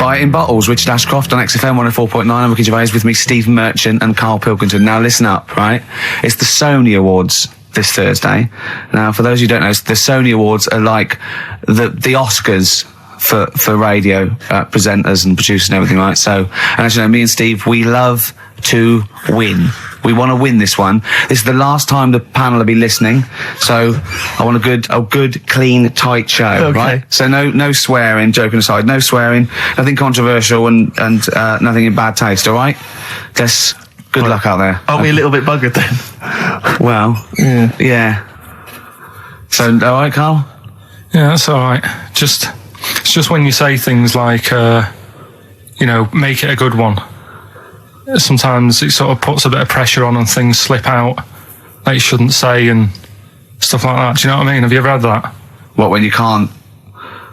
Buy it in bottles. Richard Ashcroft on XFM 104.9. I'm Ricky Gervais, with me, Steve Merchant and Karl Pilkington. Now listen up, right? It's the Sony Awards this Thursday. Now, for those who don't know, the Sony Awards are like the Oscars for radio presenters and producers and everything, right? So, and as you know, me and Steve, we love to win. We want to win this one. This is the last time the panel will be listening, so I want a good, clean, tight show, okay. Right? So no swearing, joking aside, no swearing, nothing controversial and nothing in bad taste, all right? Just good luck out there. Aren't we a little bit buggered then? Well, yeah. So, all right, Karl? Yeah, that's all right. It's just when you say things like, make it a good one. Sometimes it sort of puts a bit of pressure on and things slip out that you shouldn't say and stuff like that. Do you know what I mean? Have you ever had that? What, when you can't?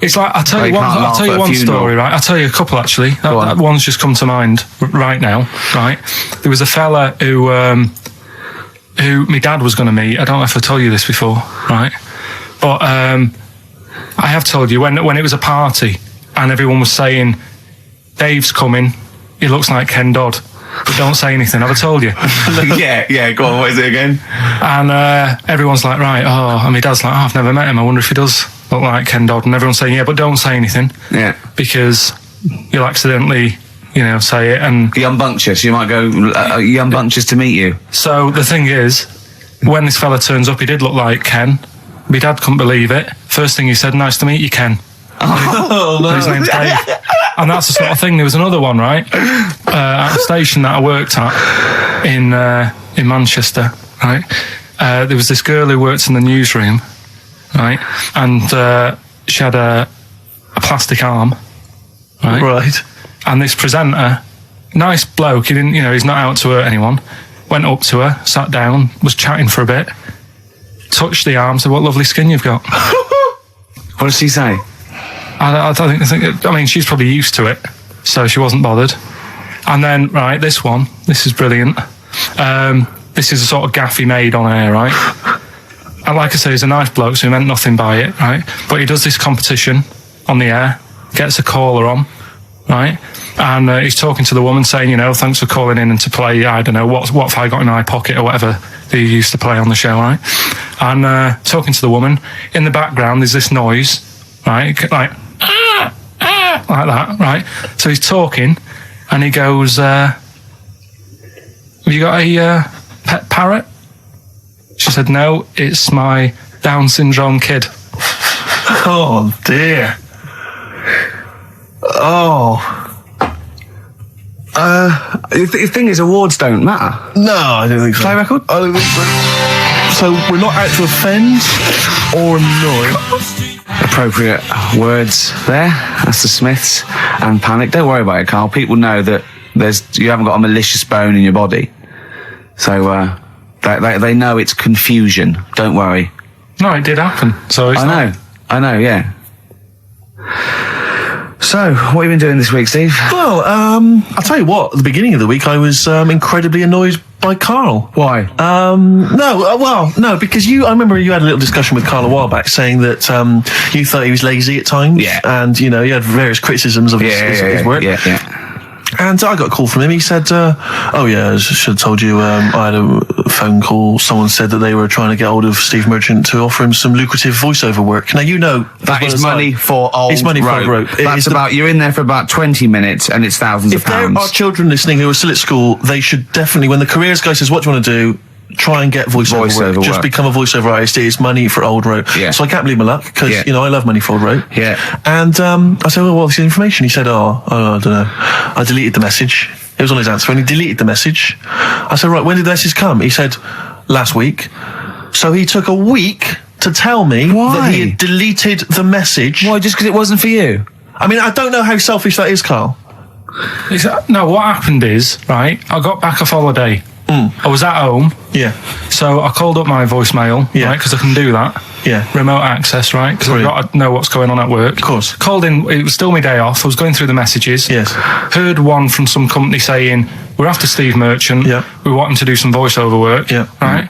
It's like, I'll tell you one story, right? I'll tell you a couple, actually. That one's just come to mind right now, right? There was a fella who my dad was going to meet. I don't know if I told you this before, right? But I have told you, when it was a party and everyone was saying, Dave's coming, he looks like Ken Dodd. But don't say anything, have I told you? yeah, go on, what is it again? And everyone's like, right, and my dad's like, I've never met him, I wonder if he does look like Ken Dodd. And everyone's saying, yeah, but don't say anything. Yeah. Because you'll accidentally, say it and... Young Bunches, you might go, Young Bunches to meet you. So the thing is, when this fella turns up, he did look like Ken. My dad couldn't believe it. First thing he said, nice to meet you, Ken. Oh, no. His name's Dave. And that's the sort of thing. There was another one, right? At a station that I worked at in Manchester, right? There was this girl who worked in the newsroom, right? And she had a plastic arm, right? Right. And this presenter, nice bloke, he didn't, he's not out to hurt anyone, went up to her, sat down, was chatting for a bit, touched the arm, said, what lovely skin you've got. What did she say? I think, she's probably used to it, so she wasn't bothered. And then, right, this is brilliant. This is a sort of gaff he made on air, right? And like I say, he's a nice bloke, so he meant nothing by it, right? But he does this competition on the air, gets a caller on, right? And he's talking to the woman saying, thanks for calling in and to play, I don't know, what have I got in my pocket or whatever they used to play on the show, right? And talking to the woman, in the background there's this noise, right? Like that, right? So he's talking and he goes, have you got a pet parrot? She said, no, it's my Down syndrome kid. Oh dear. The thing is, awards don't matter. No, I don't think so. Play record? I don't think so. So we're not out to offend or annoy. Appropriate words there. That's the Smiths and Panic. Don't worry about it, Karl. People know that you haven't got a malicious bone in your body. So they know it's confusion. Don't worry. No, it did happen. So it's I know, yeah. So, what have you been doing this week, Steve? Well, I'll tell you what, at the beginning of the week I was incredibly annoyed by Karl. Why? No, because I remember you had a little discussion with Karl a while back saying that you thought he was lazy at times. Yeah. And, you had various criticisms of his work. Yeah. And I got a call from him. He said, I should have told you, I had a phone call. Someone said that they were trying to get hold of Steve Merchant to offer him some lucrative voiceover work. Now, that is money for old rope. It's money for old rope. You're in there for about 20 minutes and it's thousands of pounds. If there are children listening who are still at school, they should definitely, when the careers guy says, what do you want to do? Try and get voiceover work. Just become a voiceover artist. It's money for old rope. Yeah. So I can't believe my luck because, I love money for old rope. Yeah. And I said, well, what's the information? He said, I don't know. I deleted the message. It was on his answer and he deleted the message. I said, right, when did the message come? He said, last week. So he took a week to tell me that he had deleted the message. Why? Just because it wasn't for you? I mean, I don't know how selfish that is, Karl. No, what happened is, right, I got back off holiday. I was at home. Yeah. So I called up my voicemail, right, because I can do that. Yeah. Remote access, right, because I've got to know what's going on at work. Of course. Called in, it was still my day off, I was going through the messages. Yes. Heard one from some company saying, we're after Steve Merchant. Yeah. We want him to do some voiceover work. Yeah. Right?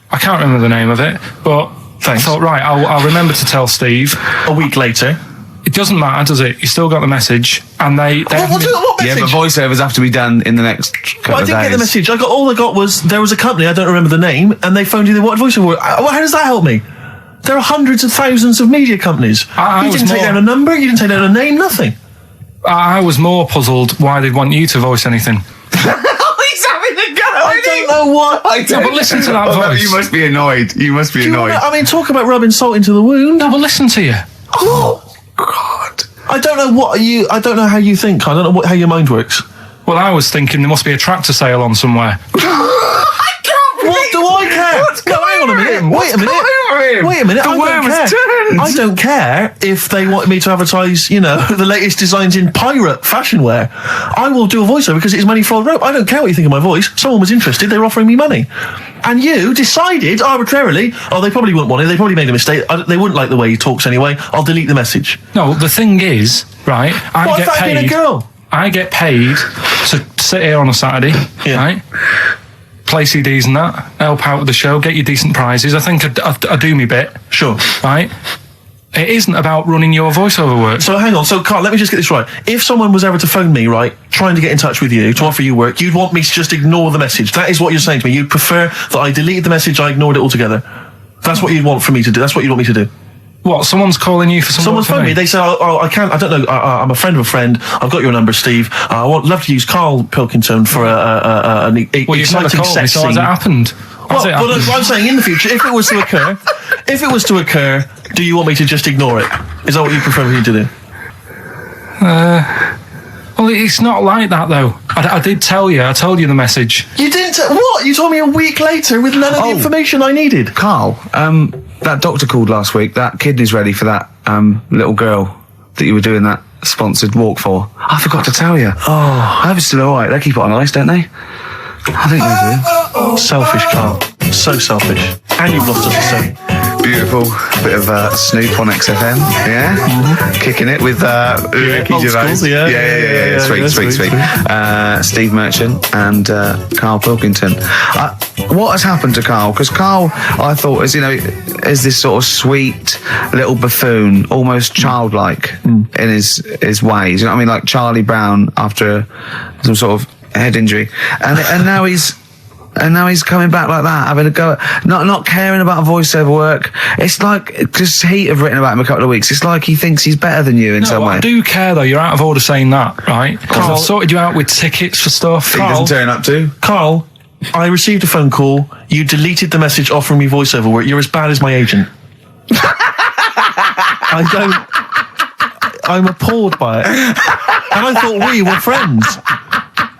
I can't remember the name of it, but Thanks. I thought, right, I'll remember to tell Steve. A week later. It doesn't matter, does it? You still got the message, and they What message? Yeah, but voiceovers have to be done in the next couple I of didn't days. get the message. All I got was there was a company, I don't remember the name, and they phoned you. They wanted voiceover. How does that help me? There are hundreds of thousands of media companies. I You was didn't take more- down a number. You didn't take down a name. Nothing. I was more puzzled why they'd want you to voice anything. He's having a go. I don't know what. No, but listen to that voice. You must be annoyed. You must be annoyed. Talk about rubbing salt into the wound. No, but listen to you. Oh God. I don't know I don't know how you think. I don't know how your mind works. Well, I was thinking there must be a tractor sale on somewhere. What do I care? Hang on a minute. Wait a minute. Wait a minute. The worm has turned. I don't care if they want me to advertise, the latest designs in pirate fashion wear. I will do a voiceover because it's money for old rope. I don't care what you think of my voice. Someone was interested. They were offering me money. And you decided arbitrarily, they probably wouldn't want it. They probably made a mistake. They wouldn't like the way he talks anyway. I'll delete the message. No, the thing is, right, What if I'd been a girl? I get paid to sit here on a Saturday, right? Play CDs and that, help out with the show, get you decent prizes. I think I do me bit. Sure. Right? It isn't about running your voiceover work. So hang on. So Carl, let me just get this right. If someone was ever to phone me, right, trying to get in touch with you, to offer you work, you'd want me to just ignore the message. That is what you're saying to me. You'd prefer that I deleted the message, I ignored it altogether. That's what you'd want for me to do. That's what you'd want me to do. What? Someone's calling you for some Someone's work for phoned me. They say, I can't, I don't know, I'm a friend of a friend. I've got your number, Steve. I would love to use Karl Pilkington for an Well, you've never exciting called me, sex so scene. has it happened? Well, I'm saying in the future, if it was to occur, do you want me to just ignore it? Is that what you prefer me to do? Well, it's not like that, though. I did tell you. I told you the message. You didn't. What? You told me a week later with none of the information I needed. Carl, that doctor called last week. That kidney's ready for that little girl that you were doing that sponsored walk for. I forgot to tell you. I hope it's still all right. They keep it on ice, don't they? I think they do. Selfish, Carl. So selfish. And you've lost us for so. Beautiful bit of Snoop on XFM, yeah? Kicking it with Ricky old Gervais. school, yeah. Sweet. Steve Merchant and Karl Pilkington. What has happened to Karl? Because Karl, I thought, is this sort of sweet little buffoon, almost childlike in his ways. You know what I mean? Like Charlie Brown after some sort of head injury. And now he's... And now he's coming back like that, having a go at not caring about voiceover work. It's like, because Heat have written about him a couple of weeks, it's like he thinks he's better than you in some way. I do care, though. You're out of order saying that, right? Because I've sorted you out with tickets for stuff. He doesn't turn up to. Carl, I received a phone call. You deleted the message offering me voiceover work. You're as bad as my agent. I'm appalled by it. And I thought we were friends.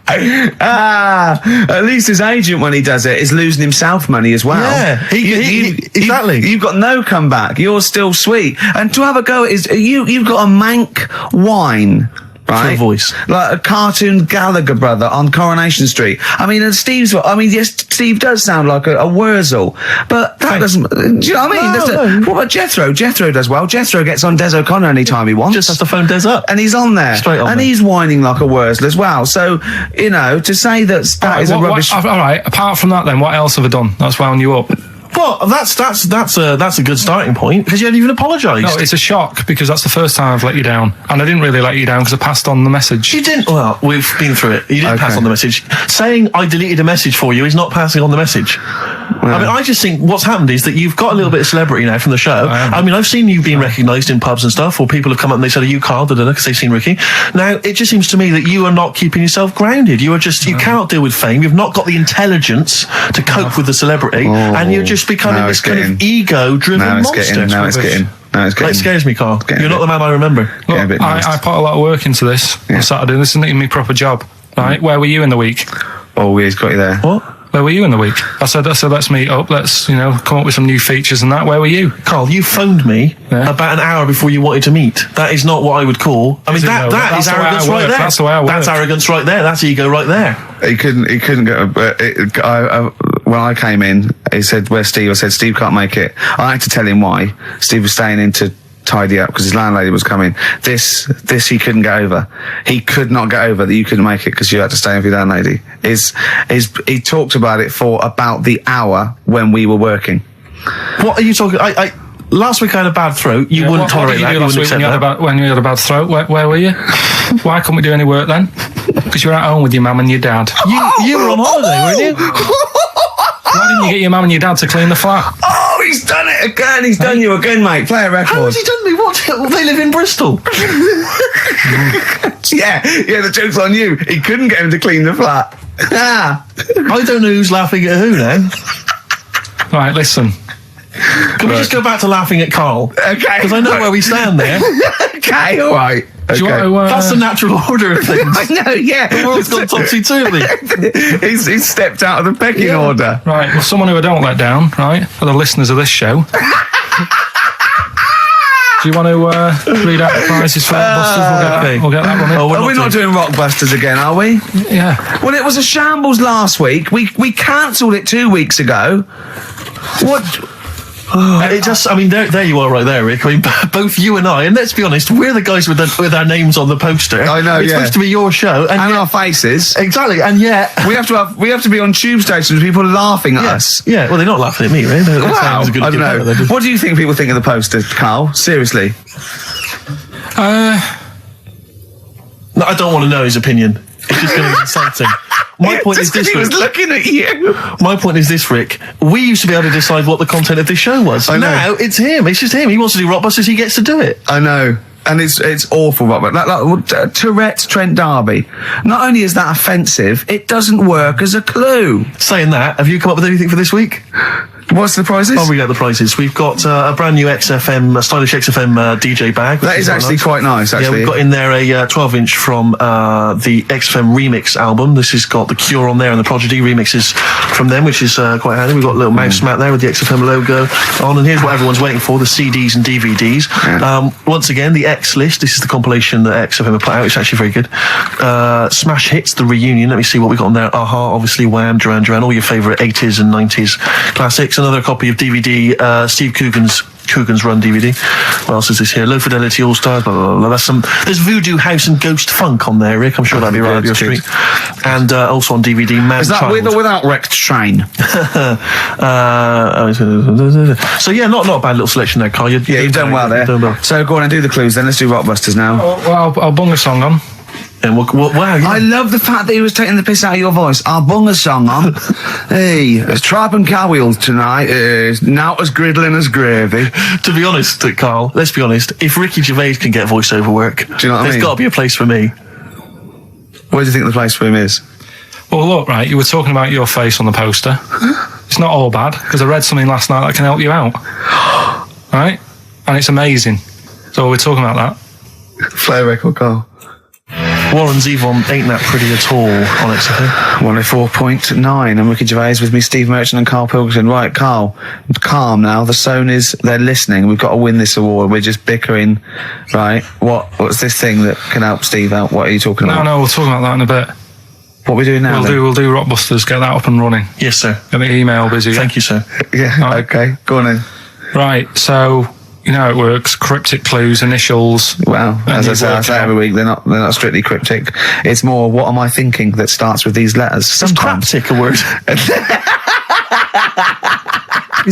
At least his agent, when he does it, is losing himself money as well. Yeah, exactly. You've got no comeback. You're still sweet. And to have a go is you've got a mank whine. Right? For a voice. Like a cartoon Gallagher brother on Coronation Street. I mean, and yes, Steve does sound like a Wurzel, but that doesn't, do you know what I mean? No. What about Jethro? Jethro does well. Jethro gets on Des O'Connor anytime he wants. Just has to phone Des up. And he's on there. Straight on and there. he's whining like a Wurzel as well. So, to say that is a rubbish... all right, apart from that then, what else have I done that's wound you up? Well, that's a good starting point because you hadn't even apologised. No, it's a shock because that's the first time I've let you down. And I didn't really let you down because I passed on the message. You didn't. Well, we've been through it. You didn't pass on the message. Saying I deleted a message for you is not passing on the message. I mean, I just think what's happened is that you've got a little bit of celebrity now from the show. I mean, I've seen you being recognised in pubs and stuff, or people have come up and they said, "Are you Karl?" Because they've seen Ricky. Now, it just seems to me that you are not keeping yourself grounded. You are just you cannot deal with fame. You've not got the intelligence to cope with the celebrity, and you're just becoming this kind of ego-driven monster. It scares me, Karl. You're not the man I remember. Look, I put a lot of work into this on Saturday. This isn't even my proper job. Right? Where were you in the week? Oh, he's got you there. What? Where were you in the week? I said, let's meet up. Let's, come up with some new features and that. Where were you? Karl, you phoned me about an hour before you wanted to meet. That is not what I would call. I mean, that is arrogance right there. That's the way I work. That's arrogance right there. That's ego right there. He couldn't go. When I came in, he said, "Where's Steve?" I said, "Steve can't make it." I had to tell him why. Steve was staying in to tidy up because his landlady was coming. This he couldn't get over. He could not get over that you couldn't make it because you had to stay with your landlady. He talked about it for about the hour when we were working. What are you talking? Last week I had a bad throat. You wouldn't tolerate that. You wouldn't accept that. When you had a bad throat, where were you? Why couldn't we do any work then? Because you were at home with your mum and your dad. You were on holiday, weren't you? Why didn't you get your mum and your dad to clean the flat? Oh, he's done it again. He's done you again, mate. Play a record. How has he done me? What? They live in Bristol. Yeah, the joke's on you. He couldn't get him to clean the flat. I don't know who's laughing at who now. Right, listen. Can we just go back to laughing at Karl? Okay. Because I know where we stand there. Okay, all right. Do you want to, That's the natural order of things. I know, yeah. The world's gone topsy-turvy. He's stepped out of the pecking order. Right, well, someone who I don't let down, right, are the listeners of this show. Do you want to read out the prizes for Rockbusters? We'll get that one in. Oh, we're not doing Rockbusters again, are we? Yeah. Well, it was a shambles last week. We cancelled it 2 weeks ago. What? There you are right there, Rick. I mean, both you and I, and let's be honest, we're the guys with our names on the poster. I know, It's supposed to be your show. And our faces. Exactly, and yet... We have to be on tube stations with people laughing at us. Yeah, well, they're not laughing at me, right? Wow, I don't know. What do you think people think of the poster, Karl? Seriously? No, I don't want to know his opinion. It's just going to be insulting. My point is this, he was looking at you. My point is this, Rick. We used to be able to decide what the content of this show was. I know. Now it's him. It's just him. He wants to do Rockbusters. He gets to do it. I know. And it's awful, Robert. Like Tourette's Trent D'Arby. Not only is that offensive, it doesn't work as a clue. Saying that, have you come up with anything for this week? What's the prizes? Oh, we got the prizes. We've got a brand new XFM, stylish XFM DJ bag. That is actually quite nice, actually. Yeah, we've got in there a 12-inch from the XFM Remix album. This has got The Cure on there and the Prodigy remixes from them, which is quite handy. We've got a little mouse mat there with the XFM logo on. And here's what everyone's waiting for, the CDs and DVDs. Yeah. Once again, the X List. This is the compilation that XFM have put out. It's actually very good. Smash Hits, the reunion. Let me see what we got on there. Aha, obviously, Wham, Duran Duran, all your favourite 80s and 90s classics. Another copy of DVD, Steve Coogan's Run DVD. What else is this here? Low Fidelity All Stars. Blah, blah, blah. There's Voodoo House and Ghost Funk on there, Rick. I'm sure that'd be right up your street. And also on DVD, Man Is that Child. with or without Wrecked Train? So yeah, not a bad little selection there, Karl. You've done well there. So go on and do the clues then. Let's do Rockbusters now. Well, I'll bung a song on. And wow, yeah. I love the fact that he was taking the piss out of your voice. I'll bung a song on. Hey, it's Tripe and Cowwheels tonight. Now as griddling as gravy. To be honest, Karl, let's be honest, if Ricky Gervais can get voiceover work, do you know what I mean? There's got to be a place for me. Where do you think the place for him is? Well, look, right, you were talking about your face on the poster. It's not all bad, because I read something last night that can help you out. Right? And it's amazing. So we're talking about that. Play a record, Karl. Warren's Yvonne Ain't That Pretty At All on XFM. 104.9. I'm Ricky Gervais with me, Steve Merchant and Karl Pilkington. Right, Karl, calm now. The Sonys, they're listening. We've got to win this award. We're just bickering. Right, what's this thing that can help Steve out? What are you talking about? No, we'll talk about that in a bit. What are we doing now? We'll do Rockbusters, get that up and running. Yes, sir. Get the email busy. Thank you, sir. Yeah, Right. Okay, go on then. Right, so... You know how it works. Cryptic clues, initials. Well, as I say every week, they're not strictly cryptic. It's more, what am I thinking that starts with these letters? Is craptic a word? Is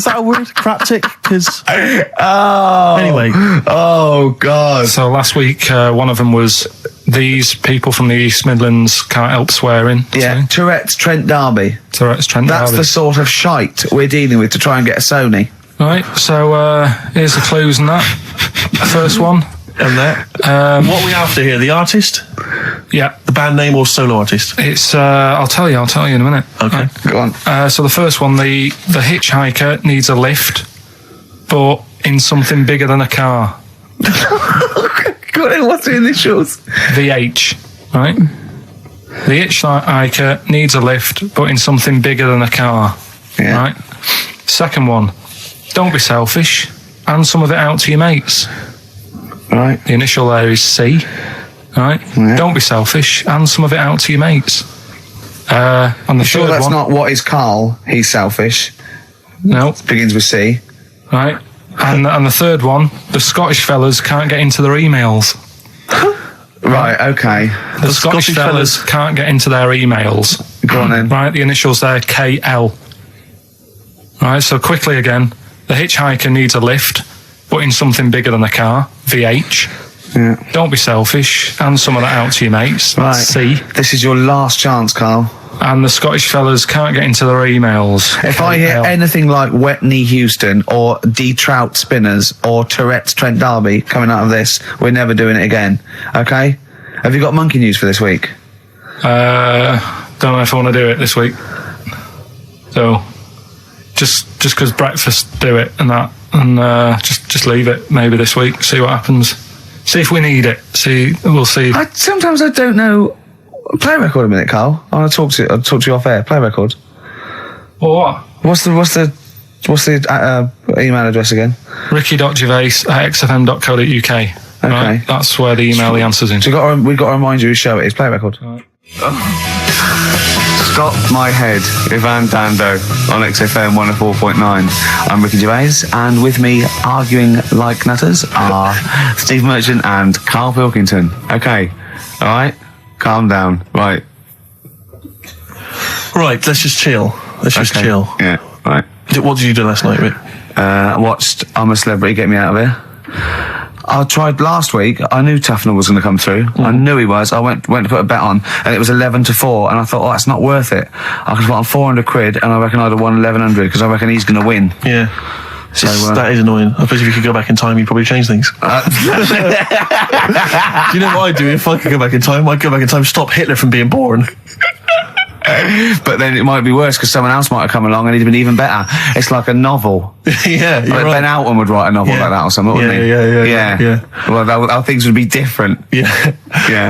that a word? Craptic? Because... Anyway. Oh, God. So last week, one of them was these people from the East Midlands can't help swearing. Yeah, Tourette's Trent D'Arby. Tourette's Trent That's D'Arby. the sort of shite we're dealing with to try and get a Sony. Right, so here's the clues and that. First one. And that. What are we after here? The artist? Yeah. The band name or solo artist? It's, I'll tell you in a minute. Okay. Go on. So the first one, the hitchhiker needs a lift, but in something bigger than a car. Go on, what's the initials? VH, right? The hitchhiker needs a lift, but in something bigger than a car. Yeah. Right? Second one, don't be selfish, and some of it out to your mates. Right. The initial there is C. Right? Yeah. Don't be selfish, and some of it out to your mates. And the Sure, third that's one, not what is Karl. He's selfish. no, Begins with C. right? And the third one, the Scottish fellas can't get into their emails. Right, okay. The Scottish fellas can't get into their emails. Go on then. Right, the initials there, KL. Right, so quickly again, the hitchhiker needs a lift, but in something bigger than a car. VH. Yeah. Don't be selfish. Hand some of that out to your mates. Right. See. This is your last chance, Carl. And the Scottish fellas can't get into their emails. If I hear anything like Wetney Houston or D Trout Spinners or Tourette's Trent D'Arby coming out of this, we're never doing it again. Okay? Have you got monkey news for this week? Don't know if I want to do it this week. So, just because breakfast do it and that, and just leave it maybe this week. See what happens. See if we need it. We'll see. Sometimes I don't know. Play a record a minute, Carl. I'll talk to you off air. Play a record. Well, what? What's the email address again? ricky.gervais@xfm.co.uk. Okay. Right? That's where the email the answer's in. So we've got to remind you whose show it is. Play a record. Right. Stop My Head, Ivan Dando on XFM 104.9. I'm Ricky Gervais, and with me, arguing like nutters, are Steve Merchant and Karl Pilkington. Okay, all right, calm down. Right, let's just chill. Let's chill. Yeah, right. What did you do last night, Rick? Watched I'm a Celebrity, Get Me Out of Here. I tried last week. I knew Tufnell was going to come through. I knew he was. I went to put a bet on, and it was 11-4. And I thought, that's not worth it. I could put on 400 quid, and I reckon I'd have won 1100 because I reckon he's going to win. Yeah. So that is annoying. I suppose if you could go back in time, you'd probably change things. Do you know what I'd do if I could go back in time? I'd go back in time, stop Hitler from being born. But then it might be worse because someone else might have come along and he'd been even better. It's like a novel. Yeah, you're right. Ben Alton would write a novel like that or something, wouldn't he? Yeah. Well, our things would be different. Yeah.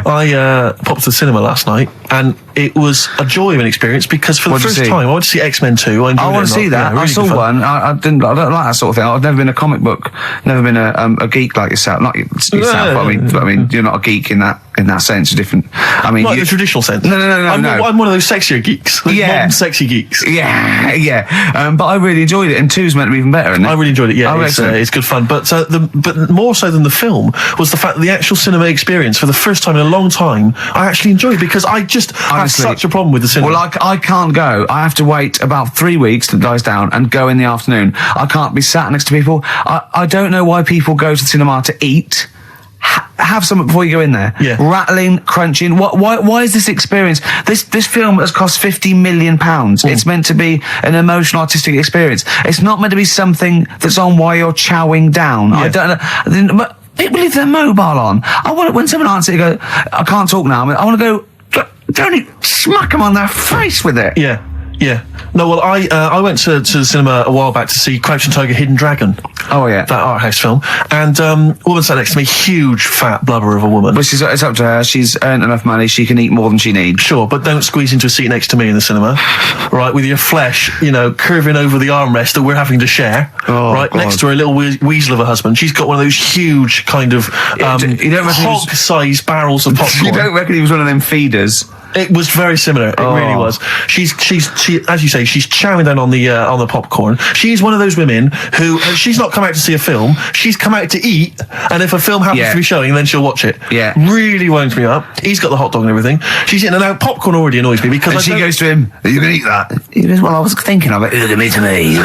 I popped to the cinema last night, and it was a joy of an experience because for the first time I went to see X-Men 2. I want to see that. I saw one. I don't like that sort of thing. I've never been a comic book, never been a geek like yourself. Not yourself, but I mean, you're not a geek in that sense. You're different. I mean, not in the traditional sense. No. I'm one of those sexier geeks. Modern sexy geeks. Yeah. But I really enjoyed it, and 2's meant to be even better, isn't it? I really enjoyed it. Yeah, it's good fun. But more so than the film was the fact that the actual cinema experience, for the first time in a long time, I actually enjoyed because I just had such a problem with the cinema. Well, I can't go. I have to wait about 3 weeks till it dies down and go in the afternoon. I can't be sat next to people. I don't know why people go to the cinema to eat. Have something before you go in there. Yeah. Rattling, crunching. Why is this experience? This film has cost £50 million. It's meant to be an emotional, artistic experience. It's not meant to be something that's on while you're chowing down. Yeah. I don't know. But people leave their mobile on. I want it when someone answers, go, I can't talk now. I want to go, don't smack them on their face with it. Yeah. No, well, I went to the cinema a while back to see Crouching Tiger, Hidden Dragon. Oh, yeah. That art house film. And a woman sat next to me, huge, fat blubber of a woman. But it's up to her. She's earned enough money. She can eat more than she needs. Sure, but don't squeeze into a seat next to me in the cinema, right, with your flesh, curving over the armrest that we're having to share, right, God. Next to her little weasel of a husband. She's got one of those huge kind of hog-sized barrels of popcorn. You don't reckon he was one of them feeders? It was very similar. It really was. She, as you say, she's chowing down on the popcorn. She's one of those women who she's not come out to see a film. She's come out to eat, and if a film happens to be showing, then she'll watch it. Yeah, really winds me up. He's got the hot dog and everything. She's eating, and now popcorn already annoys me because and she goes to him, "Are you going to eat that?" He goes, "Well, I was thinking of it. Give it to me.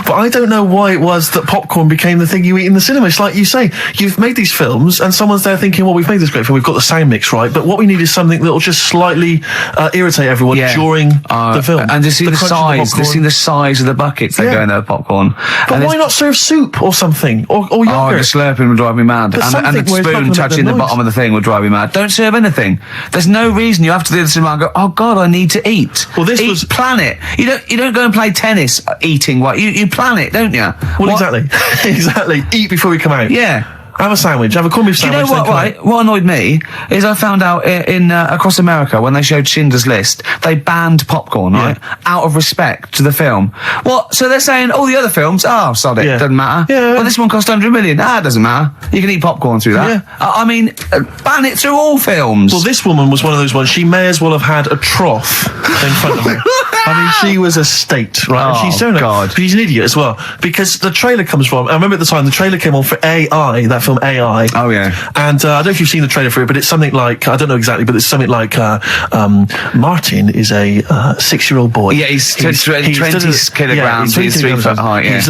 But I don't know why it was that popcorn became the thing you eat in the cinema. It's like you say, you've made these films, and someone's there thinking, "Well, we've made this great film. We've got the sound mix right, but what we need is something that will just slightly irritate everyone during the film." And to see the size of the buckets that go in their popcorn. But why not serve soup or something? Or yogurt? Oh, the slurping would drive me mad. And the spoon touching the bottom of the thing would drive me mad. Don't serve anything. There's no reason you have to do the cinema and go, "Oh God, I need to eat." Well, plan it. You don't go and play tennis eating. What you plan it, don't you? Well, exactly. Eat before we come out. Yeah. Have a sandwich. Have a corned beef sandwich. Do you know what? Right. What annoyed me is I found out in across America when they showed Schindler's List, they banned popcorn, right, out of respect to the film. What? So they're saying all the other films, sod it, doesn't matter. Yeah. Well, this one cost 100 million. It doesn't matter. You can eat popcorn through that. Yeah. I mean, ban it through all films. Well, this woman was one of those ones. She may as well have had a trough in front of her. I mean, she was a state, right? And Oh, she's so God. She's an idiot as well, because the trailer comes from, I remember at the time, the trailer came on for AI, that film AI. Oh, yeah. And I don't know if you've seen the trailer for it, but it's something like, I don't know exactly, but it's something like, Martin is a 6-year-old boy. Yeah, he's 20 kilograms, he's 3 foot high, yeah.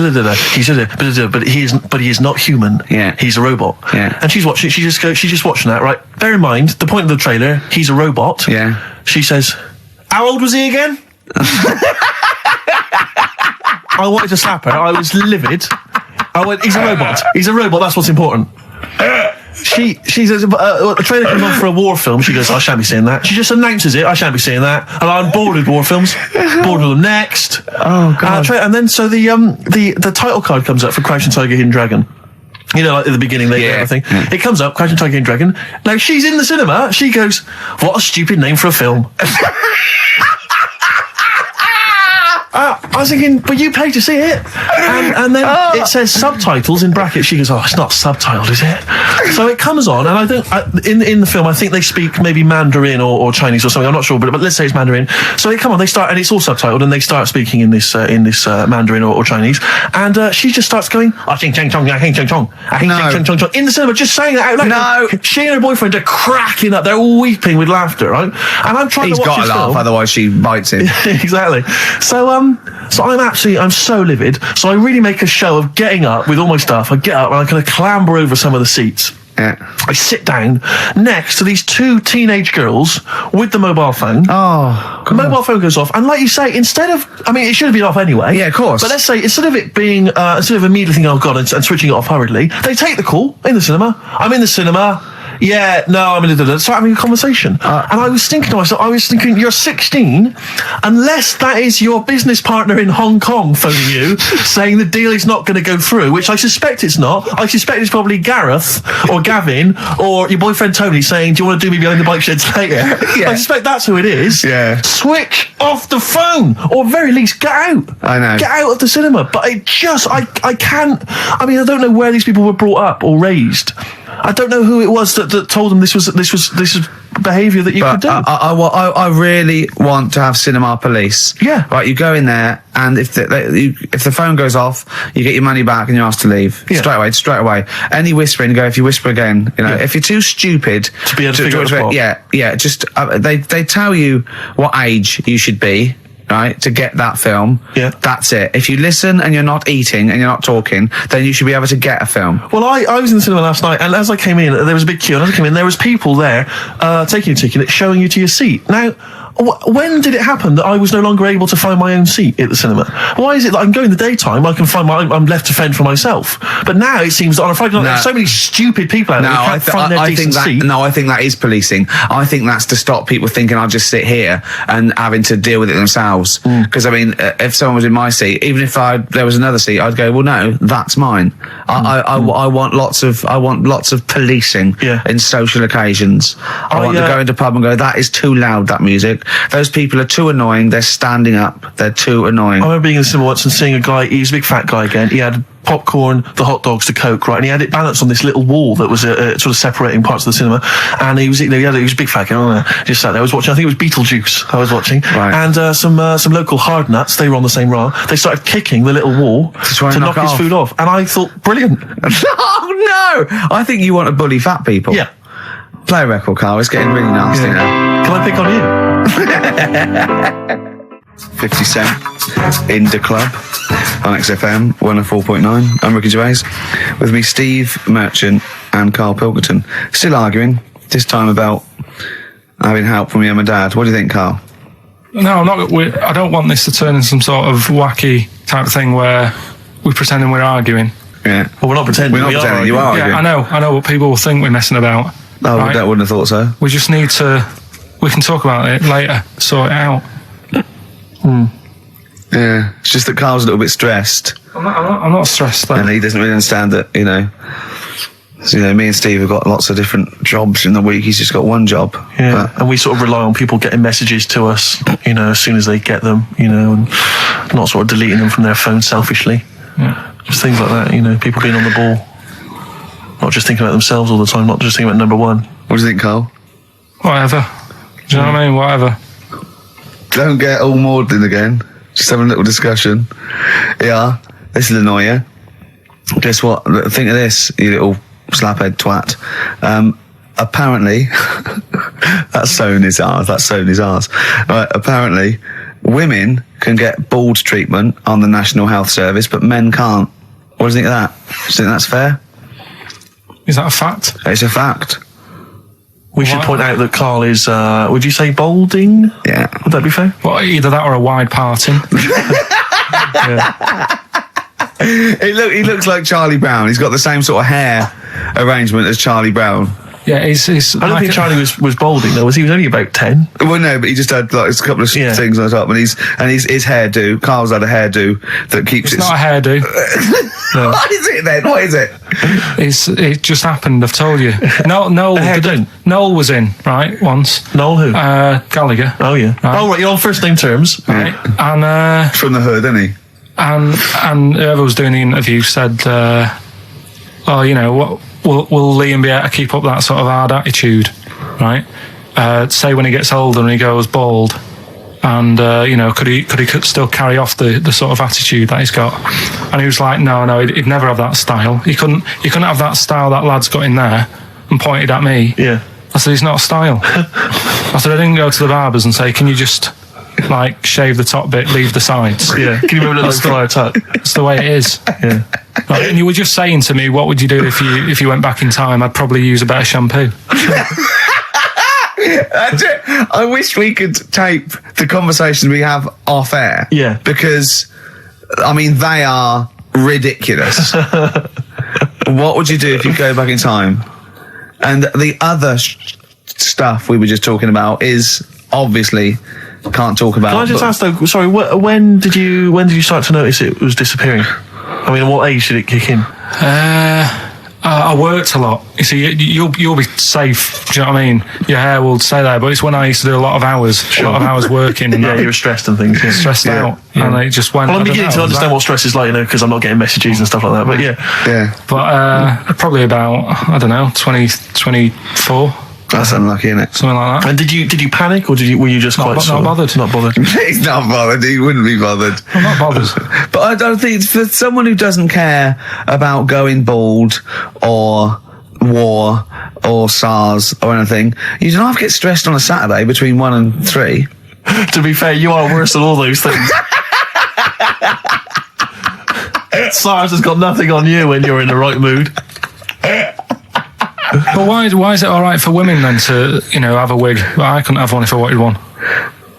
But he is not human. Yeah. He's a robot. Yeah. And she's just watching that, right? Bear in mind, the point of the trailer, he's a robot. Yeah. She says, how old was he again? I wanted to slap her. I was livid. I went, he's a robot. He's a robot, that's what's important. She says, a trailer comes on for a war film. She goes, I shan't be seeing that. She just announces it, I shan't be seeing that. And I'm bored with war films. Bored with them next. Oh, God. And then, so the title card comes up for Crouching Tiger, Hidden Dragon. You know, like at the beginning, they get everything. Yeah. It comes up, Crouching Tiger, Hidden Dragon. Now, she's in the cinema. She goes, what a stupid name for a film. I was thinking, but you paid to see it. And then it says subtitles in brackets. She goes, oh, it's not subtitled, is it? So it comes on, and I don't, in the film, I think they speak maybe Mandarin or Chinese or something, I'm not sure, but let's say it's Mandarin. So they come on, they start, and it's all subtitled, and they start speaking in this Mandarin or Chinese, and she just starts going, ah, ching chong chong, ah, ching chong chong, ah, ching chong chong, in the cinema, just saying that out loud. No. She and her boyfriend are cracking up, they're all weeping with laughter, right? And I'm trying He's to watch got this to laugh, film. otherwise she bites him. Exactly. So I'm so livid. So I really make a show of getting up with all my stuff. I get up and I kind of clamber over some of the seats. Yeah. I sit down next to these 2 teenage girls with the mobile phone. Oh, The mobile phone goes off, and like you say, instead of, I mean, it should have been off anyway. Yeah, of course. But let's say, instead of it being, instead of immediately thinking, oh God, and switching it off hurriedly, they take the call in the cinema. I'm in the cinema. Yeah, no, I'm in the... Start having a conversation. And I was thinking to myself, you're 16, unless that is your business partner in Hong Kong phoning you, saying the deal is not going to go through, which I suspect it's not. I suspect it's probably Gareth, or Gavin, or your boyfriend Tony saying, do you want to do me behind the bike sheds later? Yeah. I suspect that's who it is. Yeah. Switch off the phone, or very least, get out. I know. Get out of the cinema. But I can't... I mean, I don't know where these people were brought up or raised. I don't know who it was that told them this was behaviour that you could do. I really want to have cinema police. Yeah. Right, you go in there, and if the phone goes off, you get your money back and you're asked to leave. Yeah. Straight away. Any whispering, go, if you whisper again, if you're too stupid to be able to figure out the plot. Yeah, just, they tell you what age you should be, right, to get that film. Yeah. That's it. If you listen and you're not eating and you're not talking, then you should be able to get a film. Well, I was in the cinema last night, and as I came in, there was a big queue, and as I came in, there was people there taking a ticket, showing you to your seat. Now, when did it happen that I was no longer able to find my own seat at the cinema? Why is it that I can go in the daytime, I can find I'm left to fend for myself? But now it seems that on a Friday night, there's so many stupid people out there who can't find their decent seat. No, I think that is policing. I think that's to stop people thinking I'll just sit here and having to deal with it themselves. Because I mean, if someone was in my seat, even if there was another seat, I'd go, well, no, that's mine. I want lots of policing in social occasions. I want to go into a pub and go, that is too loud, that music. Those people are too annoying. They're standing up. They're too annoying. I remember being in the cinema once and seeing a guy. He was a big fat guy again. He had popcorn, the hot dogs, the Coke, right? And he had it balanced on this little wall that was sort of separating parts of the cinema. And he was a big fat guy. Just sat there. I was watching. I think it was Beetlejuice. I was watching. Right. And some local hard nuts. They were on the same row. They started kicking the little wall to knock his food off. And I thought, brilliant. Oh no! I think you want to bully fat people. Yeah. Play a record, Carl. It's getting really nasty now. Can I pick on you? 50 Cent in the club on XFM 104.9. I'm Ricky Gervais. With me, Steve Merchant and Karl Pilkington. Still arguing, this time about having help from your mum and dad. What do you think, Karl? No, I'm not. I don't want this to turn into some sort of wacky type of thing where we're pretending we're arguing. Yeah. Well, we're not pretending. We're not pretending. You are arguing. Yeah, I know what people will think we're messing about. Oh, right? I wouldn't have thought so. We just need to... We can talk about it later, sort it out. Yeah, it's just that Carl's a little bit stressed. I'm not stressed, though. And he doesn't really understand that, So, me and Steve have got lots of different jobs in the week. He's just got one job. Yeah, and we sort of rely on people getting messages to us, as soon as they get them, and not sort of deleting them from their phone selfishly. Yeah. Just things like that, people being on the ball. Not just thinking about themselves all the time, not just thinking about number one. What do you think, Carl? Whatever. Do you know what I mean? Whatever. don't get all maudlin again. Just having a little discussion. Yeah, this will annoy you. Guess what? Think of this, you little slaphead twat. Apparently, that's Sony's ours. Right, apparently, women can get bald treatment on the National Health Service, but men can't. What do you think of that? Do you think that's fair? Is that a fact? It's a fact. We should point out that Karl is, would you say balding? Yeah. Would that be fair? Well, either that or a wide parting. He looks like Charlie Brown. He's got the same sort of hair arrangement as Charlie Brown. Yeah, he's I don't think Charlie was balding though. Was he? He was only about 10. Well, no, but he just had like a couple of things on top, and his hairdo. Carl's had a hairdo that keeps. It's not a hairdo. No. What is it then? What is it? It just happened. I've told you. Noel was in right once. Noel who? Gallagher. Oh yeah. Right. Oh right, you're on first name terms. Right. And from the hood, isn't he? And whoever was doing the interview said, "Oh, you know what? Will Liam be able to keep up that sort of hard attitude, right? Say when he gets older and he goes bald, and you know, could he still carry off the sort of attitude that he's got?" And he was like, "No, he'd never have that style. He couldn't have that style that lad's got in there." And pointed at me. Yeah. I said, "He's not a style." I said, "I didn't go to the barbers and say, can you just like shave the top bit, leave the sides?" Yeah. Can you remember that fire tuck? That's the way it is. Yeah. Right, and you were just saying to me, what would you do if you went back in time? I'd probably use a better shampoo. That's it. I wish we could tape the conversations we have off air. Yeah. Because, I mean, they are ridiculous. What would you do if you go back in time? And the other stuff we were just talking about is obviously can't talk about. Can I just ask though? Sorry, when did you start to notice it was disappearing? I mean, at what age did it kick in? I worked a lot. You see, you'll be safe. Do you know what I mean? Your hair will stay there. But it's when I used to do a lot of hours working. And yeah, you were stressed and things. Yeah. Stressed out, and it just went. Well, I'm beginning to understand what stress is like, you know, because I'm not getting messages and stuff like that. But yeah. But probably about 24. That's unlucky, isn't it? Something like that. And did you panic, or were you just not bothered? Not bothered. He's not bothered. He wouldn't be bothered. I'm not bothered. But I don't think for someone who doesn't care about going bald or war or SARS or anything, you don't have to get stressed on a Saturday between 1 and 3. To be fair, you are worse than all those things. SARS has got nothing on you when you're in the right mood. But why is it all right for women then to, you know, have a wig? But I couldn't have one if I wanted one.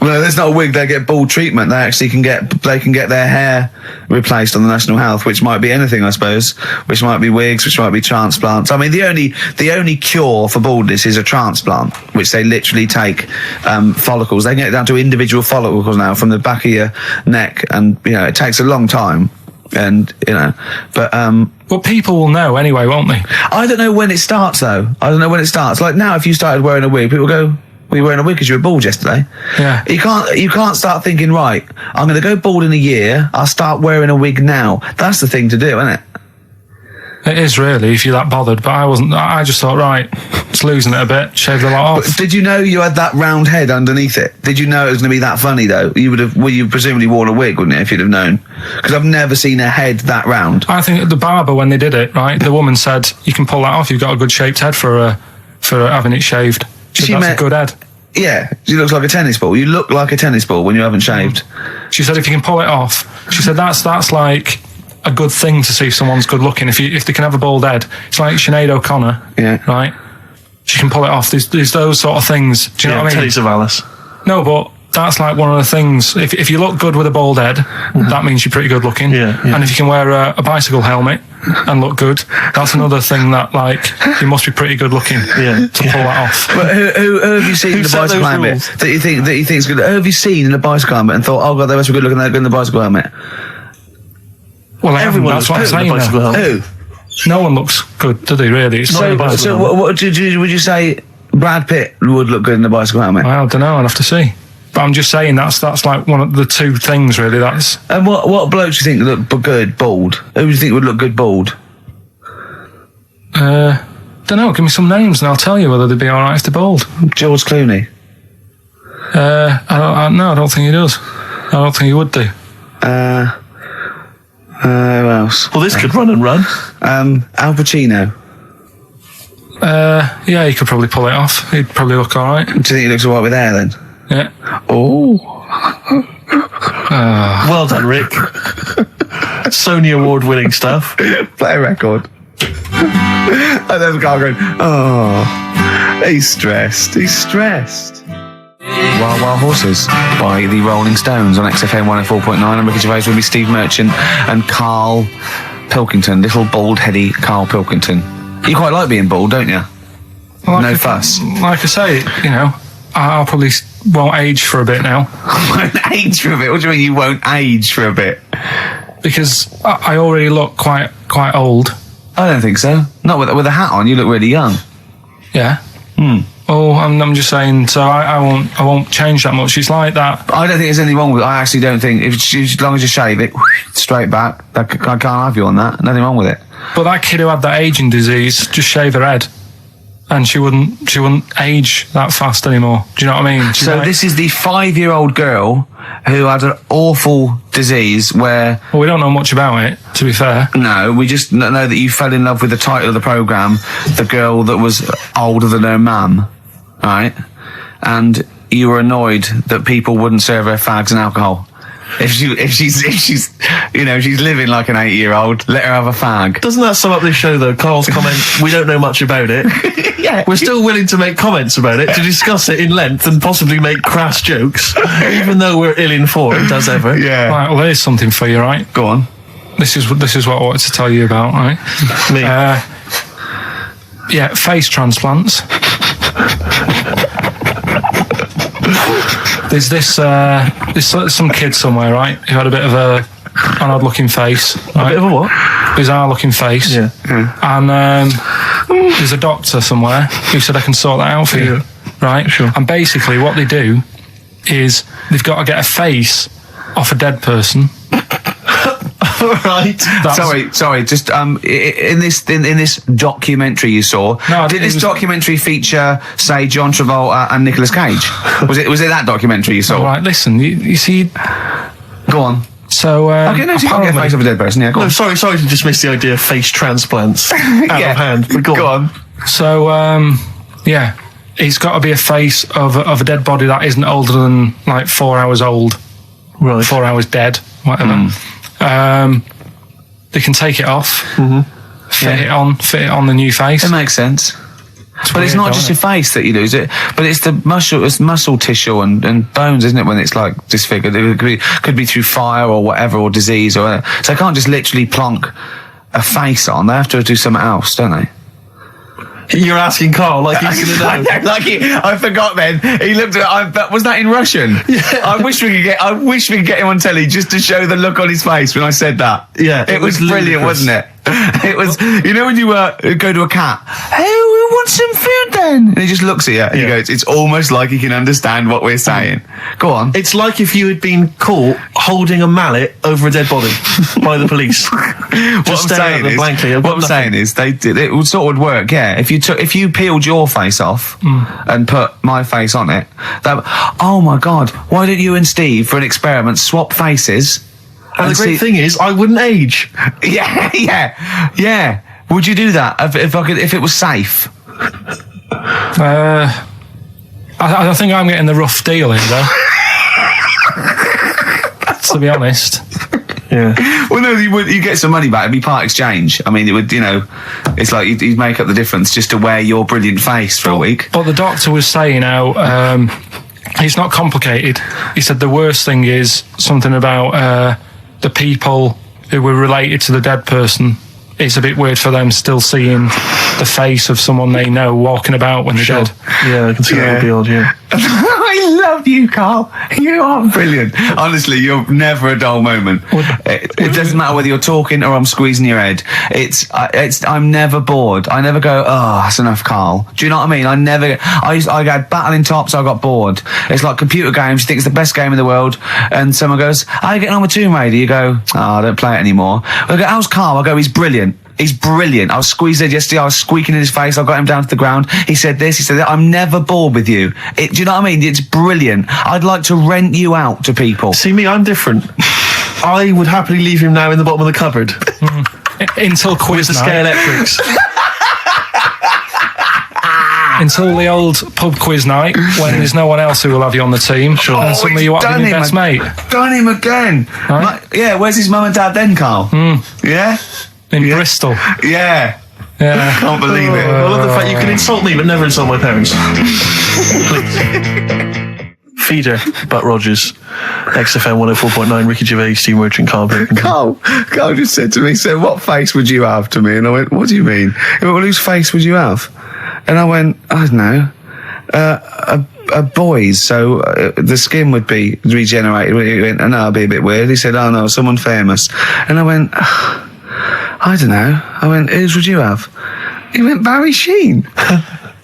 Well, there's not a wig. They get bald treatment. They actually can get their hair replaced on the National Health, which might be anything, I suppose. Which might be wigs, which might be transplants. I mean, the only cure for baldness is a transplant, which they literally take follicles. They can get down to individual follicles now from the back of your neck, and you know it takes a long time. And you know, but well, people will know anyway, won't they? I don't know when it starts though. I don't know when it starts. Like now, if you started wearing a wig, people go, "Were you wearing a wig because you were bald yesterday?" Yeah. You can't start thinking, right, I'm going to go bald in a year. I'll start wearing a wig now. That's the thing to do, isn't it? It is really, if you're that bothered. But I wasn't. I just thought, right, it's losing it a bit. Shave the lot off. But did you know you had that round head underneath it? Did you know it was going to be that funny though? You presumably worn a wig, wouldn't you, if you'd have known? Because I've never seen a head that round. I think the barber, when they did it, right, the woman said, "You can pull that off. You've got a good shaped head for having it shaved." She said, "That's a good head." Yeah, she looks like a tennis ball. You look like a tennis ball when you haven't shaved. She said, "If you can pull it off," she said, "that's like a good thing to see if someone's good looking. If they can have a bald head, it's like Sinead O'Connor, yeah, right? She can pull it off. There's those sort of things. Do you know what I mean? Telly Savalas. No, but that's like one of the things. If you look good with a bald head, that means you're pretty good looking. Yeah. And if you can wear a bicycle helmet and look good, that's another thing that like you must be pretty good looking to pull that off. But who have you seen in the bicycle helmet that you think's good? Who have you seen in a bicycle helmet and thought, oh god, they must be good looking? They're good in the bicycle helmet. Well, everyone. That's what I'm saying. Who? No one looks good, do they? Really? It's So what would you say? Brad Pitt would look good in the bicycle helmet? Well, I don't know. I'll have to see. But I'm just saying that's like one of the two things really. That's. And what blokes do you think look good bald? Who do you think would look good bald? Don't know. Give me some names and I'll tell you whether they'd be all right if they're bald. George Clooney. No, I don't think he does. I don't think he would do. Who else? Well, this could run and run. Al Pacino. Yeah, he could probably pull it off. He'd probably look all right. Do you think he looks alright with hair then? Yeah. Oh. Well done, Rick. Sony Award-winning stuff. Play a record. And there's Carl going, oh, he's stressed. Wild Wild Horses by the Rolling Stones on XFM 104.9. I'm Ricky Gervais, with me Steve Merchant and Karl Pilkington, little bald-heady Karl Pilkington. You quite like being bald, don't you? No fuss. Like I say, you know, I'll probably won't age for a bit now. Won't age for a bit? What do you mean you won't age for a bit? Because I already look quite old. I don't think so. Not with a hat on, you look really young. Yeah. Oh, I'm just saying. So I won't change that much. It's like that. I don't think there's anything wrong with it. I actually don't think, as long as you shave it straight back, I can't have you on that. Nothing wrong with it. But that kid who had that aging disease, just shave her head, and she wouldn't age that fast anymore. Do you know what I mean? So this is the 5-year-old girl who had an awful disease where... Well, we don't know much about it, to be fair. No, we just know that you fell in love with the title of the programme, the girl that was older than her mum, right? And you were annoyed that people wouldn't serve her fags and alcohol. If she's you know, she's living like an 8-year-old, let her have a fag. Doesn't that sum up this show, though? Carl's comment, we don't know much about it. Yeah. We're still willing to make comments about it, to discuss it in length and possibly make crass jokes, even though we're ill-informed, as ever. Yeah. Right, well, there's something for you, right? Go on. This is what I wanted to tell you about, right? Me. Yeah, face transplants. There's there's some kid somewhere, right, who had a bit of an odd-looking face. Right? A bit of a what? Bizarre-looking face. Yeah. And there's a doctor somewhere who said I can sort that out for you, right? Sure. And basically what they do is they've got to get a face off a dead person. Right. Sorry. Just in this documentary you saw, did this documentary feature, say, John Travolta and Nicolas Cage? Was it that documentary you saw? All right. Listen, you see. Go on. So okay, no, so you can't get a face of a dead person. Yeah, go on. Sorry to dismiss the idea of face transplants out of hand. But go on. So yeah, it's got to be a face of a dead body that isn't older than like 4 hours old. Right. 4 hours dead. Whatever. They can take it off, fit it on the new face. It makes sense. But it's not just your face that you lose it, but it's the muscle tissue and bones, isn't it? When it's like disfigured, it could be through fire or whatever, or disease, or so they can't just literally plonk a face on. They have to do something else, don't they? You're asking Carl like he's going to know. I forgot. Then he looked at. Was that in Russian? Yeah. I wish we could get him on telly just to show the look on his face when I said that. Yeah, it was brilliant, wasn't it? It was. You know when you go to a cat. Hey, we want some food then. And he just looks at you. And he goes. It's almost like he can understand what we're saying. Go on. It's like if you had been caught holding a mallet over a dead body by the police. What I'm saying is, it would sort of work. Yeah, if you peeled your face off and put my face on it, oh my God, why don't you and Steve, for an experiment, swap faces? And the great thing is, I wouldn't age. Yeah. Would you do that if it was safe? I think I'm getting the rough deal here, though. To be honest. Yeah. Well, no, you get some money back. It'd be part exchange. I mean, it would, it's like you'd make up the difference just to wear your brilliant face for a week. But the doctor was saying how it's not complicated. He said the worst thing is something about the people who were related to the dead person. It's a bit weird for them still seeing the face of someone they know walking about when they're dead. Yeah, I can see that would be odd, yeah. I love you, Carl. You are brilliant. Honestly, you're never a dull moment. It doesn't matter whether you're talking or I'm squeezing your head. I'm never bored. I never go, oh, that's enough, Carl. Do you know what I mean? I got battling tops, I got bored. It's like computer games. You think it's the best game in the world, and someone goes, how are you getting on with Tomb Raider? You go, oh, I don't play it anymore. I go, how's Carl? I go, he's brilliant. He's brilliant. I was squeezed it yesterday. I was squeaking in his face. I got him down to the ground. He said this. He said that. I'm never bored with you. Do you know what I mean? It's brilliant. I'd like to rent you out to people. See me, I'm different. I would happily leave him now in the bottom of the cupboard. Until quiz With the night. Scale Electrics. Until the old pub quiz night, when there's no one else who will have you on the team. Sure. And suddenly you want to be your best mate. Done him again. Right. Yeah, where's his mum and dad then, Carl? Yeah? In Bristol. Yeah. Yeah. Can't believe it. I love the fact you can insult me, but never insult my parents. Please. Feeder, Butt Rogers, XFM 104.9, Ricky Gervais, Steve Merchant, Karl Pilkington. Carl just said to me, so what face would you have to me? And I went, what do you mean? He went, well, whose face would you have? And I went, I don't know, a boy's, so the skin would be regenerated. He went, oh, no, it'd be a bit weird. He said, oh no, someone famous. And I went, I don't know. I went, whose would you have? He went, Barry Sheen.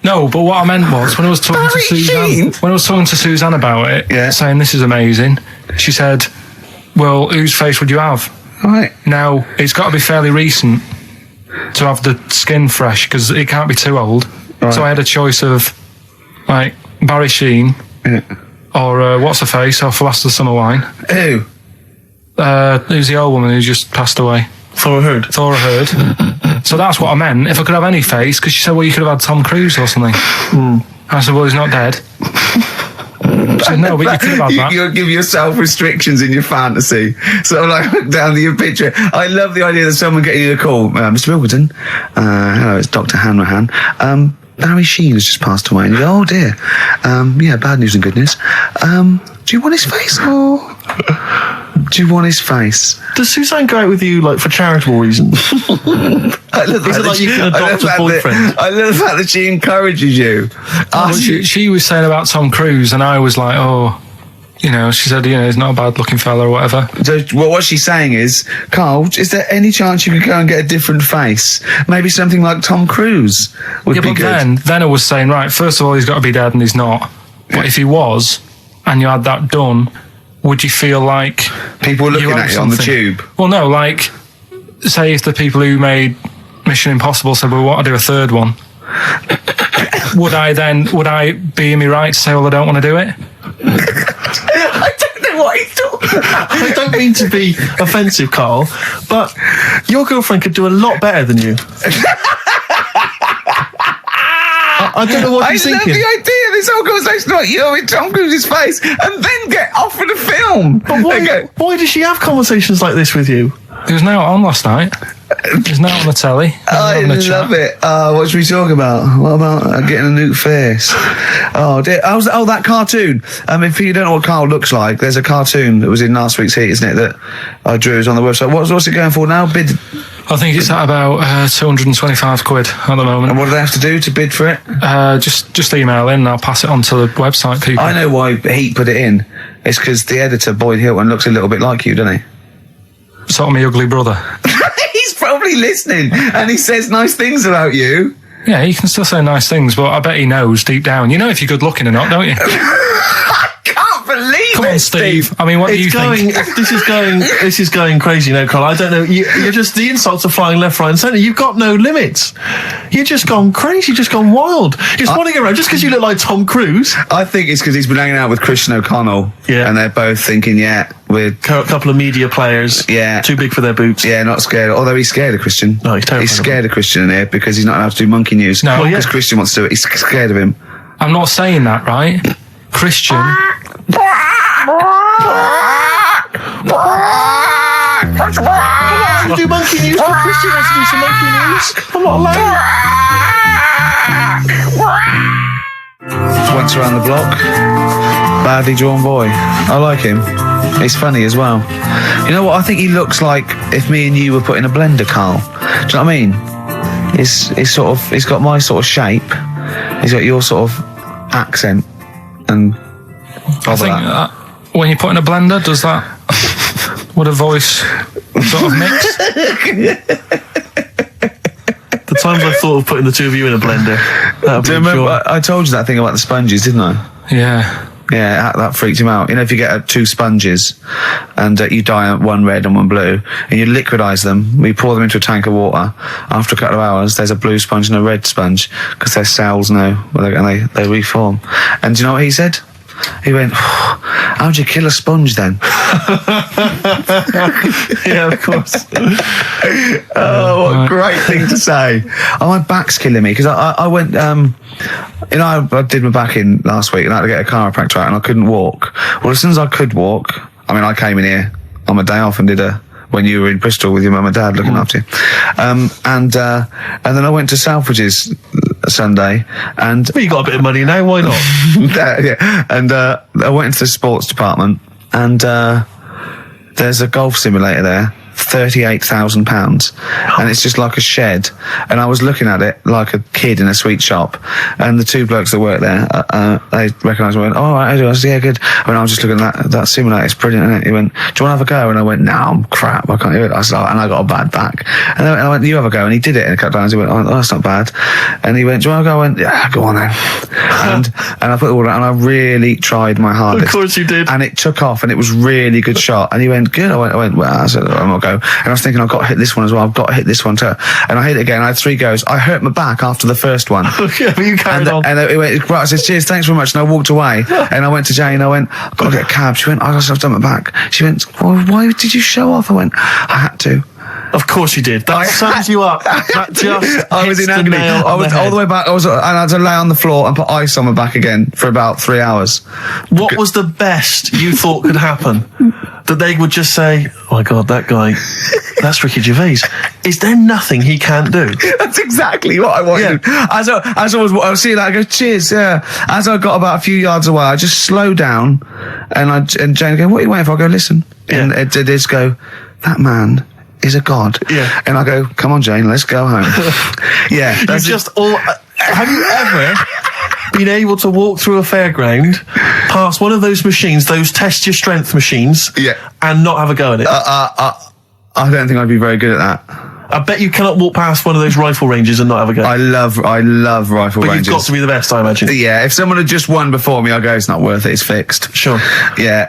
No, but what I meant was when I was talking to Suzanne about it, saying this is amazing, she said, well, whose face would you have? Right. Now, it's got to be fairly recent to have the skin fresh, because it can't be too old. Right. So I had a choice of, like, Barry Sheen, or what's her face off Last of the Summer Wine. Who? Who's the old woman who just passed away? Thora Hird. So that's what I meant. If I could have any face, because she said, well, you could have had Tom Cruise or something. I said, well, he's not dead. She said, no, but you could have had that. You'll give yourself restrictions in your fantasy. So like, look down to your picture. I love the idea that someone getting you a call. Mr. Pilkington. Hello, it's Dr. Hanrahan. Barry Sheen has just passed away. And you go, oh dear. Yeah, bad news and good news. Do you want his face? Or do you want his face? Does Suzanne go out with you, like, for charitable reasons? I love Is it like you can adopt a boyfriend? I love the fact that she encourages you. She was saying about Tom Cruise, and I was like, oh, you know, she said, you know, he's not a bad looking fella or whatever. So, well, what she's saying is, Carl, is there any chance you could go and get a different face? Maybe something like Tom Cruise would be good. Then I was saying, right, first of all, he's got to be dead, and he's not. But if he was, and you had that done, would you feel like people were looking at you on the tube? Well, no, like, say if the people who made Mission Impossible said, well, we want to do a third one, would I be in my right to say, well, I don't want to do it? I don't know what he's talking about. I don't mean to be offensive, Carl, but your girlfriend could do a lot better than you. I don't know what he's thinking. I love the idea of this whole conversation about you in Tom Cruise's face and then get offered a film. But why does she have conversations like this with you? He was now on last night. He was now on the telly. I love it. What should we talk about? What about getting a new face? Oh, dear. Oh, that cartoon. If you don't know what Carl looks like, there's a cartoon that was in last week's Heat, isn't it, that I drew is on the website. What's it going for now? Bid? I think it's at about £225 at the moment. And what do they have to do to bid for it? Just email in and I'll pass it on to the website people. I know why Heat put it in. It's because the editor, Boyd Hilton, looks a little bit like you, doesn't he? Sort of my ugly brother. He's probably listening and he says nice things about you. Yeah, he can still say nice things, but I bet he knows deep down. You know if you're good looking or not, don't you? I can't believe Come it, on, Steve. I mean, what do you think? This is going crazy now, Carl. I don't know. You're just, the insults are flying left, right, and centre. You've got no limits. You've just gone crazy. You've just gone wild. You're swanning around just because you look like Tom Cruise. I think it's because he's been hanging out with Christian O'Connell. Yeah. And they're both thinking, we're a couple of media players. Yeah. Too big for their boots. Yeah, not scared. Although he's scared of Christian. No, he's terrified. He's scared of Christian in here because he's not allowed to do monkey news. No, because Christian wants to do it. He's scared of him. I'm not saying that, right? Christian. You do monkey news, but Christian wants to do some monkey news. I'm not allowed. Once around the block, badly drawn boy. I like him. He's funny as well. You know what? I think he looks like if me and you were put in a blender, Carl. Do you know what I mean? He's got my sort of shape. He's got your sort of accent and. I think when you put in a blender, does that would a voice sort of mix? The times I thought of putting the two of you in a blender. Do you remember? I told you that thing about the sponges, didn't I? Yeah. Yeah, that freaked him out. You know, if you get 2 sponges and you dye one red and one blue, and you liquidize them, we pour them into a tank of water. After a couple of hours, there's a blue sponge and a red sponge because their cells know, and they reform. And do you know what he said? He went, how'd you kill a sponge then? Yeah, of course. Oh, what a great thing to say. Oh, my back's killing me because I went, I did my back in last week and I had to get a chiropractor out and I couldn't walk. Well, as soon as I could walk, I came in here on my day off and did when you were in Bristol with your mum and dad looking after you. And then I went to Selfridges Sunday and... Well, you got a bit of money now, why not? Yeah. And I went into the sports department and there's a golf simulator there, £38,000, and it's just like a shed. And I was looking at it like a kid in a sweet shop, and the 2 blokes that work there, they recognised me and went, "Oh, right, I do." I said, "Yeah, good." I was just looking at that simulator, it's brilliant, isn't it? He went, "Do you want to have a go?" And I went, "No, I'm crap, I can't do it." I said, and I got a bad back. And I went, "You have a go." And he did it in a couple of times. He went, "Oh, that's not bad." And he went, "Do you want to go?" I went, "Yeah, go on then." and I put it all out, and I really tried my hardest. Of course you did. And it took off, and it was really good shot. And he went, "Good." I went, "Well," I said, "I'm not go." And I was thinking, I've got to hit this one as well. I've got to hit this one too. And I hit it again. I had 3 goes. I hurt my back after the first one. Yeah, but you carried on. And it went, right, I said, "Cheers, thanks very much." And I walked away. And I went to Jane. I went, "I've got to get a cab." She went, "I've done my back." She went, "Well, why did you show off?" I went, "I had to." Of course you did. That sums you up. That just I was in hits the agony. nail I on was the all head. the way back. And I had to lay on the floor and put ice on my back again for about 3 hours. What was the best you thought could happen? That they would just say, "Oh my God, that guy, that's Ricky Gervais. Is there nothing he can't do?" That's exactly what I wanted. Yeah. As I was seeing that, I go, "Cheers." Yeah. As I got about a few yards away, I just slowed down, and Jane go, "What are you waiting for?" I go, "Listen," and it is go, "That man is a god." Yeah. And I go, "Come on, Jane, let's go home." Yeah. You've just all. Have you ever been able to walk through a fairground, past one of those machines, those test your strength machines, and not have a go at it? I don't think I'd be very good at that. I bet you cannot walk past one of those rifle ranges and not have a go. I love rifle but ranges. You've got to be the best, I imagine. Yeah, if someone had just won before me, I go, "It's not worth it, it's fixed." Sure. Yeah.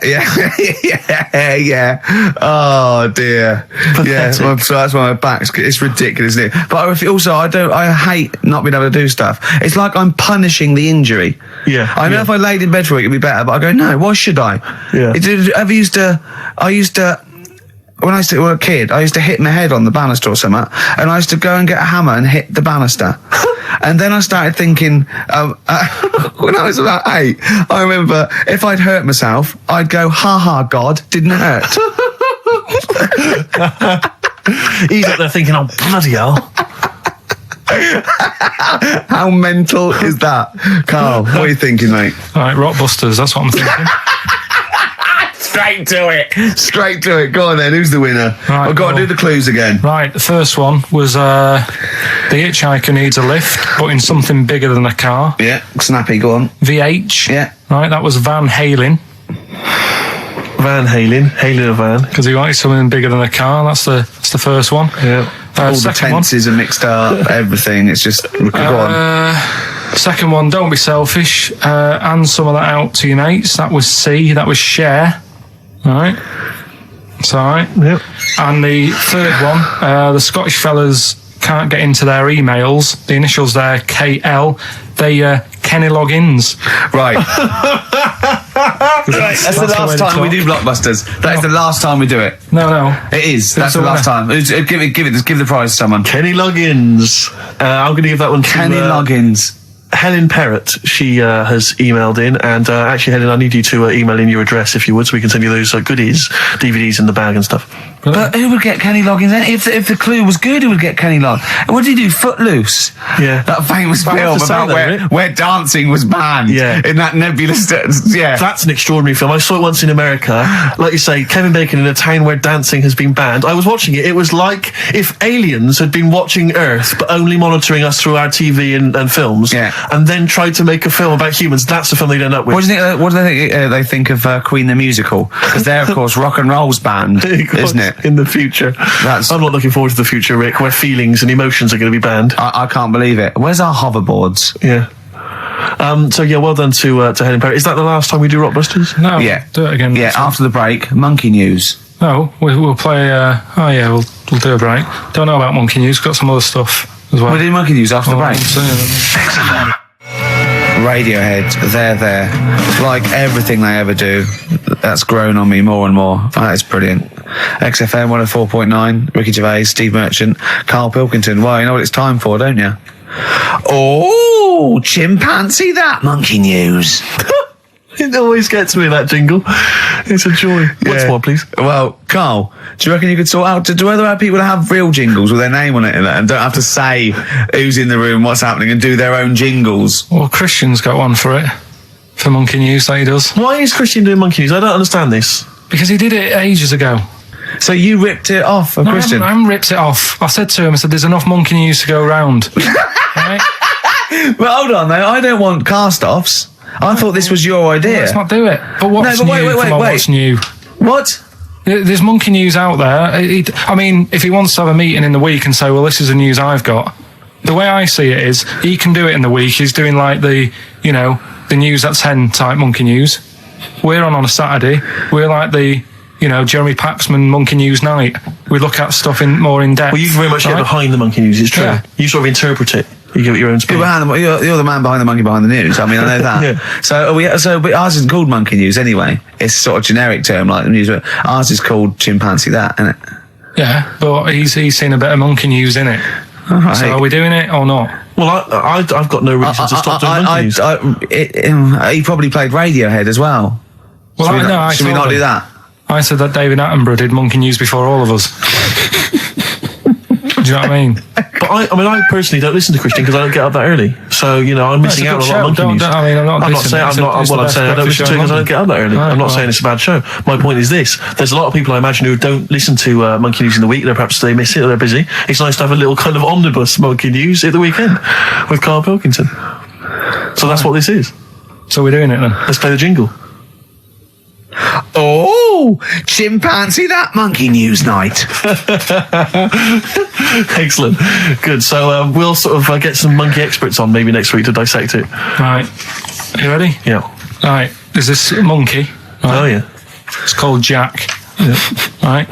Oh dear. Pathetic. Yeah, so that's why my back's, it's ridiculous, isn't it? But I hate not being able to do stuff. It's like I'm punishing the injury. Yeah. I know if I laid in bed for a week it'd be better, but I go, no, why should I? Yeah. When I was a kid, I used to hit my head on the banister or something, and I used to go and get a hammer and hit the banister. And then I started thinking, when I was about 8, I remember if I'd hurt myself, I'd go, "Ha ha, God, didn't hurt." He's up there thinking, "Oh, bloody hell." How mental is that? Carl, what are you thinking, mate? All right, Rockbusters, that's what I'm thinking. Straight to it. Go on then, who's the winner? Right, I've got to do the clues again. Right, the first one was the hitchhiker needs a lift, but in something bigger than a car. Yeah, snappy, go on. VH. Yeah. Right, that was Van Halen, Van Halen, hailing a van. because he wanted something bigger than a car. That's the first one. Yeah. All the Second one. tenses are mixed up, everything. It's just, go on. Second one, don't be selfish. Hand some of that out to your mates. That was C. That was share. All right. It's all right. Yep. And the third one, the Scottish fellas can't get into their emails. The initials there, KL. They Kenny logins. Right. That's the last time we do Blockbusters. That is the last time we do it. No. It is. That's the last time. Give the prize to someone. Kenny Loggins. I'm going to give that one to Kenny Loggins. Helen Perrott. She has emailed in, and actually, Helen, I need you to email in your address if you would, so we can send you those goodies, DVDs in the bag and stuff. But who would get Kenny Loggins then? If the clue was good, who would get Kenny Loggins? What did he do? Footloose? Yeah. That famous But I film have to say about though, Rick, where dancing was banned. Yeah. In that nebulous... Yeah. That's an extraordinary film. I saw it once in America. Like you say, Kevin Bacon in a town where dancing has been banned. I was watching it. It was like if aliens had been watching Earth, but only monitoring us through our TV and films, and then tried to make a film about humans. That's the film they'd end up with. What do you think? What do they think of Queen the musical? Because they're, of course, rock and roll's banned, isn't it? In the future. I'm not looking forward to the future, Rick, where feelings and emotions are going to be banned. I can't believe it. Where's our hoverboards? Yeah. So yeah, well done to Helen Perry. Is that the last time we do Rockbusters? No, Yeah. do it again. Yeah, after the break, monkey news. No, we'll play. We'll do a break. Don't know about monkey news. Got some other stuff as well. We're doing monkey news after the break. XFM. Radiohead, they're there. Like everything they ever do, that's grown on me more and more. That is brilliant. XFM 104.9, Ricky Gervais, Steve Merchant, Karl Pilkington. Well, you know what it's time for, don't you? Oh, chimpanzee that monkey news. It always gets me, that jingle. It's a joy. What's more, please? Well, Carl, do you reckon you could sort out to whether our people have real jingles with their name on it and don't have to say who's in the room, what's happening, and do their own jingles? Well, Christian's got one for it. For monkey news that he does. Why is Christian doing monkey news? I don't understand this. Because he did it ages ago. So you ripped it off of Christian? I haven't ripped it off. I said to him, there's enough monkey news to go around. Right? But hold on, though. I don't want cast-offs. I thought this was your idea. Let's not do it. But what's new? Come on, what's new? What? There's monkey news out there. I mean, if he wants to have a meeting in the week and say, well, this is the news I've got, the way I see it is, he can do it in the week. He's doing like the news at 10 type monkey news. We're on a Saturday. We're like the, Jeremy Paxman monkey news night. We look at stuff more in depth. Well, you very much get behind the monkey news, it's true. Yeah. You sort of interpret it. You give it your own spin. You're the man behind the monkey behind the news. I mean, I know that. Yeah. But ours isn't called monkey news anyway. It's sort of generic term like the news. But ours is called chimpanzee that, isn't it? Yeah, but he's seen a bit of monkey news in it. Right. So are we doing it or not? Well, I've got no reason to stop doing monkey news. He probably played Radiohead as well. Well, should we not do that? I said that David Attenborough did monkey news before all of us. Do you know what I mean? But I personally don't listen to Christian because I don't get up that early. So, I'm missing out on a lot of monkey news. I'm not saying I don't listen to it because I don't get up that early. I'm not saying it's a bad show. My point is this. There's a lot of people I imagine who don't listen to monkey news in the week. Perhaps they miss it or they're busy. It's nice to have a little kind of omnibus monkey news at the weekend with Karl Pilkington. So that's what this is. So we're doing it then. Let's play the jingle. Oh, chimpanzee that monkey news night. Excellent. Good. So we'll sort of get some monkey experts on maybe next week to dissect it. Right. Are you ready? Yeah. Right. There's this monkey. Right? Oh, yeah. It's called Jack. Yeah. Right.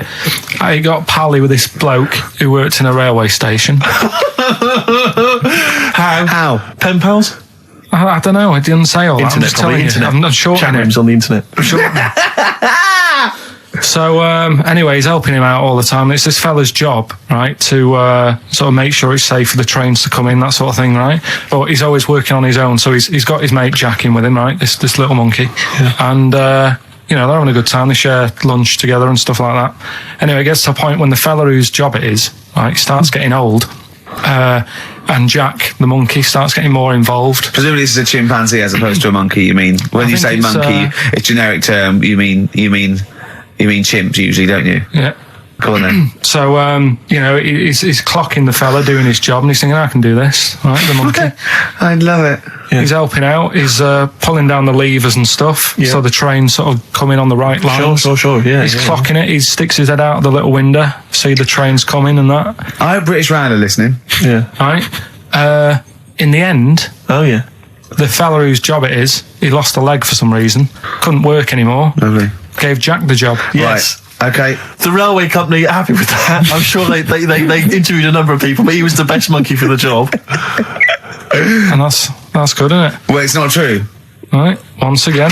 I got pally with this bloke who worked in a railway station. How? Pen pals? I don't know. I didn't say all that. Internet, I'm just telling you. I'm not sure. Chat rooms on the internet. So anyway, he's helping him out all the time. It's this fella's job, right, to sort of make sure it's safe for the trains to come in, that sort of thing, right? But he's always working on his own. So he's got his mate Jack in with him, right? This little monkey, and they're having a good time. They share lunch together and stuff like that. Anyway, it gets to a point when the fella whose job it is, right, starts getting old. And Jack, the monkey, starts getting more involved. Presumably this is a chimpanzee as opposed to a monkey, you mean? When you say monkey, it's generic term, you mean chimps usually, don't you? Yeah. Go on then. So, he's clocking the fella doing his job and he's thinking, I can do this, right, the monkey. I love it. Yeah. He's helping out, he's pulling down the levers and stuff, so the train's sort of coming on the right lines. Sure, yeah. He's clocking it, he sticks his head out of the little window, see the trains coming and that. I hope British Rail are listening. Yeah. Right? In the end... Oh, yeah. The fella whose job it is, he lost a leg for some reason, couldn't work anymore. Lovely. Gave Jack the job. Yes. Right. Okay. The railway company are happy with that. I'm sure they interviewed a number of people, but he was the best monkey for the job. And that's good, isn't it? Well, it's not true. Right, once again.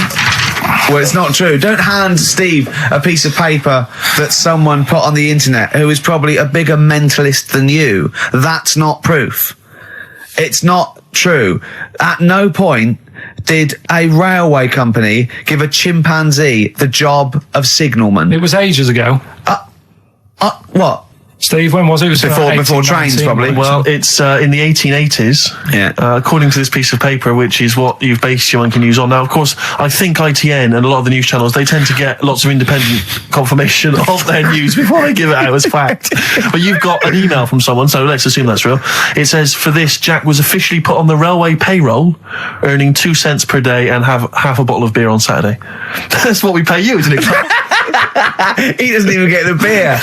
Well, it's not true. Don't hand Steve a piece of paper that someone put on the internet who is probably a bigger mentalist than you. That's not proof. It's not true. At no point did a railway company give a chimpanzee the job of signalman. It was ages ago. What? Steve, when was it? It was before trains, probably. Well, it's in the 1880s. Yeah. According to this piece of paper, which is what you've based your monkey news on. Now, of course, I think ITN and a lot of the news channels, they tend to get lots of independent confirmation of their news before they give it out as fact. But you've got an email from someone, so let's assume that's real. It says, for this, Jack was officially put on the railway payroll, earning 2 cents per day and have half a bottle of beer on Saturday. That's what we pay you, isn't it? He doesn't even get the beer.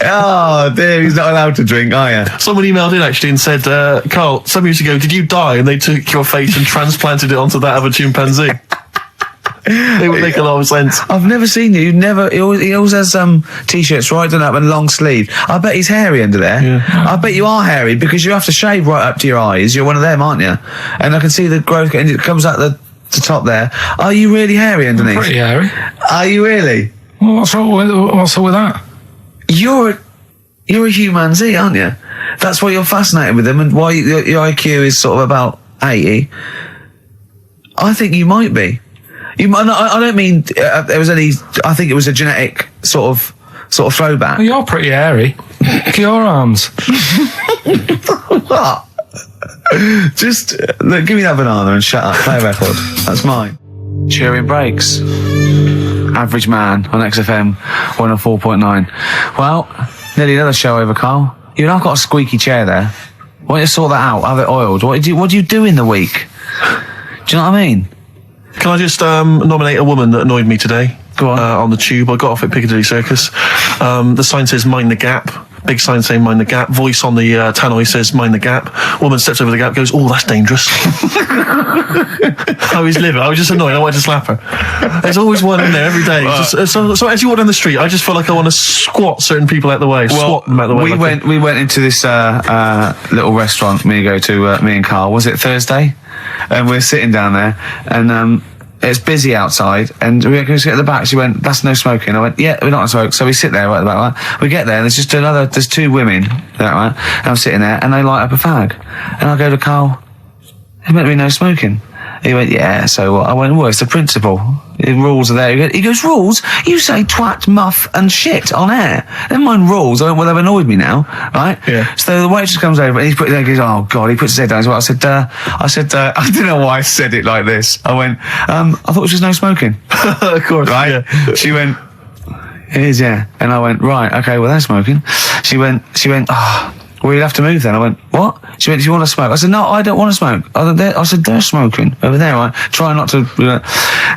Oh, dear, he's not allowed to drink, are you? Someone emailed in actually and said, Carl, some years ago, did you die? And they took your face and transplanted it onto that of a chimpanzee. It would make a lot of sense. I've never seen you. He always has t-shirts right done up and long sleeve. I bet he's hairy under there. Yeah. I bet you are hairy because you have to shave right up to your eyes. You're one of them, aren't you? And I can see the growth, and it comes out the top there. Are you really hairy underneath? Pretty hairy. Are you really? Well, what's up with that? You're a humanzee, aren't you? That's why you're fascinated with them, and why your IQ is sort of about 80. I think you might be. You might not, I don't mean there was any. I think it was a genetic sort of throwback. Well, you're pretty hairy. Look at your arms. What? Just look, give me that banana and shut up. Play a record. That's mine. Cheering breaks. Average Man on XFM 104.9. Well, nearly another show over, Carl. You've now got a squeaky chair there. Why don't you sort that out? Have it oiled. What do you do in the week? Do you know what I mean? Can I just nominate a woman that annoyed me today? Go on. On the tube. I got off at Piccadilly Circus. The sign says mind the gap. Big sign saying mind the gap. Voice on the tannoy says mind the gap. Woman steps over the gap, goes, oh, that's dangerous. I was livid. I was just annoyed. I wanted to slap her. There's always one in there every day. So as you walk down the street, I just feel like I want to squat certain people out the way. Swat them out the way. We went into this little restaurant me and Carl. Was it Thursday? And we're sitting down there, and it's busy outside, and we go sit at the back. She went, that's no smoking. I went, yeah, we're not smoking. So we sit there right at the back. Right? We get there, and there's two women, right? And I'm sitting there, and they light up a fag. And I go to Carl, there's meant to be no smoking. He went, yeah, so what? I went, well, it's the principle. The rules are there. He goes, rules? You say twat, muff, and shit on air. Never mind rules. I went, well, they've annoyed me now, right? Yeah. So the waitress comes over, and he goes, oh, God, he puts his head down. I said, I don't know why I said it like this. I went, I thought it was just no smoking. Of course, right? Yeah. She went, it is, yeah. And I went, right, okay, well, they're smoking. She went, oh, well, you'll have to move then. I went, what? She went, do you want to smoke? I said, no, I don't want to smoke. I said, they're smoking over there, right? Try not to.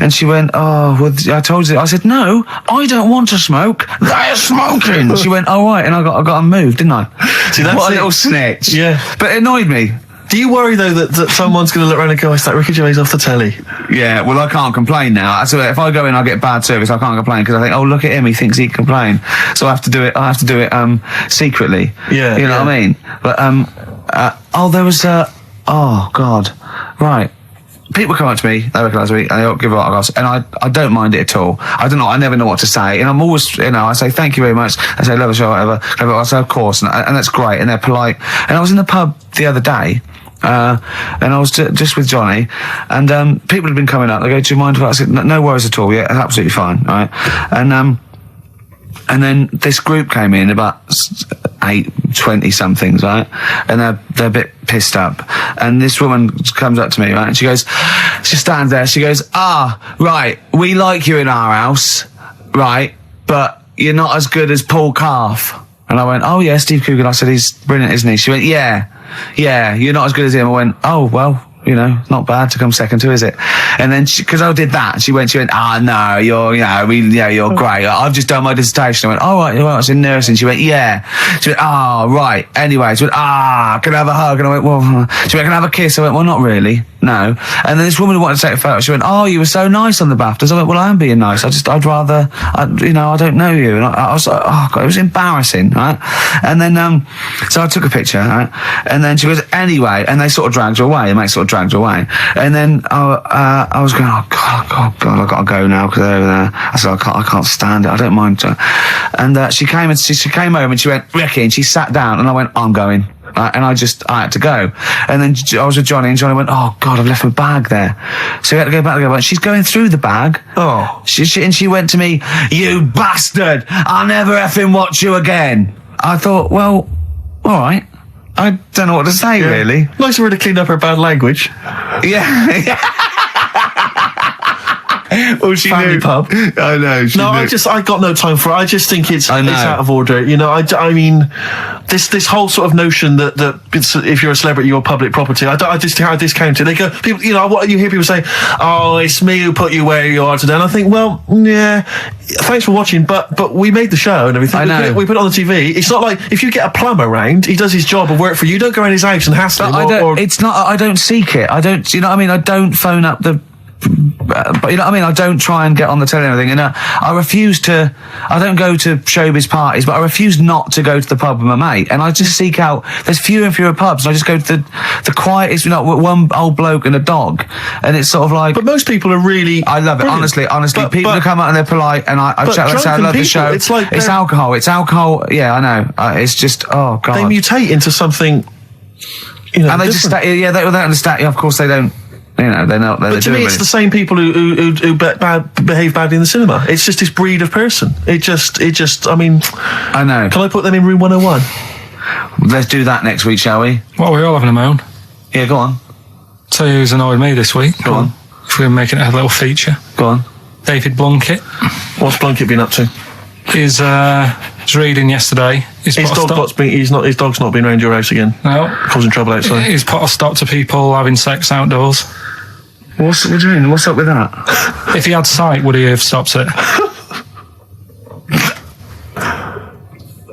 And she went, oh, well, I told you. I said, no, I don't want to smoke. They're smoking. She went, oh, right. And I got to move, didn't I? See, that's what a little snitch. Yeah. But it annoyed me. Do you worry, though, that someone's going to look around and go, it's that Ricky Gervais off the telly? Yeah, well, I can't complain now. So if I go in, I get bad service. I can't complain because I think, oh, look at him. He thinks he can complain. So I have to do it secretly. Yeah. You know what I mean? But, there was, oh, God. Right. People come up to me, they recognise me, and they give a lot of gossip, and I don't mind it at all. I don't know, I never know what to say, and I'm always, I say thank you very much, I say love the show, whatever, I say of course, and that's great, and they're polite. And I was in the pub the other day, and I was just with Johnny, and people had been coming up, they go, do you mind if I said, no worries at all, yeah, absolutely fine, right? And then this group came in, about 20-somethings, right? And they're a bit pissed up. And this woman comes up to me, right? And she stands there, she goes, right, we like you in our house, right? But you're not as good as Paul Calf. And I went, oh yeah, Steve Coogan. I said, he's brilliant, isn't he? She went, yeah, you're not as good as him. I went, oh, well, not bad to come second to, is it? And then because I did that, she went, no, you're great. I've just done my dissertation. I went, oh, right, I was in nursing. She went, yeah. She went, right. Anyway, she went, can I have a hug? And I went, well, she went, can I have a kiss? I went, well, not really. No. And then this woman who wanted to take a photo, she went, oh, you were so nice on the BAFTAs. I went, well, I am being nice. I'd rather, I don't know you. And I was like, oh, God, it was embarrassing, right? And then, so I took a picture, right? And then she goes, anyway, and they sort of dragged her away. The mate sort of dragged her away. And then I was going, oh, God, I've got to go now because they're over there. I said, I can't stand it. I don't mind. And she came over and she went, Ricky, and she sat down and I went, I'm going. And I had to go. And then I was with Johnny, and Johnny went, oh, God, I've left my bag there. So we had to go back. And she's going through the bag. Oh. She went to me, you bastard! I'll never effing watch you again. I thought, well, all right. I don't know what to say, really. Nice of her to clean up her bad language. Yeah. Well, she Family knew. pub. I know. She No, knew. I got no time for it. I just think it's I know. out of order. You know, I mean, this whole sort of notion that if you're a celebrity, you're public property. I discount it. They go, people, you know, what you hear people say, "Oh, it's me who put you where you are today." And I think, well, yeah, thanks for watching, but we made the show and everything. I know. We put it on the TV. It's not like if you get a plumber round, he does his job and work for you. You don't go around his house and hassle him. It's not. I don't seek it. I don't. You know what I mean? I don't phone up the. But you know what I mean? I don't try and get on the telly and everything. And I refuse to. I don't go to showbiz parties, but I refuse not to go to the pub with my mate. And I just seek out. There's fewer and fewer pubs. And I just go to the quietest. You know, one old bloke and a dog. And it's sort of like. But most people are really. I love it. brilliant. Honestly, But- people but- who come out and they're polite, and I but chat. I say I drunken love the people, show. it's like it's they're- alcohol. It's alcohol. Yeah, I know. It's just. Oh God. They mutate into something. You know, and they just. different. They don't understand. Of course, they don't. You know, they're not. They're But to me, doing it's it. the same people who behave badly in the cinema. It's just this breed of person. It just. I mean, I know. can I put them in room 101? Let's do that next week, shall we? What, are we all having a moan? Yeah, go on. Tell you who's annoyed me this week. Go on. If we're making it a little feature. Go on. David Blunkett What's Blunkett been up to? is was reading yesterday. His dog's not been around your house again. No. Causing trouble outside. He's put a stop to people having sex outdoors. What are you doing? What's up with that? If he had sight, would he have stopped it?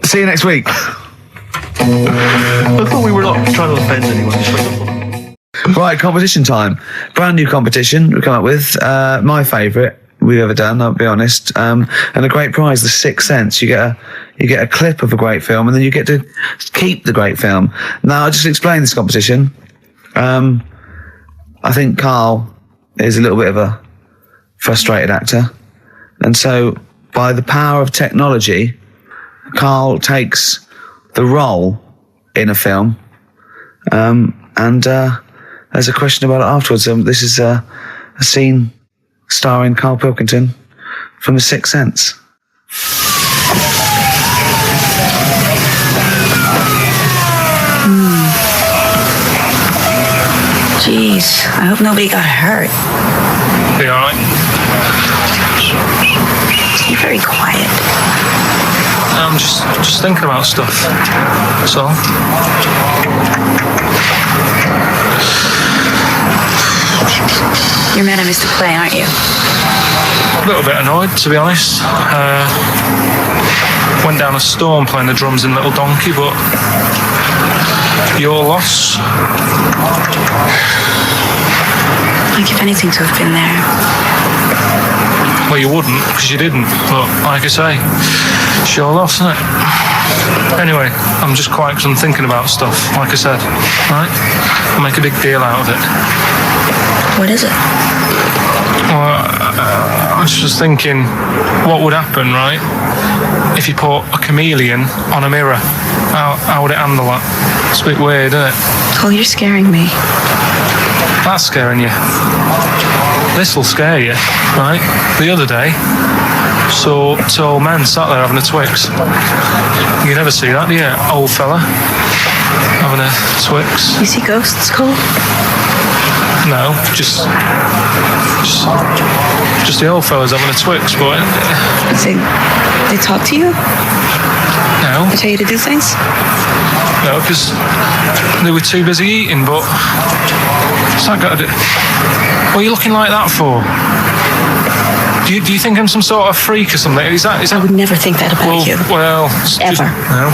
See you next week. I thought we were not trying to offend anyone. Right, competition time. Brand new competition we come up with. My favourite we've ever done, I'll be honest. And a great prize, The Sixth Sense. You get a clip of a great film, and then you get to keep the great film. Now, I'll just explain this competition. I think Karl is a little bit of a frustrated actor. And so, by the power of technology, Karl takes the role in a film. And there's a question about it afterwards. This is a scene starring Karl Pilkington from The Sixth Sense. Jeez, I hope nobody got hurt. Be alright. You're very quiet. I'm just thinking about stuff. That's all. You're mad I missed a play, aren't you? A little bit annoyed, to be honest. Went down a storm playing the drums in Little Donkey, but your loss. I'd give anything to have been there. Well, you wouldn't, because you didn't. But like I say, it's your loss, isn't it? Anyway, I'm just quiet because I'm thinking about stuff, like I said. Right? I'll make a big deal out of it. What is it? Well, I was just thinking, what would happen, right, if you put a chameleon on a mirror? How would it handle that? It's a bit weird, isn't it? Oh, you're scaring me. That's scaring you. This'll scare you, right? The other day, saw two old men sat there having a Twix. You never see that, do you? Old fella having a Twix. You see ghosts, Cole? No, just the old fellas having a Twix, but They talk to you? no, They tell you to do things? no, because they were too busy eating. But what's that got to do? What are you looking like that for? Do you think I'm some sort of freak or something? Is that? I would never think that about you. Well, Ever. No.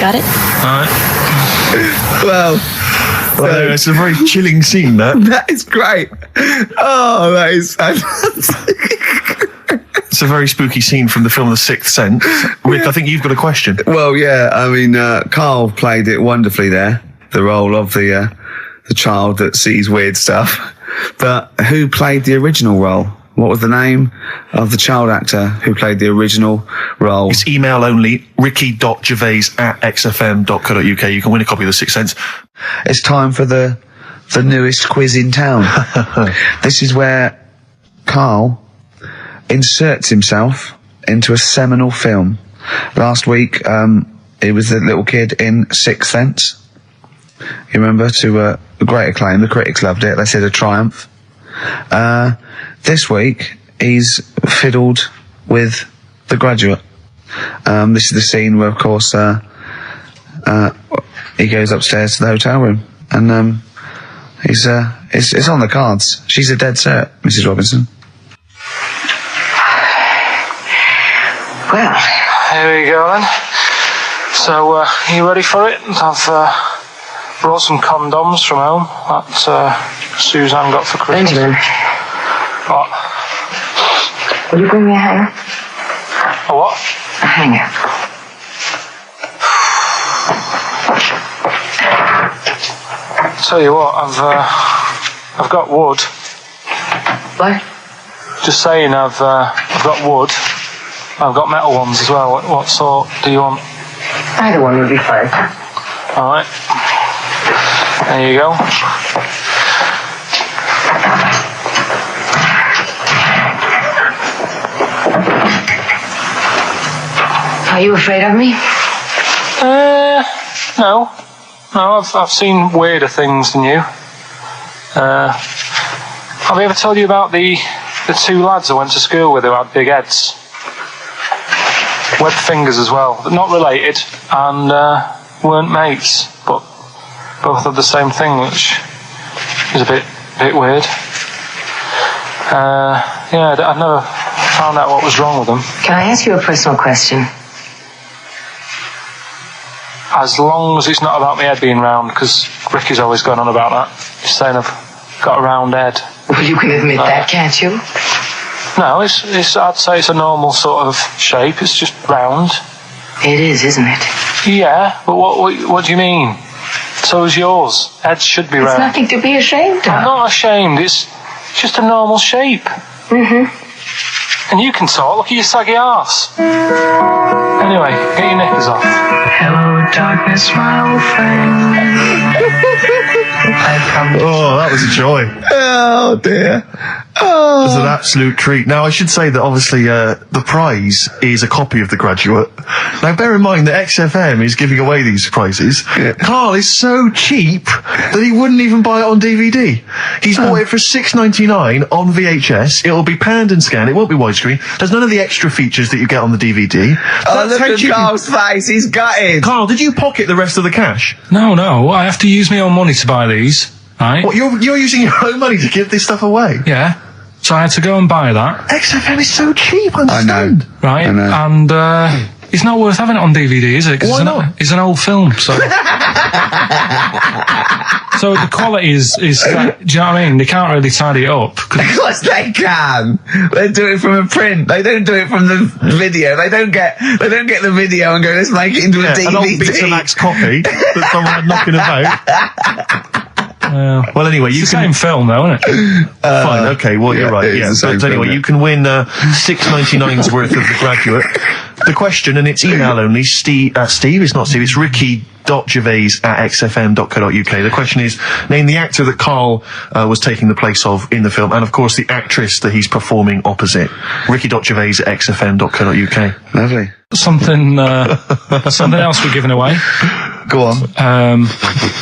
Got it? All right. Well, It's a very chilling scene, that. that is great. Oh, that is fantastic. It's a very spooky scene from the film The Sixth Sense. Rick, I think you've got a question. Well, yeah, I mean, Karl played it wonderfully there, the role of the child that sees weird stuff. But who played the original role? What was the name of the child actor who played the original role? It's email only, ricky.gervais@xfm.co.uk. You can win a copy of The Sixth Sense. It's time for the newest quiz in town. This is where Karl inserts himself into a seminal film. Last week, he was the little kid in Sixth Sense. You remember, to great acclaim. The critics loved it. They said a triumph. This week, he's fiddled with The Graduate. This is the scene where, of course, he goes upstairs to the hotel room, and it's on the cards. She's a dead cert, Mrs. Robinson. Well, Here we go then. So, you ready for it? I've brought some condoms from home that Suzanne got for Christmas. Benjamin, What? will you bring me a hanger? A what? A hanger. Tell you what, I've got wood. What? Just saying, I've got wood. I've got metal ones as well. What sort do you want? Either one would be fine. All right. There you go. Are you afraid of me? No. No, I've seen weirder things than you. Have I ever told you about the two lads I went to school with who had big heads? Webbed fingers as well. But not related and weren't mates, but both had the same thing, which is a bit weird. Yeah, I'd never found out what was wrong with them. Can I ask you a personal question? As long as it's not about my head being round, because Ricky's always going on about that. He's saying I've got a round head. Well, you can admit that, can't you? No, it's. I'd say it's a normal sort of shape. It's just round. It is, isn't it? Yeah, but what do you mean? So is yours. Heads should be It's round. nothing to be ashamed of. I'm not ashamed. It's just a normal shape. Mm-hmm. And you can talk. Look at your saggy arse. Anyway, get your knickers off. Hello, darkness, my old friend. I've come. Oh, that was a joy. Oh dear. It was an absolute treat. Now, I should say that obviously the prize is a copy of The Graduate. Now, bear in mind that XFM is giving away these prizes. Yeah. Carl is so cheap that he wouldn't even buy it on DVD. He's bought it for $6.99 on VHS. It'll be panned and scanned. It won't be widescreen. There's none of the extra features that you get on the DVD. Oh, look at Carl's face. He's gutted. Carl, did you pocket the rest of the cash? No, I have to use my own money to buy these. Right? What, you're using your own money to give this stuff away? Yeah. So I had to go and buy that. XFM is so cheap, I I know. understand. Right? I know. And it's not worth having it on DVD, is it? 'Cause Why not? It's an old film, so. So the quality is do you know what I mean? They can't really tidy it up. Of course they can. They do it from a print. They don't do it from the video. They don't get the video and go, let's make it into a DVD. An old Betamax copy that someone had knocking about. Well, anyway, It's you the can. same film, though, isn't it? Fine, okay, well, yeah, you're right. it is Yeah, the same but anyway, film, yeah. you can win $6.99's worth of The Graduate. The question, and it's email only, Steve, it's not Steve, it's ricky.gervais@xfm.co.uk. The question is, name the actor that Carl was taking the place of in the film, and of course the actress that he's performing opposite. ricky.gervais@xfm.co.uk. Lovely. Something else we're giving away. Go on.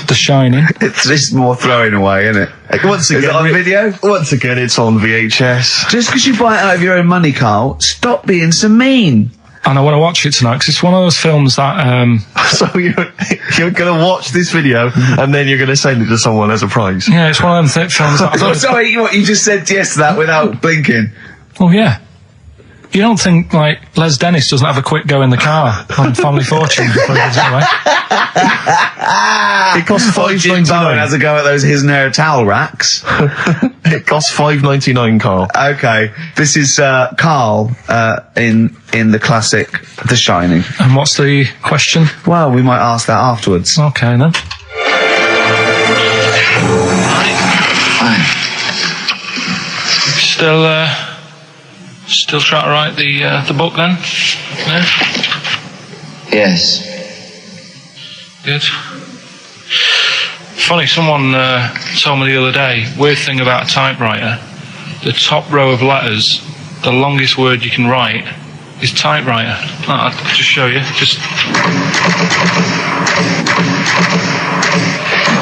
The Shining. It's just more throwing away, isn't it? Once Is again, it on video? Once again, it's on VHS. Just because you buy it out of your own money, Carl, stop being so mean. And I want to watch it tonight because it's one of those films that So you're going to watch this video and then you're going to send it to someone as a prize. yeah, it's one of them films that Oh, sorry, what you just said yes to that without blinking. Oh yeah. You don't think like Les Dennis doesn't have a quick go in the car on Family Fortune before he gives it away? It costs Jim Bowen has $5.99. a go at those his and her towel racks. It costs $5.99, Carl. Okay, this is Carl in the classic The Shining. And what's the question? Well, we might ask that afterwards. Okay then. Still trying to write the book then? Yeah? Yes. Good. Funny, someone told me the other day, weird thing about a typewriter, the top row of letters, the longest word you can write is typewriter. I'll just show you.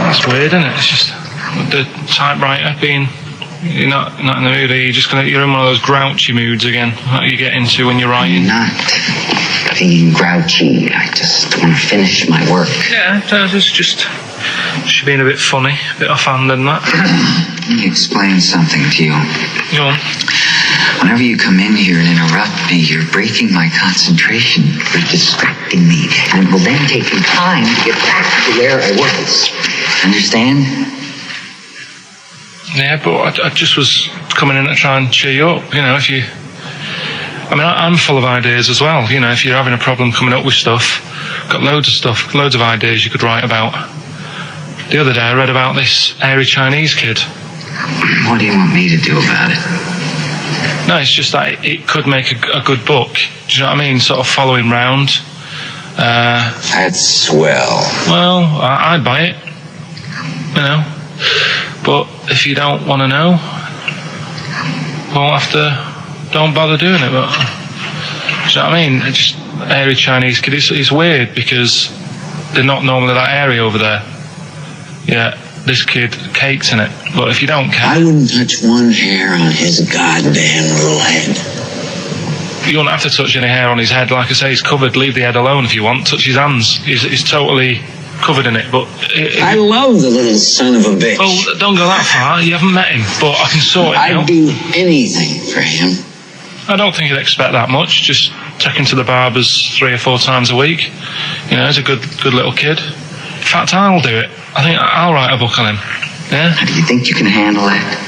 That's weird, isn't it? It's just the typewriter being You're not in the mood, are you? You're in one of those grouchy moods again, that you get into when you're writing. Not being grouchy. I just want to finish my work. Yeah, it's just being a bit funny, a bit offhand and that. Let me explain something to you. Go on. Whenever you come in here and interrupt me, you're breaking my concentration. You're distracting me. And it will then take me time to get back to where I was. Understand? Yeah, but I just was coming in to try and cheer you up. You know, I'm full of ideas as well. You know, if you're having a problem coming up with stuff, got loads of ideas you could write about. The other day I read about this airy Chinese kid. What do you want me to do about it? No, it's just that it could make a good book. Do you know what I mean? Sort of following round. That's swell. Well, I'd buy it. You know. But if you don't want to know, don't bother doing it. But do you know what I mean? It's just airy Chinese kid. It's weird because they're not normally that airy over there. Yeah, this kid cakes in it. But if you don't care, I wouldn't touch one hair on his goddamn little head. You don't have to touch any hair on his head. Like I say, he's covered. Leave the head alone if you want. Touch his hands. He's totally covered in it. But I love the little son of a bitch. Well, don't go that far. You haven't met him, but I can sort it out. I'd do anything for him. I don't think he'd expect that much. Just take him to the barbers 3 or 4 times a week. You know, he's a good little kid. In fact, I'll do it. I think I'll write a book on him. Yeah? Do you think you can handle that?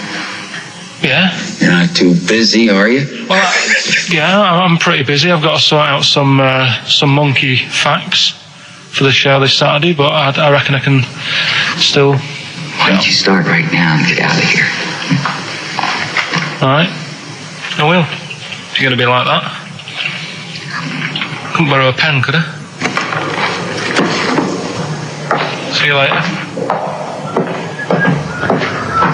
Yeah. You're not too busy, are you? Well, I'm pretty busy. I've got to sort out some monkey facts for the show this Saturday, but I reckon I can still... Why don't you start right now and get out of here? All right. I will. If you're going to be like that. Couldn't borrow a pen, could I? See you later.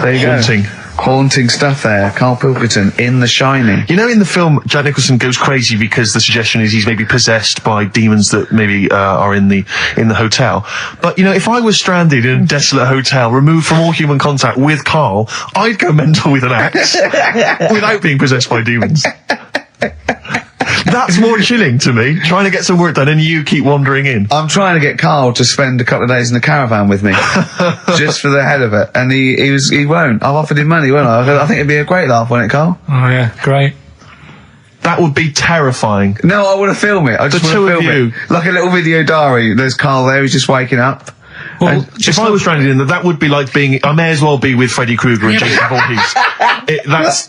There you Haunting. go. Haunting stuff there. Karl Pilkington in The Shining. You know, in the film, Jack Nicholson goes crazy because the suggestion is he's maybe possessed by demons that maybe are in the hotel. But, you know, if I was stranded in a desolate hotel, removed from all human contact with Karl, I'd go mental with an axe without being possessed by demons. That's more chilling to me, trying to get some work done and you keep wandering in. I'm trying to get Karl to spend a couple of days in the caravan with me, just for the head of it, and he won't. I've offered him money, won't I? I think it'd be a great laugh, wouldn't it, Karl? Oh yeah, great. That would be terrifying. No, I want to film it. I just want to film it. Like a little video diary. There's Karl there, he's just waking up. Well, If I was stranded in that would be like being... I may as well be with Freddy Krueger and Jason Voorhees.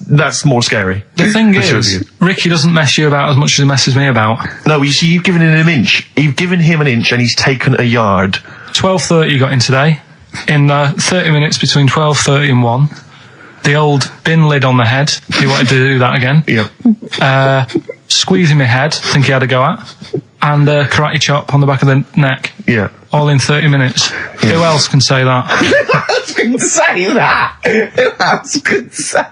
That's more scary. The thing is, Ricky doesn't mess you about as much as he messes me about. No, you see, you've given him an inch. You've given him an inch and he's taken a yard. 12:30 you got in today. In 30 minutes between 12:30 and 1. The old bin lid on the head. He wanted to do that again. Yep. Squeezing my head, think he had a go at. And karate chop on the back of the neck. Yeah. All in 30 minutes. Who else can say that? Who else can say that? Who else can say?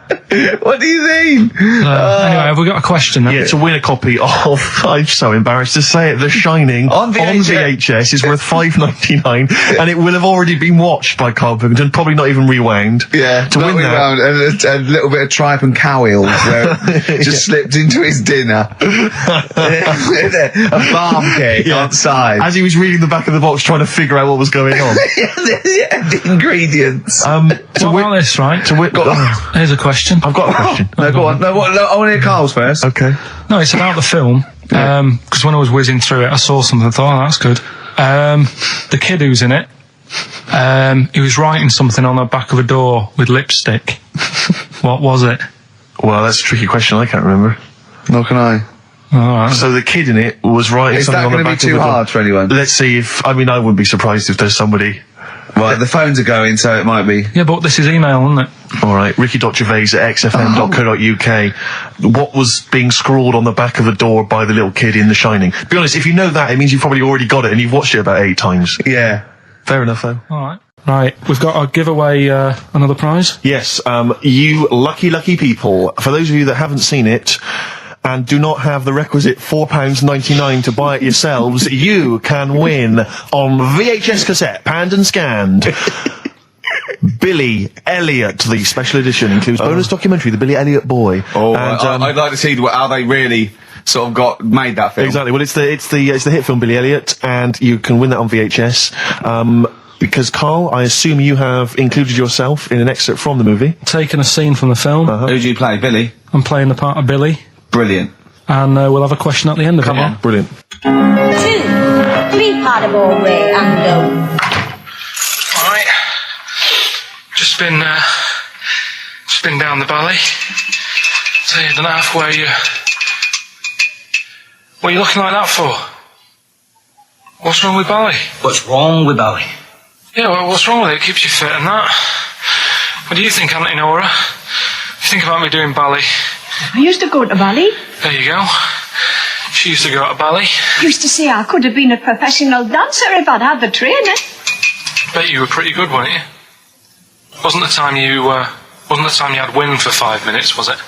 What do you mean? Anyway, have we got a question then? Yeah, to win a copy of, I'm so embarrassed to say it, The Shining On VHS. is worth $5.99 and it will have already been watched by Karl Pilkington, probably not even rewound. Yeah, to win that. Round, and a little bit of tripe and cow eels where it just slipped into his dinner. A barm cake outside. As he was reading the back of the box trying to figure out what was going on. The ingredients. What about this, right? Here's a question. I've got a question. No, go on. No, I want to hear Karl's first. Okay. No, it's about the film. Because when I was whizzing through it, I saw something and thought, oh, that's good. The kid who's in it, he was writing something on the back of a door with lipstick. What was it? Well, that's a tricky question. I can't remember. Nor can I. Alright. So the kid in it was writing Is something that on the going to be back of the too door. hard for anyone? Let's see if... I mean, I wouldn't be surprised if there's somebody... Right, the phones are going, so it might be. Yeah, but this is email, isn't it? All right, Ricky.Gervais at xfm.co.uk. What was being scrawled on the back of the door by the little kid in The Shining? Be honest, if you know that, it means you've probably already got it and you've watched it about 8 times. Yeah. Fair enough, though. Alright. Right, we've got to give away another prize. Yes, you lucky people. For those of you that haven't seen it and do not have the requisite £4.99 to buy it yourselves, you can win on VHS cassette, panned and scanned. Billy Elliot. The special edition includes bonus documentary, The Billy Elliot Boy. Oh, and, I'd like to see how they really sort of made that film. Exactly. Well, it's the hit film Billy Elliot, and you can win that on VHS. Because Carl, I assume you have included yourself in an excerpt from the movie. Taking a scene from the film. Who do you play, Billy? I'm playing the part of Billy. Brilliant. And we'll have a question at the end of it. Come on. Brilliant. 2, 3-part of all way and Alright. Just been down the valley. So you don't know where you... What are you looking like that for? What's wrong with Bally? What's wrong with Bally? Yeah, well, what's wrong with it? It keeps you fit and that. What do you think, Auntie Nora? You think about me doing ballet? I used to go to ballet. There you go. She used to go to ballet. Used to say I could have been a professional dancer if I'd had the training. Bet you were pretty good, weren't you? Wasn't the time you had wind for 5 minutes, was it?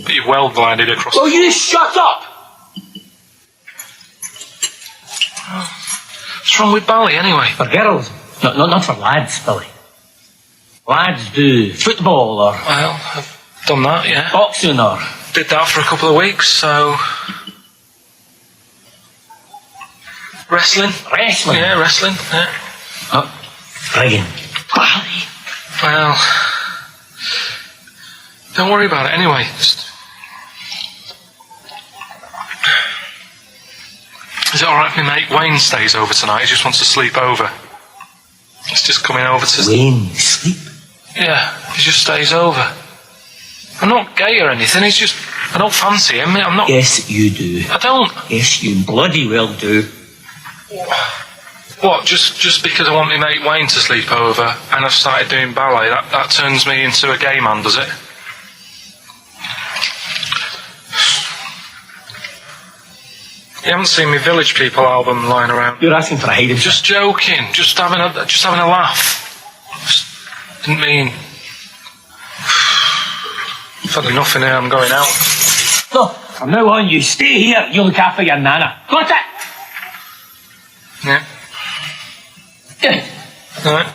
But you well glided across. Will you shut up? What's wrong with ballet, anyway? For girls, not for lads, Billy. Lads do football or Well, I've done that, yeah. boxing or... Did that for a couple of weeks, so... Wrestling? Wrestling? Yeah, wrestling, yeah. Oh, friggin' Bally. Well... Don't worry about it, anyway. Is it alright if my mate Wayne stays over tonight? He just wants to sleep over. He's just coming over to... Wayne, sleep? Yeah, he just stays over. I'm not gay or anything, he's just... I don't fancy him, I'm not... Yes, you do. I don't... Yes, you bloody well do. What, just because I want my mate Wayne to sleep over and I've started doing ballet, that turns me into a gay man, does it? You haven't seen my Village People album lying around. You're asking for a hiding. Just joking, just having a laugh. Just didn't mean... I've had enough in here, I'm going out. No, from now on, you stay here. You look after your nana. Got it? Yeah. Yeah. Alright.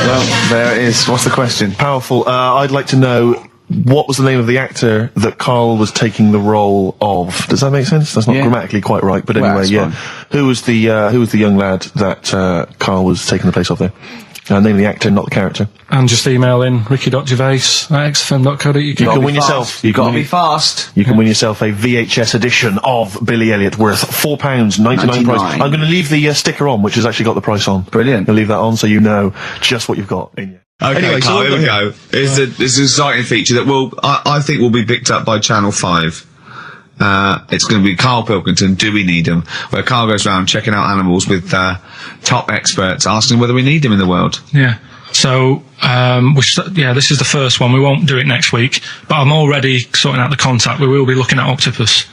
Well, there it is. What's the question? Powerful. I'd like to know what was the name of the actor that Carl was taking the role of. Does that make sense? That's not Yeah. grammatically quite right, but Well, anyway, that's yeah. fine. Who was the young lad that Carl was taking the place of there? Name of the actor, not the character. And just email in ricky.gervais@xfm.co.uk. You can win yourself. You've got to be fast. You can win yourself a VHS edition of Billy Elliot worth £4.99 price. I'm going to leave the sticker on, which has actually got the price on. Brilliant. I'll leave that on so you know just what you've got in you. Okay, Anyway, Carl, so here we go. It's an exciting feature that I think will be picked up by Channel 5. It's going to be Karl Pilkington, Do We Need Him? Where Karl goes around checking out animals with top experts, asking whether we need them in the world. Yeah. So, this is the first one. We won't do it next week, but I'm already sorting out the contact. We will be looking at octopus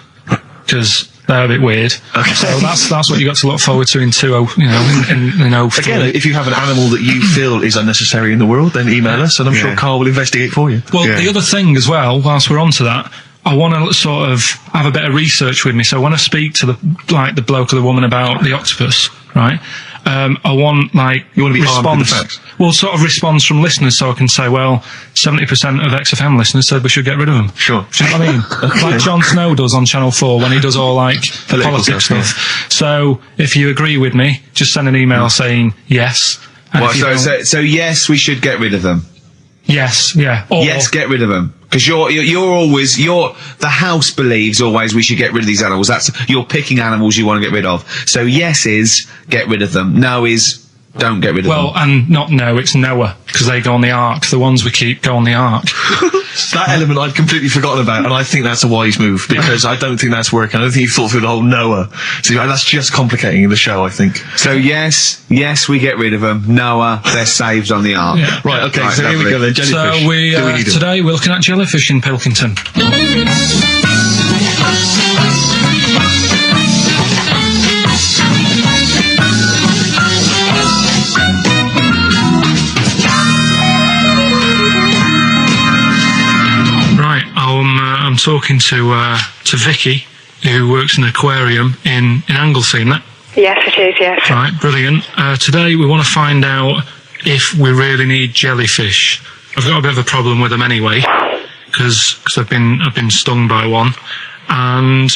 because they're a bit weird. Okay. So that's what you got to look forward to in in 03. Again, if you have an animal that you feel is unnecessary in the world, then email us, and I'm sure Carl will investigate for you. Well, the other thing as well, whilst we're onto that, I want to sort of have a bit of research with me. So when I speak to the bloke or the woman about the octopus, right? I want You want to be armed with response. the facts. Well, sort of response from listeners, so I can say, well, 70% of XFM listeners said we should get rid of them. Sure. Do you know what I mean? Like Jon Snow does on Channel 4 when he does all politics stuff. So if you agree with me, just send an email saying yes. And Well, if you don't- so yes, we should get rid of them. yes, yeah. Or, Yes, get rid of them. Because the house believes always we should get rid of these animals. You're picking animals you want to get rid of. So yes is get rid of them. No is don't get rid of them. Well, and not no, it's Noah, because they go on the ark. The ones we keep go on the ark. That element I'd completely forgotten about, and I think that's a wise move, because I don't think that's working. I don't think you've thought through the whole Noah. See, that's just complicating the show, I think. So yes, we get rid of them. Noah, they're saved on the ark. Yeah. Right, okay, Right, so here we lovely. go then. Jellyfish. So we, Do we need 'em? today we're looking at jellyfish in Pilkington. Right, I'm talking to Vicky, who works in an aquarium in Anglesey, Yes, it is, yes. Right, brilliant. Today we want to find out if we really need jellyfish. I've got a bit of a problem with them anyway, because I've been stung by one, and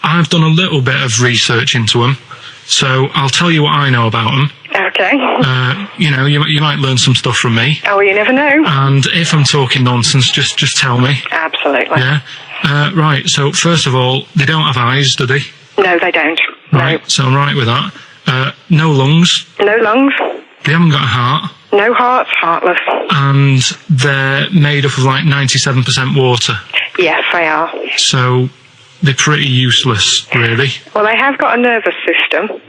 I've done a little bit of research into them, so I'll tell you what I know about them. Okay. You might learn some stuff from me. Oh, you never know. And if I'm talking nonsense, just tell me. Absolutely. Yeah. Right. So first of all, they don't have eyes, do they? No, they don't. Right. No. So I'm right with that. No lungs. No lungs. They haven't got a heart. No hearts, heartless. And they're made up of like 97% water. Yes, they are. So they're pretty useless, really. Well, they have got a nervous system.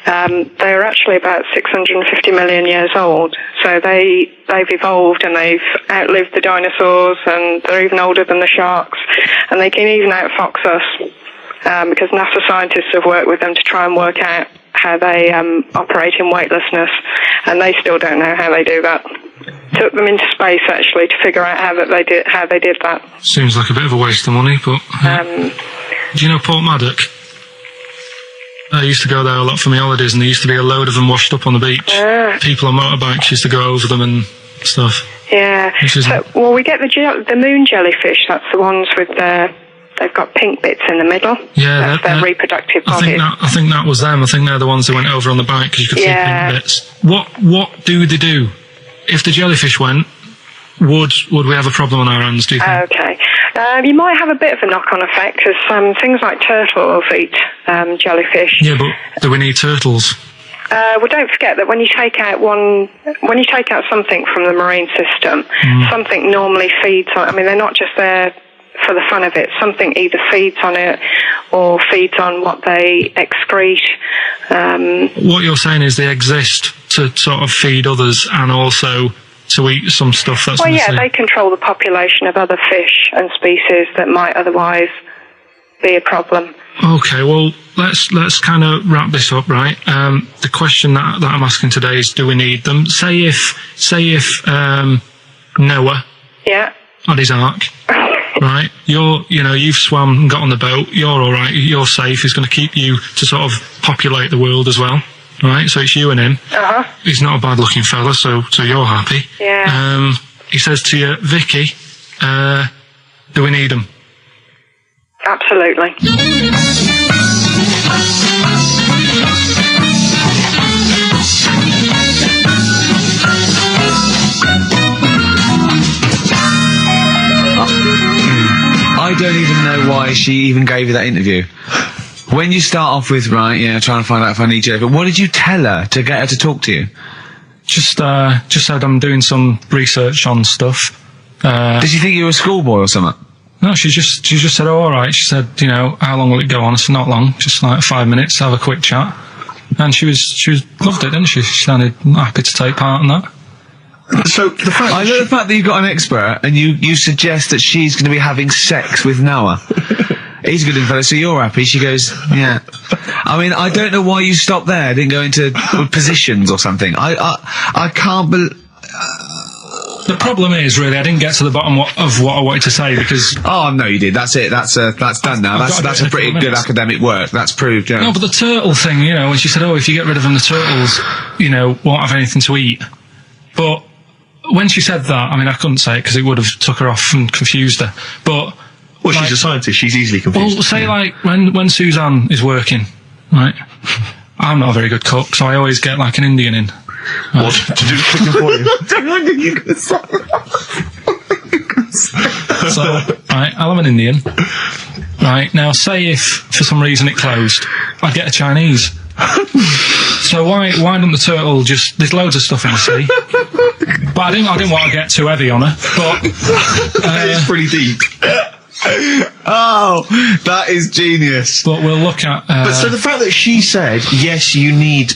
They're actually about 650 million years old, so they've evolved and they've outlived the dinosaurs, and they're even older than the sharks, and they can even outfox us, because NASA scientists have worked with them to try and work out how they operate in weightlessness, and they still don't know how they do that. Took them into space actually to figure out how they did that. Seems like a bit of a waste of money, but do you know Port Maddock? I used to go there a lot for my holidays, and there used to be a load of them washed up on the beach. People on motorbikes used to go over them and stuff. Yeah. Well, we get the moon jellyfish. That's the ones with they've got pink bits in the middle. Yeah, that's their reproductive bodies. I think that was them. I think they're the ones that went over on the bike because you could see pink bits. What do they do? If the jellyfish went, would we have a problem on our hands, do you think? Okay. You might have a bit of a knock-on effect, because things like turtles eat jellyfish. Yeah, but do we need turtles? Well, don't forget that when you take out something from the marine system, something normally feeds on. I mean, they're not just there for the fun of it. Something either feeds on it or feeds on what they excrete. What you're saying is they exist to sort of feed others and also to eat some stuff that's Well, yeah, they control the population of other fish and species that might otherwise be a problem. Okay, well, let's kind of wrap this up, right? The question that I'm asking today is, do we need them? Say if Noah had his ark, right? You've swum and got on the boat. You're all right. You're safe. He's going to keep you to sort of populate the world as well. Right, so it's you and him. He's not a bad-looking fella, so you're happy. Yeah. He says to you, Vicky, do we need him? Absolutely. I don't even know why she even gave you that interview. When you start off with, trying to find out if I need you, but what did you tell her to get her to talk to you? Just said I'm doing some research on stuff. Did she think you were a schoolboy or something? No, she just said, oh, all right. She said, how long will it go on? I said, not long, just like 5 minutes, have a quick chat. And she loved it, didn't she? She sounded happy to take part in that. So the fact I know the fact that you've got an expert and you suggest that she's going to be having sex with Noah. He's a good fella, so you're happy. She goes, yeah. I mean, I don't know why you stopped there. Didn't go into positions or something. I can't believe. The problem is, really, I didn't get to the bottom of what I wanted to say because. Oh no, you did. That's it. That's done now. That's a pretty good academic work. That's proved. Yeah. No, but the turtle thing, when she said, "Oh, if you get rid of them, the turtles, won't have anything to eat." But when she said that, I mean, I couldn't say it because it would have took her off and confused her. But. Well, she's a scientist. She's easily confused. Well, say like when Suzanne is working, right? I'm not a very good cook, so I always get like an Indian in. Right? What to do cooking for you? So, right, I'll have an Indian. Right now, say if for some reason it closed, I'd get a Chinese. So why don't the turtle just? There's loads of stuff in the sea. But I didn't want to get too heavy on her. But it's pretty deep. Oh, that is genius. But we'll look at. But so the fact that she said yes, you need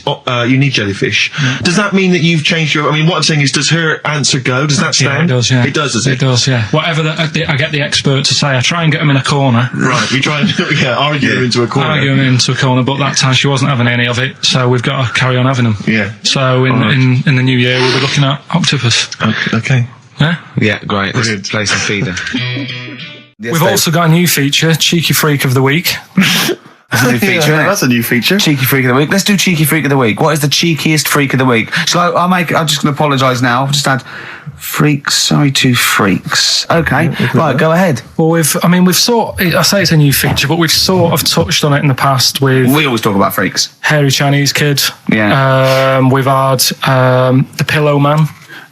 jellyfish. Does that mean that you've changed your? I mean, what I'm saying is, does her answer go? Does that stand? Yeah, it does. Yeah, it does. Does it? It does. Yeah. Whatever I get the expert to say, I try and get him in a corner. Right. You try and argue him into a corner. Argue him into a corner, but that time she wasn't having any of it, so we've got to carry on having them. Yeah. So in the new year we'll be looking at octopus. Okay. Yeah. Yeah. Great. Let's play some feeder. We've also got a new feature, Cheeky Freak of the Week. That's a new feature, isn't it? That's a new feature. Cheeky Freak of the Week. Let's do Cheeky Freak of the Week. What is the cheekiest freak of the week? I'm just going to apologise now. I've just had freaks. Sorry to freaks. Okay. Right, go ahead. Well, I say it's a new feature, but we've sort of touched on it in the past with... We always talk about freaks. Hairy Chinese Kid. Yeah. We've had the Pillow Man.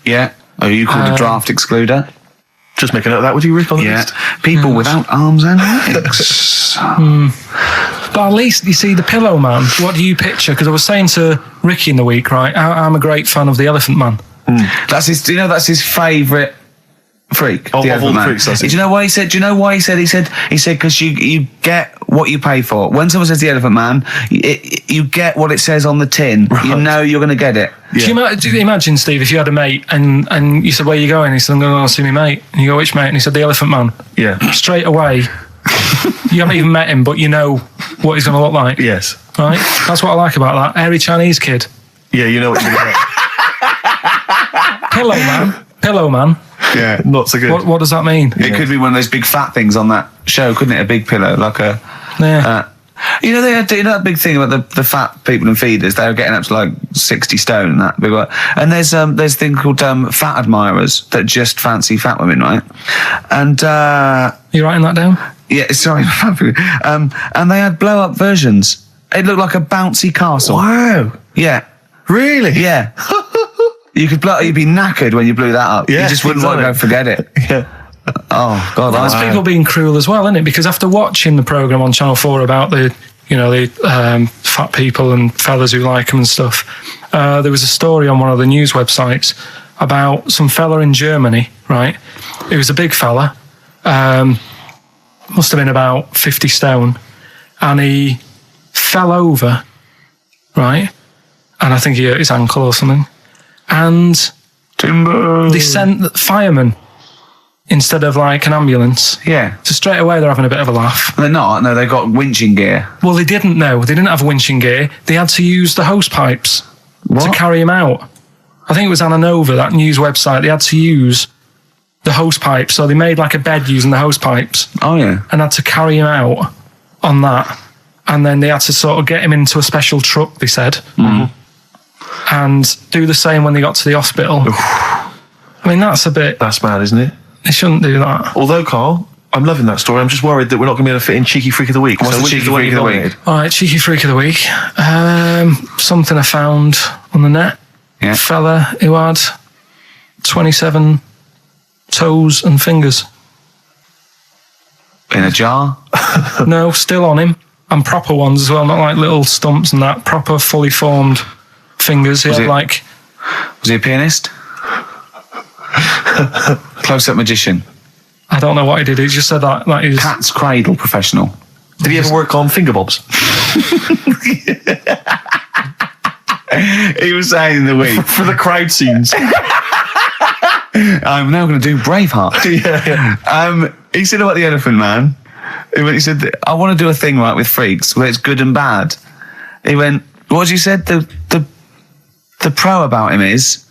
Yeah. Oh, you called a draft excluder? Just make a note of that, would you, Rick, on the list? People without arms and legs. But at least, you see, the Pillow Man, what do you picture? Because I was saying to Ricky in the week, right, I'm a great fan of the Elephant Man. That's his favourite freak. Of all the freaks, Do you know why he said? He said because you get what you pay for. When someone says the Elephant Man, you get what it says on the tin. Right. You know you're going to get it. Yeah. Do you imagine, Steve, if you had a mate and you said, "Where are you going?" He said, "I'm going to go see my mate." And you go, "Which mate?" And he said, "The Elephant Man." Yeah. Straight away, you haven't even met him, but you know what he's going to look like. Yes. Right. That's what I like about that hairy Chinese kid. Yeah, you know what you're going to get. Pillow Man. Yeah. Not so good. What does that mean? It could be one of those big fat things on that show, couldn't it? A big pillow, like a... Yeah. They had that big thing about the fat people and feeders. They were getting up to like 60 stone and that big one. And there's a thing called fat admirers that just fancy fat women, right? And you writing that down? Yeah, sorry. And they had blow up versions. It looked like a bouncy castle. Wow. Yeah. Really? Yeah. You'd be knackered when you blew that up. Yeah, You just wouldn't want to go forget it. Yeah. Oh God, That's people being cruel as well, isn't it? Because after watching the programme on Channel 4 about the fat people and fellas who like them and stuff, there was a story on one of the news websites about some fella in Germany, right? He was a big fella, must have been about 50 stone, and he fell over, right? And I think he hurt his ankle or something. And they sent firemen instead of like an ambulance. Yeah. So straight away they're having a bit of a laugh. They're not. No, they've got winching gear. Well, they didn't know. They didn't have winching gear. They had to use the hose pipes to carry him out. I think it was Ananova, that news website. They had to use the hose pipes. So they made like a bed using the hose pipes. Oh, yeah. And had to carry him out on that. And then they had to sort of get him into a special truck, they said. Mm-hmm. And do the same when they got to the hospital. I mean, that's mad, isn't it? They shouldn't do that. Although, Carl, I'm loving that story. I'm just worried that we're not going to be able to fit in Cheeky Freak of the Week. What's the Cheeky Freak of the Week? All right, Cheeky Freak of the Week. Something I found on the net. Yeah. Fella who had 27 toes and fingers. In a jar? No, still on him. And proper ones as well, not like little stumps and that. Proper, fully formed fingers. Was he a pianist? Close-up magician? I don't know what he did. He just said that he's... Cat's cradle professional. Did he ever work on finger bobs? He was saying in the week. For the crowd scenes. I'm now going to do Braveheart. Yeah. He said about the Elephant Man. He said, I want to do a thing right with freaks where it's good and bad. He went, what you said? The pro about him is...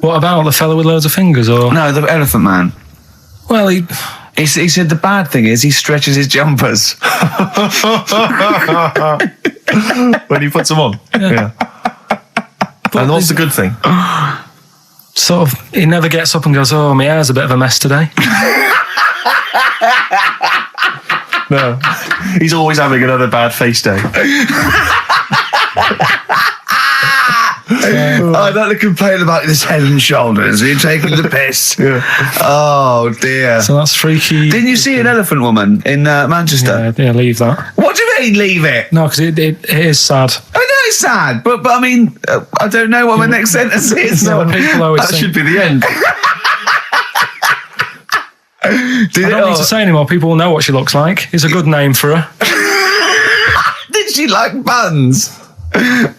What about the fella with loads of fingers, or...? No, the Elephant Man. Well, he said the bad thing is he stretches his jumpers. When he puts them on. Yeah. And what's the good thing? Sort of, he never gets up and goes, oh, my hair's a bit of a mess today. No. He's always having another bad face day. I'd like to complain about this head and shoulders. You're taking the piss. Yeah. Oh, dear. So that's freaky. Didn't you see an elephant woman in Manchester? Yeah, leave that. What do you mean, leave it? No, because it is sad. I know it's sad, but I mean, I don't know what my next sentence is. No, people always that think, should be the end. I don't need to say anymore. People will know what she looks like. It's a good name for her. Did she like buns?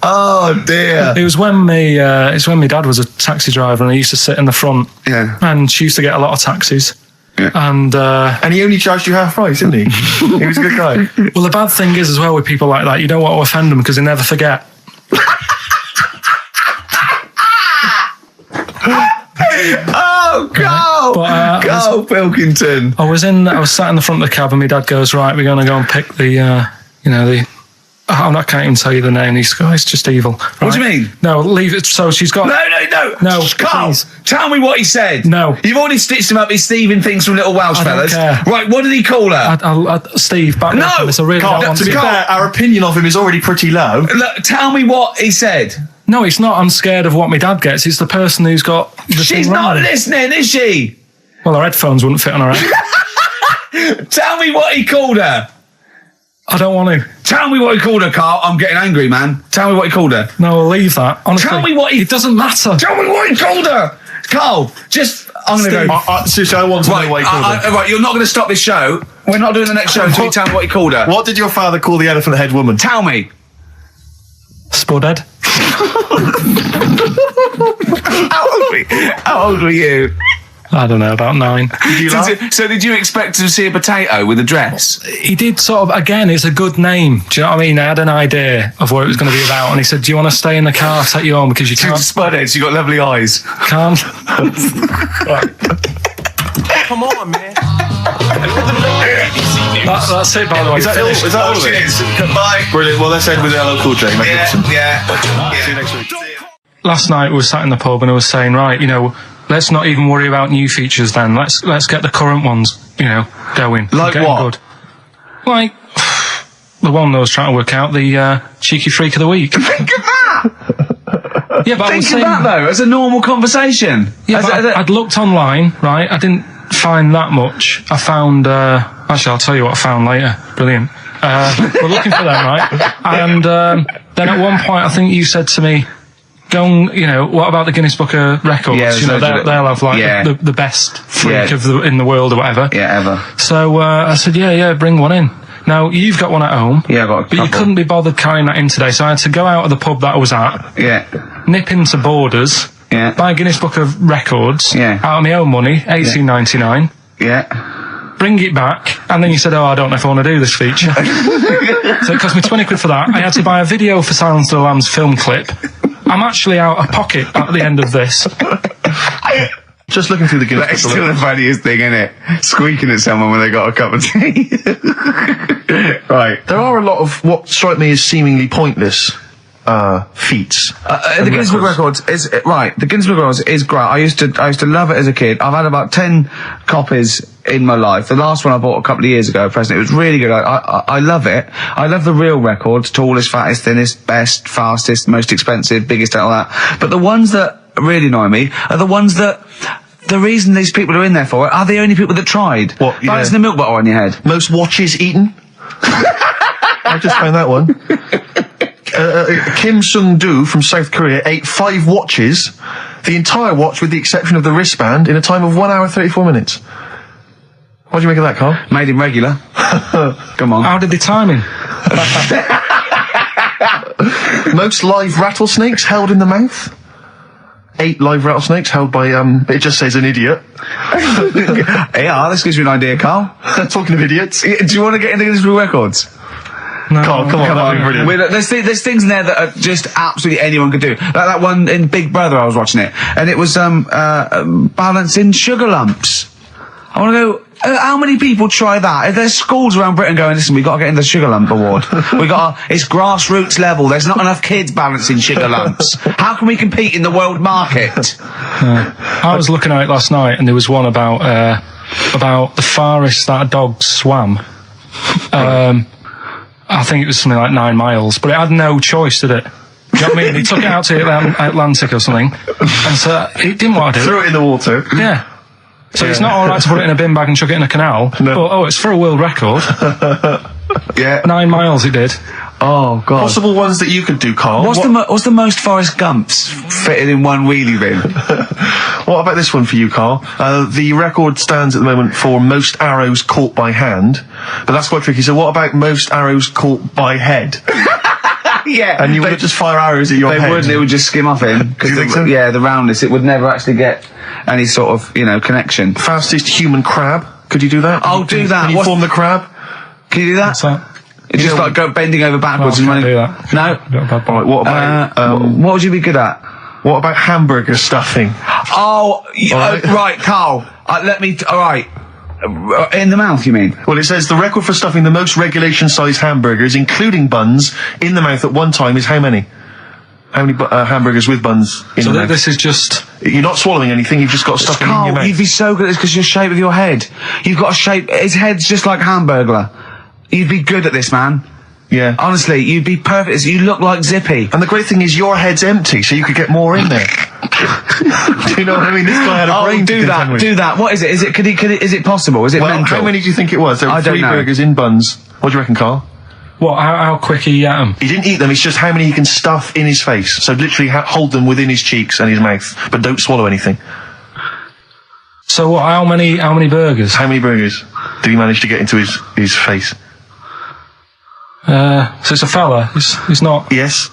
Oh dear! It was when my dad was a taxi driver, and he used to sit in the front. Yeah. And she used to get a lot of taxis. Yeah. And he only charged you half price, didn't he? He was a good guy. Well, the bad thing is as well with people like that, you don't want to offend them because they never forget. Oh, Carl! Carl Pilkington. I was sat in the front of the cab, and my dad goes, right, we're going to go and pick the You know, I can't even tell you the name. These guys just evil. Right? What do you mean? No, leave it. So she's got. No, Carl, please. tell me what he said. No. You've already stitched him up. He's thieving things from little Welsh I don't fellas. care. Right, what did he call her? Steve, back me up on this. I really Carl, don't want to be to. fair, our opinion of him is already pretty low. Look, tell me what he said. No, it's not. I'm scared of what my dad gets. It's the person who's got the She's thing not wrong. listening, is she? Well, her headphones wouldn't fit on her head. Tell me what he called her. I don't want to. Tell me what he called her, Carl. I'm getting angry, man. Tell me what he called her. No, I'll leave that. Honestly, Tell me what he... It doesn't matter. Tell me what he called her. Carl, just... I'm going to go... Seriously, I want to know what he called her. Right, you're not going to stop this show. We're not doing the next show until you tell me what he called her. What did your father call the elephant head woman? Tell me. Spudhead. How old were you? I don't know, about 9. So did you expect to see a potato with a dress? He did sort of, again, it's a good name. Do you know what I mean? I had an idea of what it was going to be about, and he said, do you want to stay in the car, take you home, because you can't... Spudheads, you got lovely eyes. Can't. Come on, man. That's it, by the way. Is that all of it? Goodbye. Brilliant. Well, let's end with LL Cool J. Yeah. See you next week. Last night we were sat in the pub and I was saying, right, you know, let's not even worry about new features then. Let's get the current ones, you know, going. Like Getting what? Good. Like the one that I was trying to work out, the cheeky freak of the week. Think of that! Yeah, but I Think was of saying, that, though, as a normal conversation. Yeah, but I'd looked online, right? I didn't find that much. I found, actually, I'll tell you what I found later. Brilliant. We're looking for them, right? And then at one point, I think you said to me, go and, you know, what about the Guinness Book of Records? Yeah, you know, they'll have, like, the best freak in the world or whatever. Yeah, ever. So I said, yeah, bring one in. Now, you've got one at home. Yeah, I got a But you couple. couldn't be bothered carrying that in today, so I had to go out of the pub that I was at, nip into Borders, buy a Guinness Book of Records, out of my own money, $18.99. Yeah. Bring it back, and then you said, I don't know if I want to do this feature. So it cost me 20 quid for that. I had to buy a video for Silence of the Lambs film clip. I'm actually out of pocket at the end of this. Just looking through the Guinness Book. That's still the funniest thing, isn't it? Squeaking at someone when they got a cup of tea. Right. There are a lot of what strike me as seemingly pointless feats. The Guinness Book of Records is right. The Guinness Book of Records is great. I used to love it as a kid. I've had about 10 copies in my life. The last one I bought a couple of years ago, a present. It was really good. I love it. I love the real records: tallest, fattest, thinnest, best, fastest, most expensive, biggest, and all that. But the ones that really annoy me are the ones that. The reason these people are in there for it are the only people that tried. What? Yeah. Balancing the milk bottle on your head. Most watches eaten. I just found that one. Kim Sung-do from South Korea ate 5 watches, the entire watch with the exception of the wristband, in a time of 1 hour 34 minutes. What do you make of that, Carl? Made him regular. Come on. How did they time him? Most live rattlesnakes held in the mouth. 8 live rattlesnakes held by, it just says an idiot. Yeah, this gives you an idea, Carl. Talking of idiots. Do you want to get into Guinness Book of Records? No. Carl, come on, that'd be brilliant. There's things in there that are just absolutely anyone could do. Like that one in Big Brother, I was watching it, and it was balancing sugar lumps. I want to go. How many people try that? If there's schools around Britain going, listen, we've got to get in the Sugar Lump Award. It's grassroots level. There's not enough kids balancing sugar lumps. How can we compete in the world market? I was looking at it last night, and there was one about the farthest that a dog swam. I think it was something like 9 miles, but it had no choice, did it? You know what I mean? They took it out to the Atlantic or something, and so it didn't want to do it. Threw it in the water. Yeah. So it's not alright to put it in a bin bag and chuck it in a canal. No. But, it's for a world record. Yeah. 9 miles it did. Oh God. Possible ones that you could do, Carl. What's the most Forrest Gumps fitted in one wheelie bin? What about this one for you, Carl? The record stands at the moment for most arrows caught by hand, but that's quite tricky. So what about most arrows caught by head? Yeah. And you would just fire arrows at your head? They wouldn't. It would just skim off him. Do you think so? Yeah, the roundness. It would never actually get any sort of, connection. Fastest human crab. Could you do that? I'll do that. Can you form the crab? Can you do that? What's that? It's just like go bending over backwards and I running. can't do that. No. Right, what about what would you be good at? what about hamburger stuffing? Right, Carl. All right. In the mouth, you mean? Well, it says the record for stuffing the most regulation-sized hamburgers, including buns, in the mouth at one time is how many? How many hamburgers with buns in the mouth? This is just... You're not swallowing anything, you've just got to stuff them in your mouth. You'd be so good at this because your shape of your head. You've got a shape... His head's just like Hamburglar. You'd be good at this, man. Yeah. Honestly, you'd be perfect. You look like Zippy. And the great thing is your head's empty, so you could get more in there. Do you know what I mean? This guy had a brain to contend with. Do that. What is it? Is it possible? Is it mental? How many do you think it was? There were 3 burgers in buns. What do you reckon, Carl? What? How quick he ate them? He didn't eat them, it's just how many he can stuff in his face. So literally hold them within his cheeks and his mouth, but don't swallow anything. So what, how many burgers? How many burgers did he manage to get into his face? So it's a fella. He's not... Yes.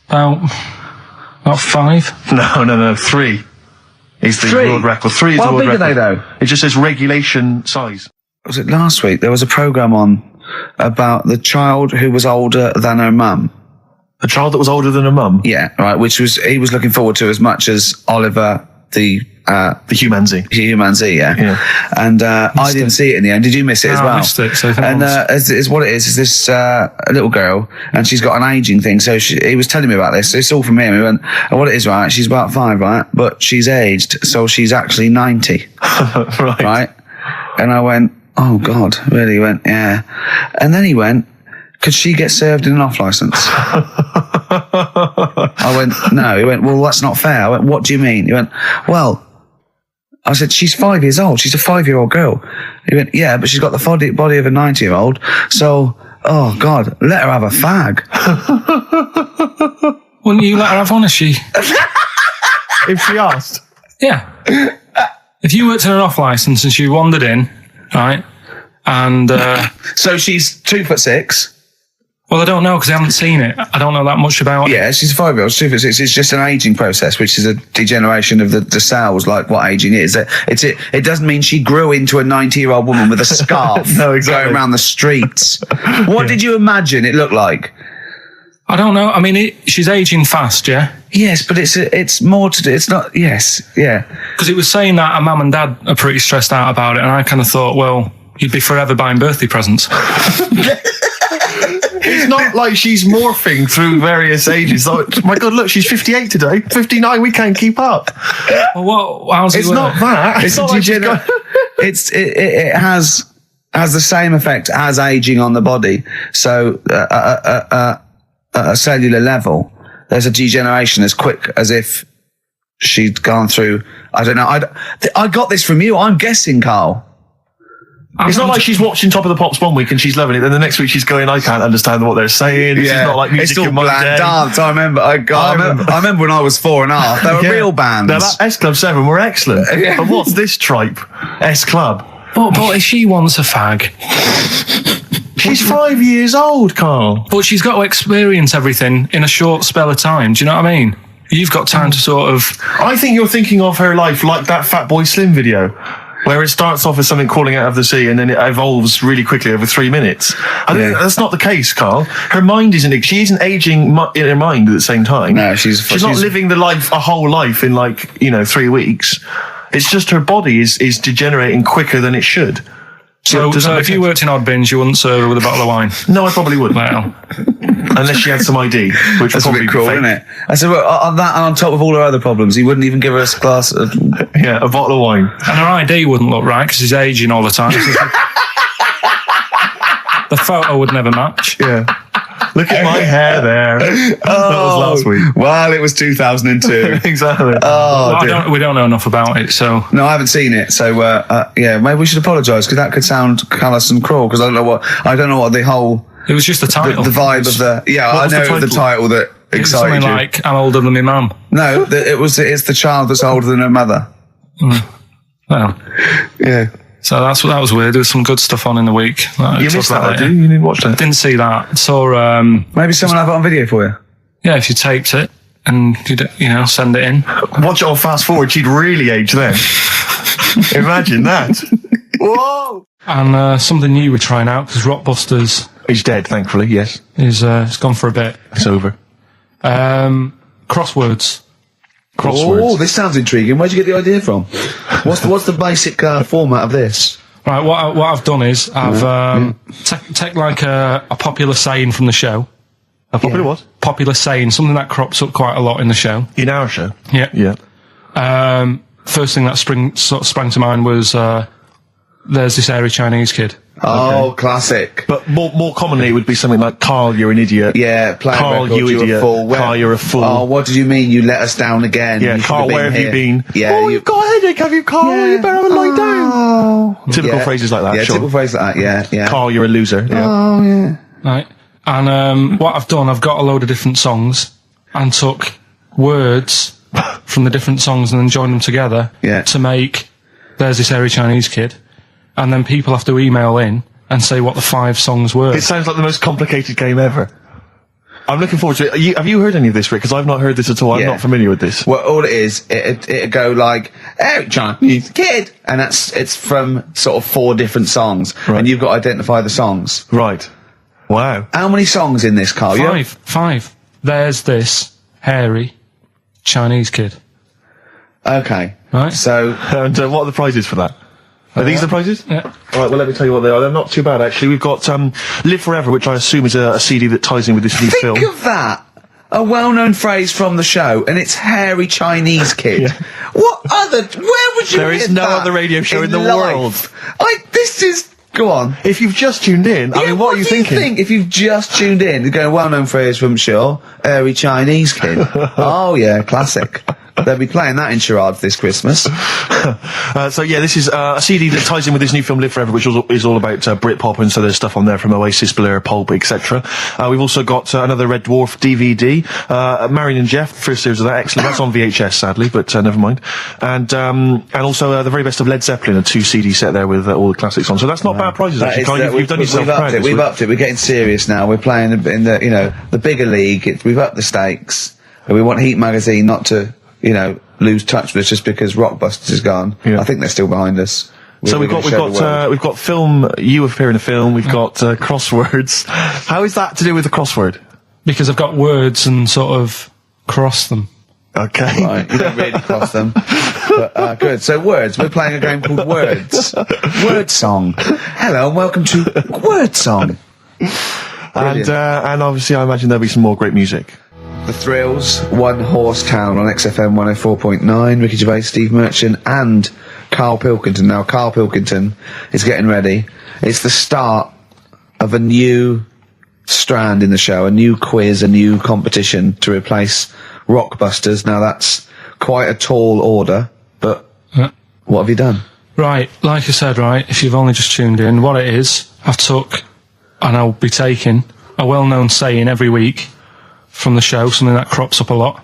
About 5? No, 3. It's the 3? world record. 3 is the How world big record. are they, though? It just says regulation size. Was it last week? There was a programme on about the child who was older than her mum. A child that was older than her mum? Yeah, right, he was looking forward to as much as Oliver, the humanzee. Humanzee, yeah. And I didn't see it in the end. Did you miss it as well? I missed it. So is what it is this little girl, and she's got an aging thing. So he was telling me about this. It's all from him. He went, and what it is, right? She's about 5, right? But she's aged, so she's actually 90. Right? And I went, oh God, really? He went, yeah. And then he went, could she get served in an off licence? I went, no. He went, well, that's not fair. I went, what do you mean? He went, well, I said, she's 5 years old. She's a 5-year-old girl. He went, yeah, but she's got the body of a 90-year-old. So, oh God, let her have a fag. Wouldn't you let her have one if she... If she asked? Yeah. If you worked in an off licence and she wandered in, right, and... So she's 2'6". Well, I don't know because I haven't seen it. I don't know that much about it. Yeah, she's a 5-year-old. 2'6". It's just an aging process, which is a degeneration of the cells, like what aging is. It doesn't mean she grew into a 90-year-old woman with a scarf No, exactly. going around the streets. What did you imagine it looked like? I don't know. I mean, she's aging fast, yeah? Yes, but it's more to do. It's not. Yes, yeah. Because it was saying that her mum and dad are pretty stressed out about it, and I kind of thought, well, you'd be forever buying birthday presents. It's not like she's morphing through various ages. Like, my God, look, she's 58 today. 59, we can't keep up. Well, how's it It's work? not that. It's not like she's got- it has the same effect as aging on the body. So at a cellular level, there's a degeneration as quick as if she'd gone through. I don't know. I got this from you. I'm guessing, Carl. It's not like she's watching Top of the Pops one week and she's loving it, then the next week she's going, I can't understand what they're saying. It's not like music it's all in my bland day. dance. I remember. I remember when I was 4.5. They were real bands. Now, that S Club 7 were excellent. Yeah. But what's this tripe? S Club. But if she wants a fag... She's 5 years old, Carl. But she's got to experience everything in a short spell of time. Do you know what I mean? You've got time to sort of... I think you're thinking of her life like that Fatboy Slim video, where it starts off as something crawling out of the sea and then it evolves really quickly over 3 minutes. I think that's not the case, Carl. Her mind she isn't aging in her mind at the same time. No, she's not living a whole life in 3 weeks. It's just her body is degenerating quicker than it should. So if you worked in odd bins, you wouldn't serve her with a bottle of wine? No, I probably wouldn't. Well, unless she had some ID, which That's would a probably bit cruel, be fake. isn't it? I said, well, on that and on top of all her other problems, he wouldn't even give her a glass of... Yeah, a bottle of wine. and her ID wouldn't look right because she's aging all the time. The photo would never match. Yeah. Look at my hair there. That was last week. Well, it was 2002. Exactly. Well, we don't know enough about it, so... No, I haven't seen it, so yeah, maybe we should apologise because that could sound callous and cruel because I don't know what the whole It was just the title. the vibe of the What was I know the the title that It was excited something you. like, I'm older than my mum. No, it's the child that's older than her mother. Well, Yeah. so that was weird. There was some good stuff on in the week. You missed that, I do. You didn't watch that. Didn't see that. Saw, Maybe someone have it on video for you. yeah, if you taped it and you send it in. Watch it on fast forward. She'd really age then. Imagine that. Whoa! And something new we're trying out because Rockbusters He's dead, thankfully. Yes, is it's gone for a bit. it's over. Crosswords. Oh, this sounds intriguing. Where'd you get the idea from? What's the basic format of this? Right, what I've done is I've take like a popular saying from the show. A popular what? Popular saying, something that crops up quite a lot in the show. In our show? Yeah. Yeah. First thing that sprang to mind was there's this hairy Chinese kid. Oh, classic. But more commonly, it would be something like, Carl, you're an idiot. Yeah, playing Carl, record, you you're idiot. a fool. Carl, you're a fool. Oh, what did you mean? You let us down again. Yeah, You Carl, should where have here. you been? Yeah, oh, you've got a headache, have you, Carl? Yeah. You better have a lie down. Oh. Typical phrases like that, Yeah, sure. typical phrases like that, yeah. Carl, you're a loser. Yeah. Oh, yeah. Right. And what I've done, I've got a load of different songs and took words from the different songs and then joined them together to make There's This Hairy Chinese Kid. And then people have to email in and say what the 5 songs were. It sounds like the most complicated game ever. I'm looking forward to it. Have you heard any of this, Rick? Because I've not heard this at all. I'm not familiar with this. Well, all it is, it'd go like, Hairy Chinese Kid! And it's from sort of 4 different songs. Right. And you've got to identify the songs. Right. Wow. How many songs in this, Carl? 5. There's This Hairy Chinese Kid. Okay. Right. So. And what are the prizes for that? Are these the prizes? Yeah. Alright, well let me tell you what they are. They're not too bad actually. We've got Live Forever, which I assume is a CD that ties in with this new film. Think of that! A well-known phrase from the show, and it's Hairy Chinese Kid. Where would you There is no other radio show in the world. This is... Go on. If you've just tuned in, I mean, what are you thinking? Think if you've just tuned in, you're going, well-known phrase from Shaw, Hairy Chinese Kid. Oh, yeah, classic. They'll be playing that in charades this Christmas. So yeah, this is a CD that ties in with this new film Live Forever, which is all about Britpop, and so there's stuff on there from Oasis, Blur, Pulp, etc. We've also got another Red Dwarf DVD, Marion and Jeff, first series of that, excellent. That's on VHS, sadly, but never mind. And also the very best of Led Zeppelin, a 2 CD set there with all the classics on. So that's not bad prizes actually. Carl, you've done yourself proud. We've upped it. We're getting serious now. We're playing in the the bigger league. We've upped the stakes. We want Heat Magazine not to lose touch with us just because Rockbusters is gone. Yeah. I think they're still behind us. So we've got film. You appear in a film. We've got crosswords. How is that to do with the crossword? Because I've got words and sort of cross them. Okay. Right, you don't really cross them. But, good. So words. We're playing a game called Words. Word Song. Hello and welcome to Word Song. And obviously I imagine there'll be some more great music. The Thrills, One Horse Town on XFM 104.9, Ricky Gervais, Steve Merchant and Karl Pilkington. Now Karl Pilkington is getting ready. It's the start of a new strand in the show, a new quiz, a new competition to replace Rockbusters. Now that's quite a tall order, but what have you done? Right, like I said, right, if you've only just tuned in, what it is, I've took, and I'll be taking, a well-known saying every week from the show, something that crops up a lot.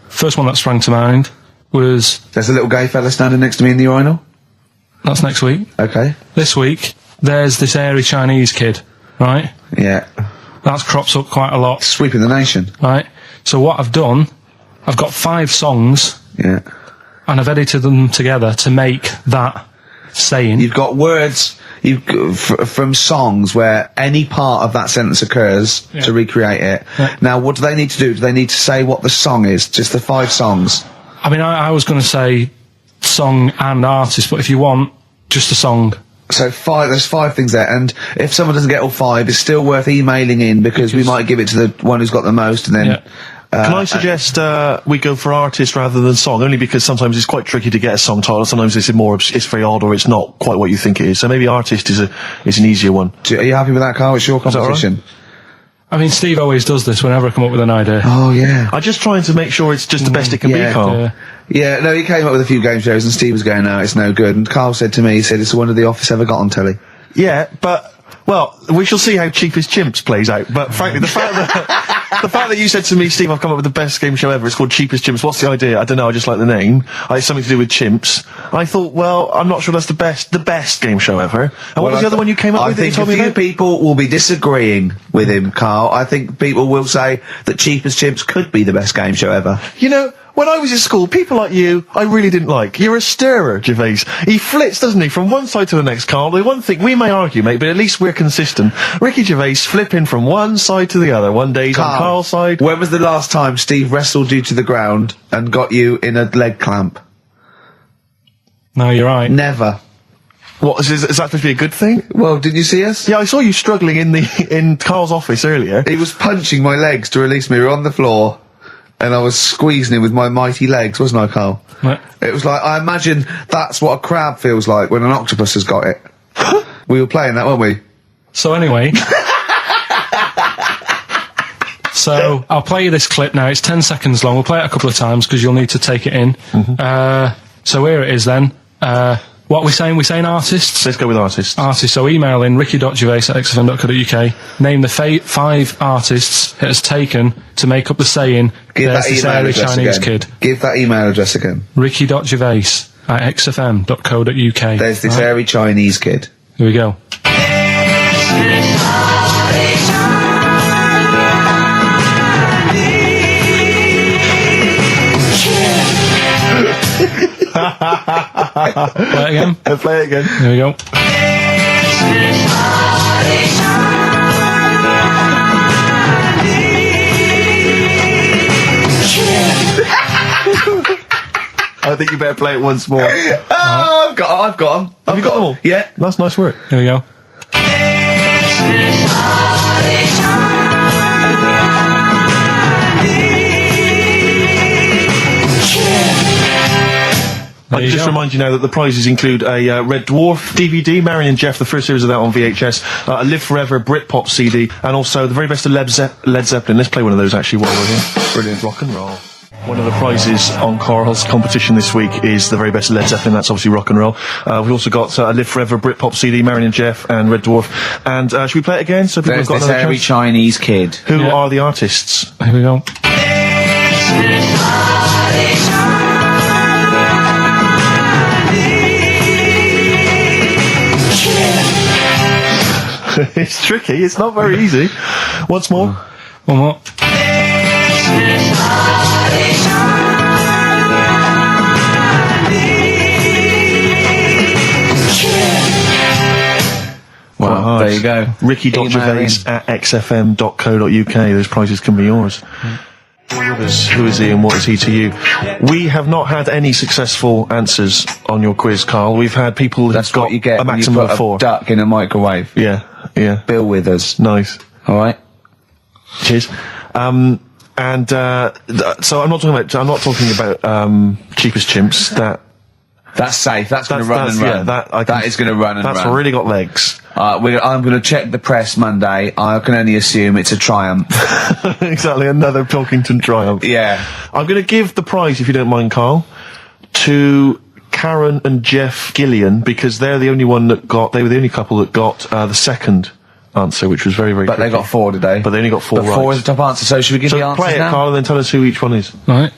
First one that sprang to mind was... There's a little gay fella standing next to me in the urinal? That's next week. Okay. This week, there's this hairy Chinese kid, right? Yeah. That crops up quite a lot. Sweeping the nation. Right. So what I've done, I've got 5 songs. Yeah. And I've edited them together to make that saying. You've got words from songs where any part of that sentence occurs to recreate it. Yeah. Now, what do they need to do? Do they need to say what the song is? Just the 5 songs? I mean, I was going to say song and artist, but if you want, just a song. So there's 5 things there, and if someone doesn't get all 5, it's still worth emailing in because we might give it to the one who's got the most, and then... Yeah. Can I suggest we go for artist rather than song? Only because sometimes it's quite tricky to get a song title. Sometimes it's very odd, or it's not quite what you think it is. So maybe artist is an easier one. Are you happy with that, Carl? It's your competition. I mean, Steve always does this whenever I come up with an idea. Oh yeah. I'm just trying to make sure it's just the best it can be, Carl. Yeah, no, he came up with a few game shows, and Steve was going, no, it's no good. And Carl said to me, he said, it's the one of The Office ever got on telly. Yeah, but... Well, we shall see how Cheapest Chimps plays out, but frankly, the fact that you said to me, Steve, I've come up with the best game show ever, it's called Cheapest Chimps, what's the idea? I don't know, I just like the name. It's something to do with chimps. I thought, well, I'm not sure that's the best game show ever. And what was the other one you came up with that you told me about? I think a few people will be disagreeing with him, Carl. I think people will say that Cheapest Chimps could be the best game show ever. You know, when I was at school, people like you, I really didn't like. You're a stirrer, Gervais. He flits, doesn't he, from one side to the next, Carl. The one thing, we may argue, mate, but at least we're consistent. Ricky Gervais flipping from one side to the other. One day he's on Carl's side. When was the last time Steve wrestled you to the ground and got you in a leg clamp? No, you're right. Never. What, is that supposed to be a good thing? Well, did you see us? Yeah, I saw you struggling in Carl's office earlier. He was punching my legs to release me. We were on the floor, and I was squeezing him with my mighty legs, wasn't I, Carl? Right. It was like, I imagine that's what a crab feels like when an octopus has got it. We were playing that, weren't we? So anyway... So, I'll play you this clip now. It's 10 seconds long. We'll play it a couple of times because you'll need to take it in. So here it is then. What are we saying? We're saying artists? Let's go with artists. Artists. So email in ricky.gervais@xfm.co.uk. Name the 5 artists it has taken to make up the saying, Give there's that this email airy address Chinese again. kid. Give that email address again. ricky.gervais@xfm.co.uk. There's this airy Chinese kid. Here we go. Play it again. Play it again. Here we go. I think you better play it once more. Oh, I've got them. Have you got them all? Yeah. That's nice work. Here we go. I can just remind you now that the prizes include a Red Dwarf DVD, Marion and Jeff, the first series of that on VHS, a Live Forever Britpop CD, and also the very best of Led Zeppelin. Let's play one of those actually while we're here. Brilliant. Rock and roll. One of the prizes on Carl's competition this week is the very best of Led Zeppelin. That's obviously rock and roll. We've also got a Live Forever Britpop CD, Marion and Jeff, and Red Dwarf. And should we play it again? So people There's have got this another airy chance? Chinese kid. Who are the artists? Here we go. It's tricky. It's not very easy. Once more. One more. Well, there you go. Ricky.gervais@xfm.co.uk. Those prizes can be yours. Who is he and what is he to you? We have not had any successful answers on your quiz, Carl. We've had people who've That's got what you get a when you maximum put of 4. a duck in a microwave. Yeah, yeah. Bill Withers. Nice. All right. Cheers. So I'm not talking about Cheapest Chimps. That's safe. That's going to run and run. Yeah, that is going to run and run. That's really got legs. I'm going to check the press Monday. I can only assume it's a triumph. Exactly, another Pilkington triumph. Yeah. I'm going to give the prize, if you don't mind, Carl, to Karen and Jeff Gillian, because they're the only one that they were the only couple that got the second answer, which was very, very But tricky. they got 4 today. But they only got 4 But right. 4 is the top answer, so should we give the So answers play it, now? Carl, and then tell us who each one is. All right.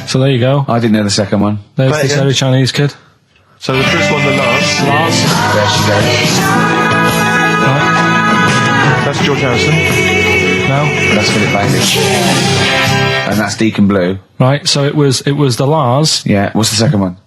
So there you go. I didn't know the second one. There's Play it this again. airy Chinese kid. So the first one, the Lars. There she goes. That's George Harrison. No. That's Philip Bailey. And that's Deacon Blue. Right. So it was the Lars, Yeah. What's the second one?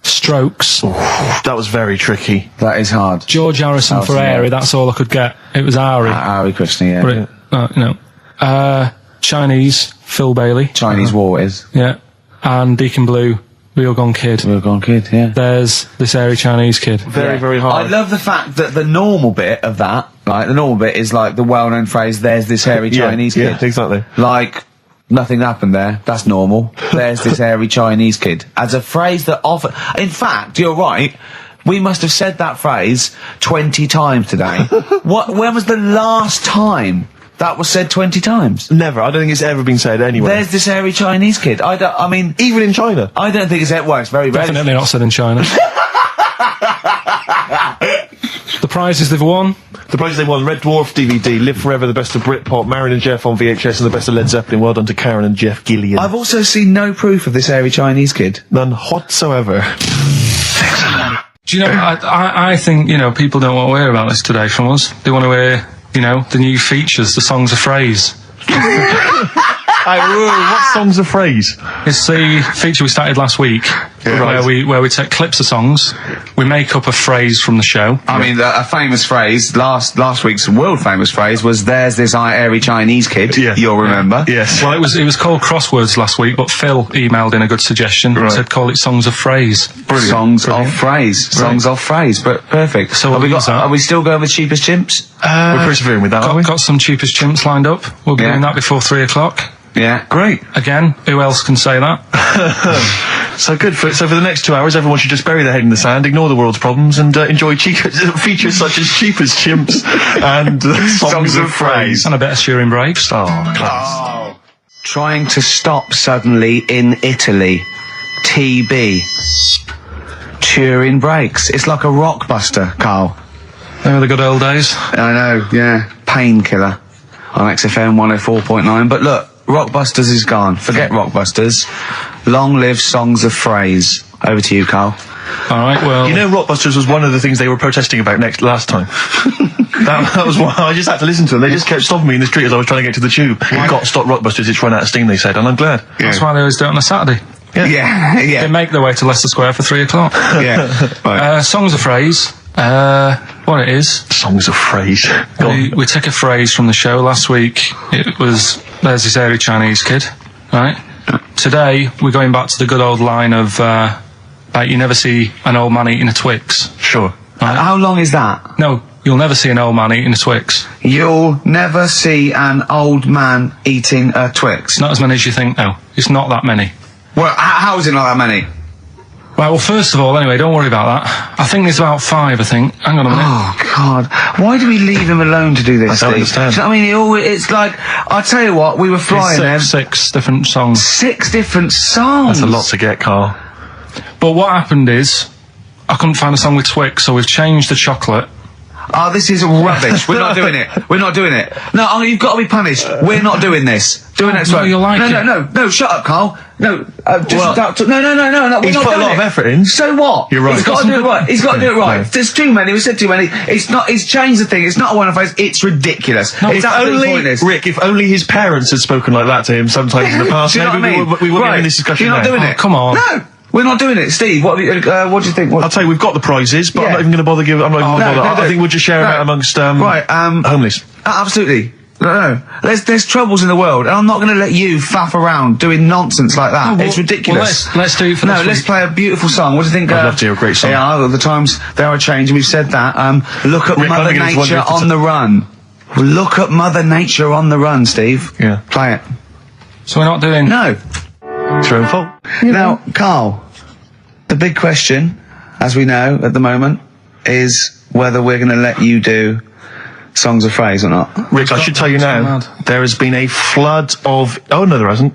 Strokes, That was very tricky. That is hard. George Harrison Sounds for familiar. airy. That's all I could get. It was Ari. Ari Krishna, yeah. But Chinese, Phil Bailey. Chinese War is. Yeah. And Deacon Blue, Real Gone Kid. Real Gone Kid, yeah. There's this airy Chinese kid. Very, very hard. I love the fact that the normal bit of that, like, the normal bit is like the well-known phrase, there's this hairy Chinese kid. Yeah, exactly. Like, nothing happened there. That's normal. There's this hairy Chinese kid. As a phrase that often... In fact, you're right. We must have said that phrase 20 times today. When was the last time that was said 20 times? Never. I don't think it's ever been said anywhere. There's this hairy Chinese kid. I mean... Even in China. I don't think it's... Well, it's very rare. Definitely not said in China. The prizes they've won. The prizes they won: Red Dwarf DVD, Live Forever, the best of Britpop, Marion and Jeff on VHS, and the best of Led Zeppelin. Well done to Karen and Jeff Gillian. I've also seen no proof of this hairy Chinese kid. None whatsoever. Do you know, I think, people don't want to hear about this today from us. They want to hear, the new features, the songs of phrase. Hey, what song's a phrase? It's the feature we started last week, where we take clips of songs, we make up a phrase from the show. I mean, a famous phrase, last week's world famous phrase was, "There's this airy Chinese kid." Yeah. You'll remember. Yes. Well, it was called Crosswords last week, but Phil emailed in a good suggestion. Right. He said call it Songs of Phrase. Brilliant. Songs of phrase. Songs of phrase. But perfect. So are we still going with Cheapest Chimps? We're persevering with that, aren't we? Got some Cheapest Chimps lined up. We'll be doing that before 3 o'clock. Yeah. Great. Again, who else can say that? So good. So for the next 2 hours, everyone should just bury their head in the sand, ignore the world's problems, and enjoy features such as Cheapest Chimps and Songs of Phrase. And a bit of Shearing Breaks. Oh, class. Trying to stop suddenly in Italy. TB. Turing Breaks. It's like a rockbuster, Carl. They were the good old days. I know, yeah. Painkiller on XFM 104.9. But look, Rockbusters is gone. Forget Rockbusters. Long live Songs of Phrase. Over to you, Carl. All right, well... You know, Rockbusters was one of the things they were protesting about last time. that was why I just had to listen to them. They just kept stopping me in the street as I was trying to get to the tube. You've got to stop Rockbusters, it's run out of steam, they said, and I'm glad. That's why they always do it on a Saturday. Yeah. They make their way to Leicester Square for 3 o'clock. Yeah. Right. Songs of Phrase. What it is... Songs of Phrase. We took a phrase from the show last week. It was, "There's this airy Chinese kid," right? Today, we're going back to the good old line of, you never see an old man eating a Twix. Sure. Right? How long is that? No, you'll never see an old man eating a Twix. You'll never see an old man eating a Twix. It's not as many as you think, though. It's not that many. Well, how is it not that many? Right, well, first of all, anyway, don't worry about that. I think there's about 5, I think. Hang on a minute. Oh, God. Why do we leave him alone to do this, I don't Steve? understand. Do you know what I mean? It's like, I'll tell you what, we were flying there. 6 different songs. 6 different songs. That's a lot to get, Carl. But what happened is, I couldn't find a song with Twix, so we've changed the chocolate. Oh, this is rubbish. We're not doing it. We're not doing it. No, you've got to be punished. We're not doing this. Do it next no, week. you'll like it. No, shut up, Carl. No, no, we're He's not put doing a lot it. of effort in. So what? You're right. He's got to do it right. He's got to do it right. No. There's too many. We said too many. He's changed the thing. It's not a one-off phrase. It's ridiculous. No, it's absolutely pointless. Rick, if only his parents had spoken like that to him sometimes in the past, Do you know maybe what I mean? we wouldn't be having this discussion You're not now. doing Oh, it. come on. No. We're not doing it, Steve. What do you think? I'll tell you, we've got the prizes, but I'm Yeah. not even going to bother giving. I'm not even going to bother. no, I think we'll just share them out amongst homeless. Absolutely. No. There's troubles in the world, and I'm not going to let you faff around doing nonsense like that. No, it's ridiculous. Well, let's do it for No, this let's week. play a beautiful song. What do you think? I'd love to hear a great song. Yeah, the times they are changing. We've said that. Look at Rick, Mother I'm beginning to wonder Nature if it's on the run. Look at Mother Nature on the run, Steve. Yeah. Play it. So we're not doing... No. It's your own fault. Now, Carl, the big question, as we know at the moment, is whether we're going to let you do Songs of Phrase or not. Rick, I should tell you now, there has been a flood of... Oh, no, there hasn't.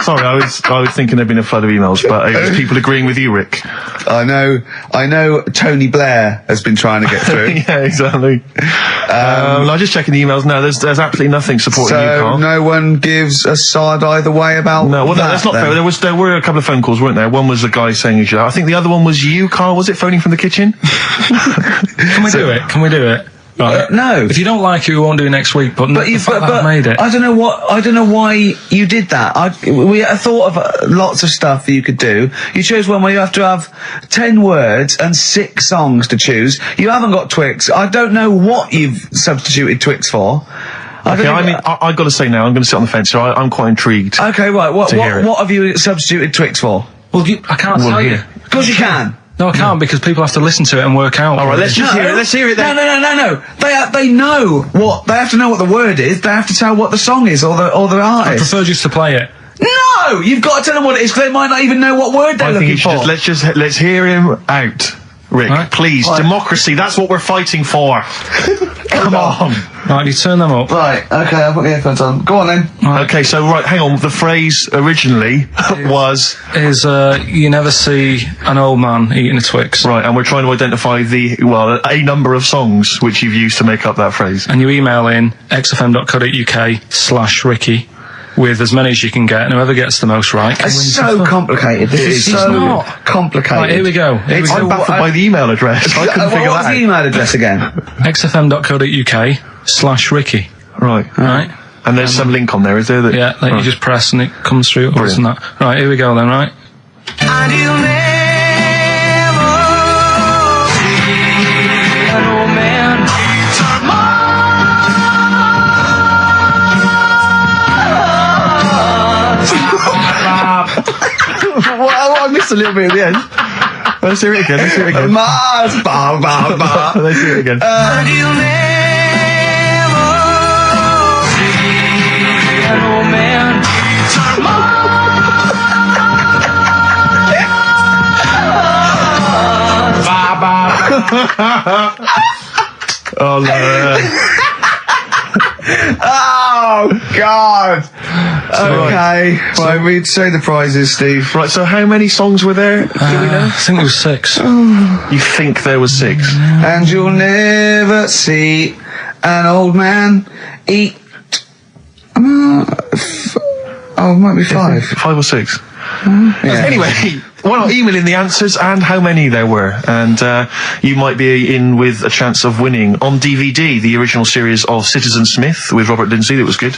Sorry, I was thinking there'd been a flood of emails, but it was people agreeing with you, Rick. I know Tony Blair has been trying to get through. Yeah, exactly. I'm just checking the emails now. There's absolutely nothing supporting you, So Carl. no one gives a side either way about No, well, that, that's not then. fair. There were a couple of phone calls, weren't there? One was a guy saying, I think the other one was you, Carl. Was it phoning from the kitchen? Can we do it? Can we do it? Right. No. If you don't like it, we won't do it next week, but the fact that I've made it. I don't know why you did that. We thought of lots of stuff that you could do. You chose one where you have to have 10 words and 6 songs to choose. You haven't got Twix. I don't know what you've substituted Twix for. Okay, I've got to say now, I'm going to sit on the fence, so I'm quite intrigued. Okay, right. What have you substituted Twix for? Well, I can't tell you. Of course you can. No, I can't because people have to listen to it and work out. All right, let's just hear it. Let's hear it then. No. They know what they have to know what the word is. They have to tell what the song is or the I artist. prefer just to play it. No, you've got to tell them what it is because they might not even know what word they're I think looking you for. should let's hear him out. Rick, Right. please, democracy, that's what we're fighting for. Come on. Right, you turn them up. Right, okay, I've got the earphones on. Go on then. Right. Okay, so hang on, the phrase originally was... Is you never see an old man eating a Twix. Right, and we're trying to identify a number of songs which you've used to make up that phrase. And you email in xfm.co.uk/Ricky with as many as you can get, and whoever gets the most right. It's so complicated. This is so not. complicated. Right, here we go. I'm baffled by the email address. I couldn't figure What was that the out. email address again? xfm.co.uk/Ricky. Right. Right? And there's some link on there, is there? That, Yeah, that you just press and it comes through. Brilliant. That. Right, here we go then, right? And you'll never see an old man I missed a little bit at the end. Let's hear it again. Mars, ba, ba, ba. Let's hear it again. and you'll never see an old man Oh, no. Oh, God. Okay. Right, we'd say the prizes, Steve. Right, so how many songs were there? Do we know? I think there was 6. You think there was 6? And you'll never see an old man eat. It might be 5. 5 or 6. Yeah. Anyway, why not email in the answers and how many there were, and you might be in with a chance of winning on DVD the original series of Citizen Smith with Robert Lindsay. That was good.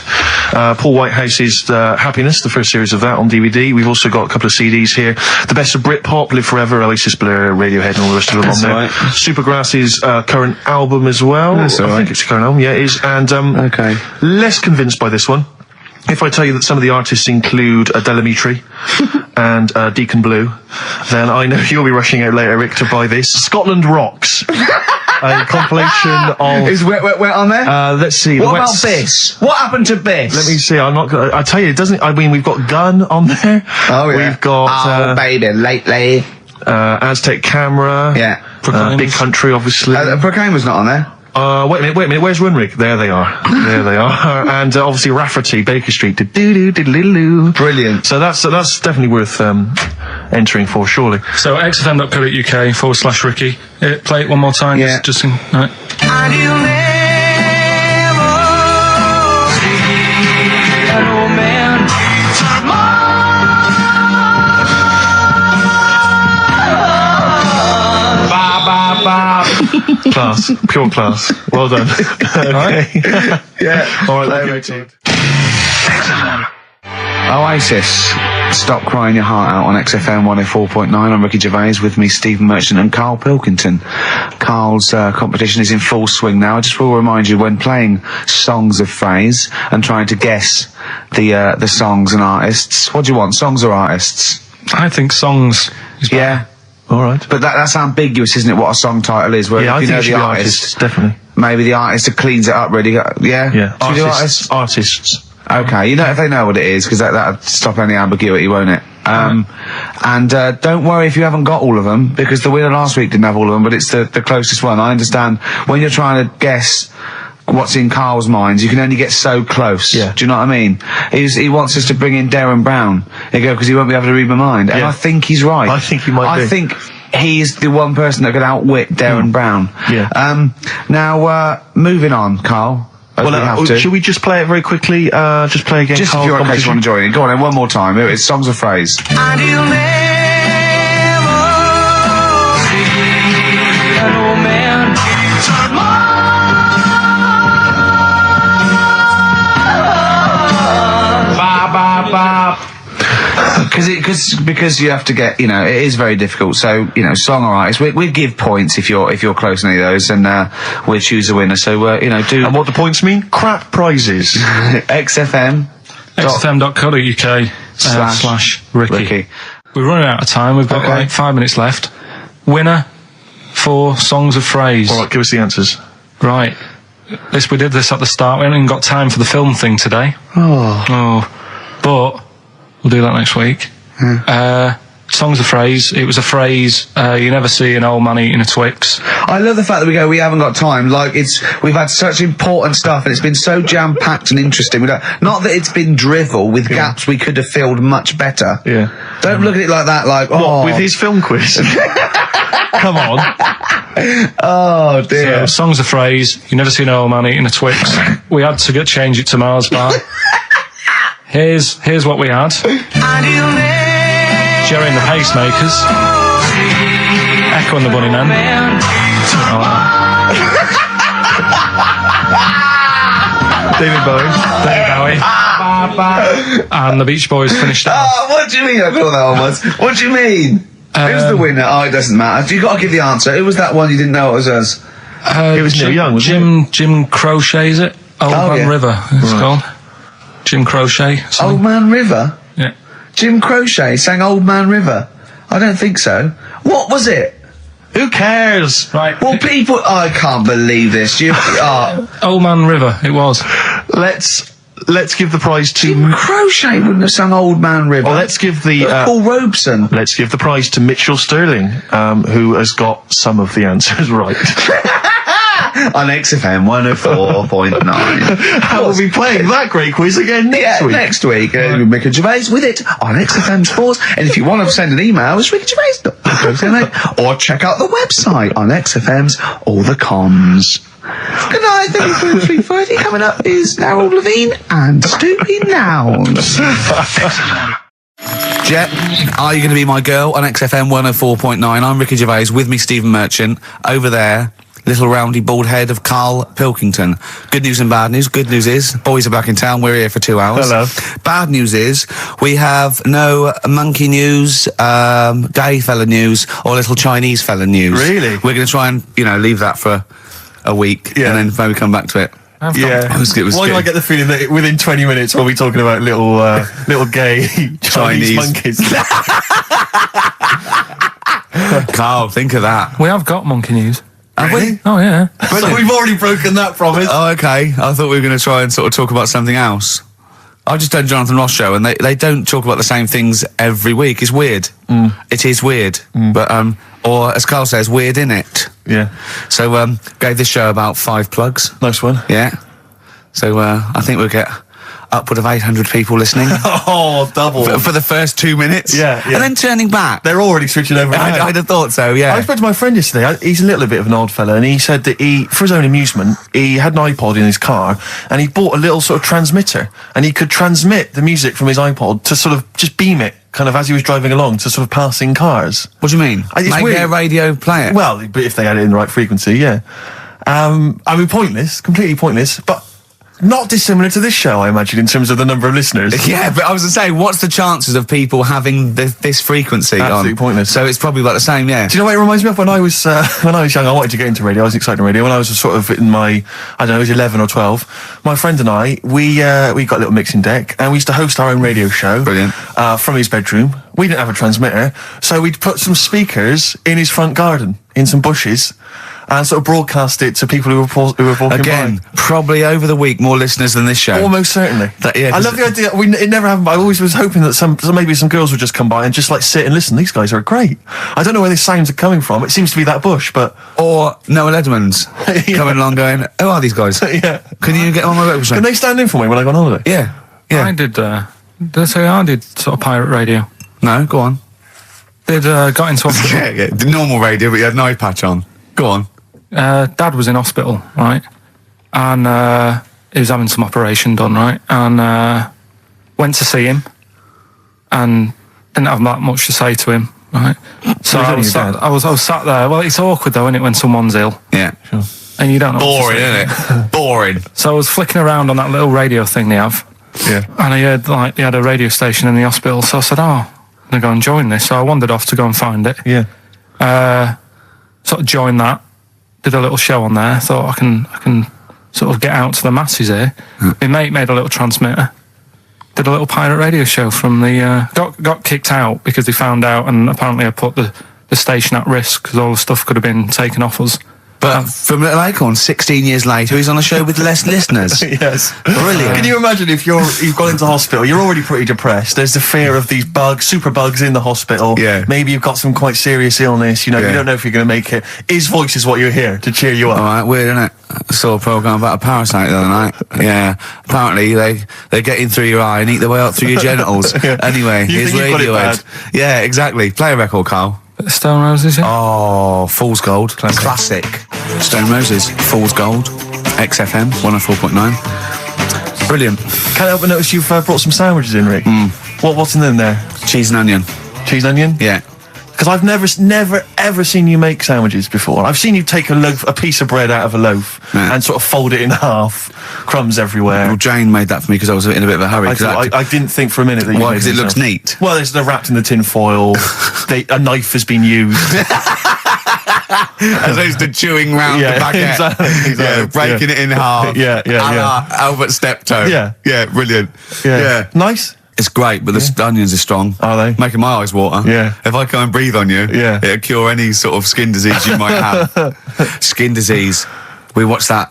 Paul Whitehouse's Happiness, the first series of that, on DVD. We've also got a couple of CDs here. The Best of Britpop, Live Forever, Oasis, Blur, Radiohead, and all the rest of them That's on there. right. Supergrass's current album as well. That's all I right. think it's a current album. Yeah, it is. And Okay. less convinced by this one. If I tell you that some of the artists include Delamitri and Deacon Blue, then I know you'll be rushing out later, Rick, to buy this. Scotland Rocks. A compilation of... Is Wet on there? Let's see. What about Biss? What happened to Biss? Let me see. I'm not gonna... I tell you, it doesn't... I mean, we've got Gun on there. Oh, yeah. We've got... baby, lately. Aztec Camera. Yeah. Big Country, obviously. Proclaimer's not on there. Wait a minute. Where's Runrig? There they are. And obviously Rafferty, Baker Street. Do-do-do-do-do-do. Brilliant. So that's definitely worth entering for, surely. So xfm.co.uk/Ricky. Play it one more time. Yeah. Just in, right. and you'll never see an old man Class. Pure class. Well done. Okay. Yeah. All right, there we go. Oasis. Stop Crying Your Heart Out on XFM 104.9. I'm Ricky Gervais, with me Stephen Merchant and Karl Pilkington. Karl's competition is in full swing now. I just will remind you, when playing songs of phrase and trying to guess the songs and artists, what do you want, songs or artists? I think songs is better. Yeah. All right. But that's ambiguous, isn't it, what a song title is? Where Yeah, if I you think know it should the be artist, artists, definitely. maybe the artist cleans it up really. Yeah? Yeah. Should we do artists? Artists. Okay, you know, if they know what it is, because that'll stop any ambiguity, won't it? And don't worry if you haven't got all of them, because the winner last week didn't have all of them, but it's the closest one. I understand when you're trying to guess what's in Karl's mind, you can only get so close. Yeah. Do you know what I mean? He wants us to bring in Darren Brown, because he won't be able to read my mind. And Yeah. I think he's right. I think he might be. I think he's the one person that could outwit Darren Brown. Yeah. Now, moving on, Karl. As we have to. Should we just play it very quickly? Just play again. Just if you're in case you want to join in. Go on then, one more time. Here it is, songs of phrase. and you'll never see an old man Because you have to get, you know, it is very difficult. So, you know, song or artist, we give points if you're close to any of those, and we'll choose a winner. So, you know, do. And what do points mean? Crap prizes. XFM. xfm.co.uk slash Ricky. We're running out of time. We've got like 5 minutes left. Winner for songs of phrase. All right, give us the answers. Right. We did this at the start. We haven't even got time for the film thing today. But we'll do that next week. Songs of phrase. It was a phrase. You never see an old man eating a Twix. I love the fact that we haven't got time. Like, we've had such important stuff, and it's been so jam-packed and interesting. Not that it's been drivel with gaps we could have filled much better. Yeah. Don't look at it like that, like, What, with his film quiz? Come on. Oh, dear. So, songs of phrase. You never see an old man eating a Twix. We had to change it to Mars bar. Here's what we had. and you'll never Jerry and the Pacemakers. Echo and the Bunnymen. David Bowie. And the Beach Boys finished it. Oh, what do you mean? I thought that one was. What do you mean? Who's the winner? Oh, it doesn't matter. You got to give the answer. Who was that one you didn't know it was us? It was Neil Young, wasn't it? Jim Crochet, is it? Old Man River, it's called. Jim Crochet. something. Old Man River? Yeah. Jim Crochet sang Old Man River? I don't think so. What was it? Who cares? Right. Well, people... I can't believe this. Old Man River, it was. Let's give the prize to... Jim Crochet wouldn't have sung Old Man River. Well, let's give the... Paul Robeson. Let's give the prize to Mitchell Sterling, who has got some of the answers right. On XFM 104.9. How will we be playing that great quiz again next week? Next week. Ricky Gervais with it on XFM Sports. And if you want to send an email, it's rickygervais.co.uk or check out the website on XFM's All the Comms. Good night, 3:30. Coming up is Harold Levine and Stoopy Nouns. Jet, are you going to be my girl on XFM 104.9? I'm Ricky Gervais, with me Stephen Merchant. Over there, little roundy bald head of Karl Pilkington. Good news and bad news. Good news is, boys are back in town. We're here for 2 hours. Hello. Bad news is, we have no monkey news, gay fella news, or little Chinese fella news. Really? We're going to try and, you know, leave that for a week, Yeah. and then maybe come back to it. Yeah. Why do I get the feeling that within 20 minutes we'll be talking about little gay Chinese monkeys? Carl, think of that. We have got monkey news. Have we? Oh, yeah. So we've already broken that promise. Oh, okay. I thought we were going to try and sort of talk about something else. I've just done Jonathan Ross show, and they don't talk about the same things every week. It's weird. It is weird. But, or as Carl says, weird innit? Yeah. So, gave this show about 5 plugs. Nice one. Yeah. So, I think we'll get upward of 800 people listening. Oh, double. For the first 2 minutes. Yeah. And then turning back. They're already switching over. I'd have thought so, yeah. I spoke to my friend yesterday. He's a little bit of an odd fella, and he said that for his own amusement, he had an iPod in his car, and he bought a little sort of transmitter, and he could transmit the music from his iPod to sort of just beam it, kind of as he was driving along, to sort of passing cars. What do you mean? Make their radio play it? Well, but if they had it in the right frequency, yeah. I mean, pointless, completely pointless, but not dissimilar to this show, I imagine, in terms of the number of listeners. Yeah, but I was going to say, what's the chances of people having this frequency Absolutely on? Pointless. So it's probably about the same, yeah. Do you know what it reminds me of? When I was young, I wanted to get into radio. I was excited in radio. When I was sort of in my, I don't know, I was 11 or 12, my friend and I, we got a little mixing deck, and we used to host our own radio show. Brilliant. From his bedroom. We didn't have a transmitter, so we'd put some speakers in his front garden, in some bushes, and sort of broadcast it to people who were walking Again, by. probably over the week more listeners than this show. Almost certainly. Yeah, I love the idea. It never happened. But I always was hoping that maybe some girls would just come by and just like sit and listen. These guys are great. I don't know where these sounds are coming from. It seems to be that bush, but Or Noel Edmonds coming along going, who are these guys? yeah. Can you get on my website? Can they stand in for me when I go on holiday? Yeah. Yeah. I did sort of pirate radio. No, go on. Got into hospital. Yeah, the normal radio, but you had an eye patch on. Go on. Dad was in hospital, right? And he was having some operation done, right? And went to see him and didn't have that much to say to him, right? So I was sat there. Well, it's awkward though, isn't it, when someone's ill? Yeah. Sure. And you don't know. Boring, isn't it? Boring. So I was flicking around on that little radio thing they have. Yeah. And I heard like they had a radio station in the hospital. So I said, I'm going to go and join this. So I wandered off to go and find it. Yeah. Sort of joined that. Did a little show on there. Thought I can sort of get out to the masses here. My mate made a little transmitter. Did a little pirate radio show from the... got kicked out because they found out, and apparently I put the station at risk because all the stuff could have been taken off us. But from Little Acorn, 16 years later, he's on a show with less listeners. Yes. Brilliant. Can you imagine if you've gone into hospital, you're already pretty depressed, there's the fear of these super bugs in the hospital. Yeah. Maybe you've got some quite serious illness, you don't know if you're going to make it. His voice is what you hear to cheer you up. All right, weird, isn't it? I saw a programme about a parasite the other night. Yeah. Apparently, they get in through your eye and eat their way up through your genitals. Yeah. Anyway, You here's think you've got it Radiohead. bad? Yeah, exactly. Play a record, Carl. Stone Roses, yeah? Oh, Fool's Gold. Classic. Stone Roses, Fool's Gold. XFM, 104.9. Brilliant. Can't help but notice you've brought some sandwiches in, Rick. What's in them there? Cheese and onion. Cheese and onion? Yeah. Because I've never ever seen you make sandwiches before. I've seen you take a piece of bread out of a loaf and sort of fold it in half, crumbs everywhere. Well, Jane made that for me because I was in a bit of a hurry. I didn't think for a minute that you Why? made Because it looks yourself. neat. Well, they're wrapped in the tin foil. A knife has been used. As opposed to chewing round the baguette. Exactly. Yeah, breaking it in half. Yeah. Albert Steptoe. Yeah, brilliant. Yeah. Nice. It's great, but the onions are strong. Are they? Making my eyes water. Yeah. If I come and breathe on you, it'll cure any sort of skin disease you might have. Skin disease. We watched that,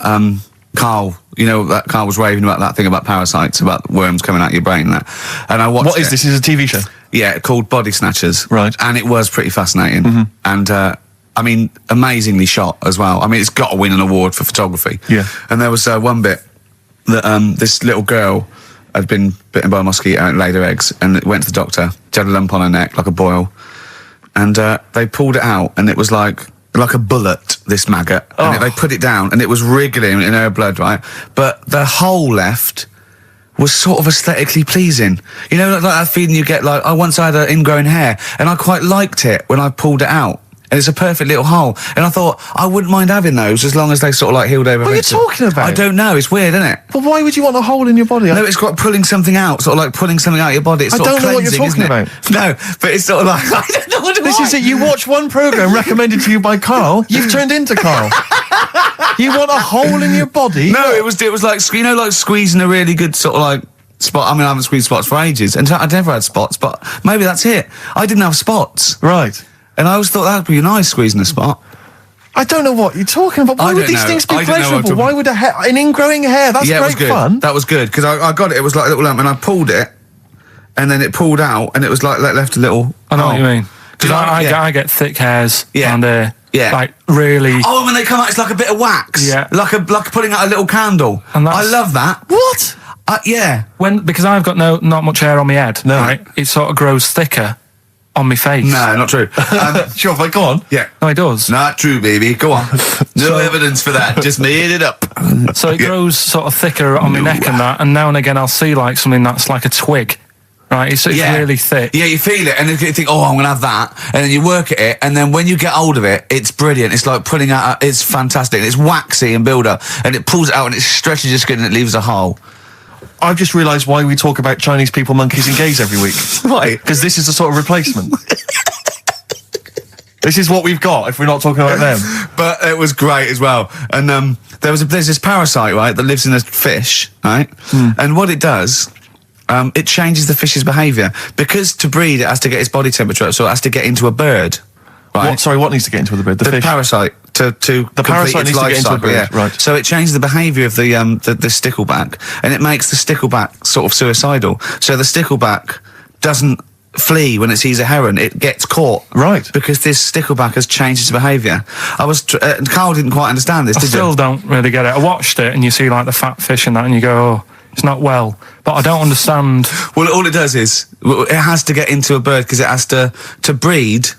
Carl, you know, that Carl was raving about that thing about parasites, about worms coming out your brain and that. And I watched What is this? Is it a TV show? Yeah, called Body Snatchers. Right. And it was pretty fascinating. And, I mean, amazingly shot as well. I mean, it's got to win an award for photography. Yeah. And there was one bit that this little girl had been bitten by a mosquito and laid her eggs, and it went to the doctor. She had a lump on her neck, like a boil. And they pulled it out, and it was like a bullet, this maggot. Oh. And they put it down, and it was wriggling in her blood, right? But the hole left was sort of aesthetically pleasing. You know, like that feeling you get, like, I once had an ingrown hair, and I quite liked it when I pulled it out. And it's a perfect little hole. And I thought, I wouldn't mind having those as long as they sort of like healed over. What are you talking about? I don't know, it's weird, isn't it? But why would you want a hole in your body? No, it's got pulling something out, sort of like pulling something out of your body. It's I sort don't of know what you're cleansing, talking isn't it? No, but it's sort of like, I don't know what it This is it. You watch one programme recommended to you by Carl, you've turned into Carl. You want a hole in your body? No, it was like, you know, like squeezing a really good sort of like spot. I mean, I haven't squeezed spots for ages, and I'd never had spots, but maybe that's it. I didn't have spots. Right. And I always thought that'd be nice, squeezing a spot. I don't know what you're talking about. Why would these things be pleasurable? Why would an ingrowing hair? That's it was great good. fun. That was good, because I got it. It was like a little lump, and I pulled it, and then it pulled out, and it was like left a little. I know what you mean. Because I get thick hairs and yeah, like really. Oh, when they come out, it's like a bit of wax. Yeah, like putting out a little candle. And I love that. What? Yeah. Because I've got not much hair on my head. No. Right? It sort of grows thicker on my face. No, not true. Sure, but go on. Yeah. No, it does. Not true, baby. Go on. No evidence for that. Just made it up. So it grows sort of thicker on my neck and that, and now and again I'll see like something that's like a twig. Right, it's really thick. Yeah, you feel it, and then you think, oh, I'm going to have that. And then you work at it, and then when you get hold of it, it's brilliant. It's like pulling out, it's fantastic. And it's waxy and build up, and it pulls it out, and it stretches your skin, and it leaves a hole. I've just realised why we talk about Chinese people, monkeys and gays every week. Why? Because this is a sort of replacement. This is what we've got if we're not talking about them. But it was great as well. And there's this parasite, right, that lives in a fish, right? And what it does... it changes the fish's behaviour. Because to breed, it has to get its body temperature up, so it has to get into a bird. Right? What needs to get into the bird? The fish? Parasite. The parasite needs to get into a bird, right. So it changes the behaviour of the stickleback, and it makes the stickleback sort of suicidal. So the stickleback doesn't flee when it sees a heron, it gets caught. Right. Because this stickleback has changed its behaviour. Carl didn't quite understand this, I still don't really get it. I watched it, and you see like the fat fish and that, and you go, oh, it's not well. But I don't understand. Well, all it does is, it has to get into a bird because it has to breed,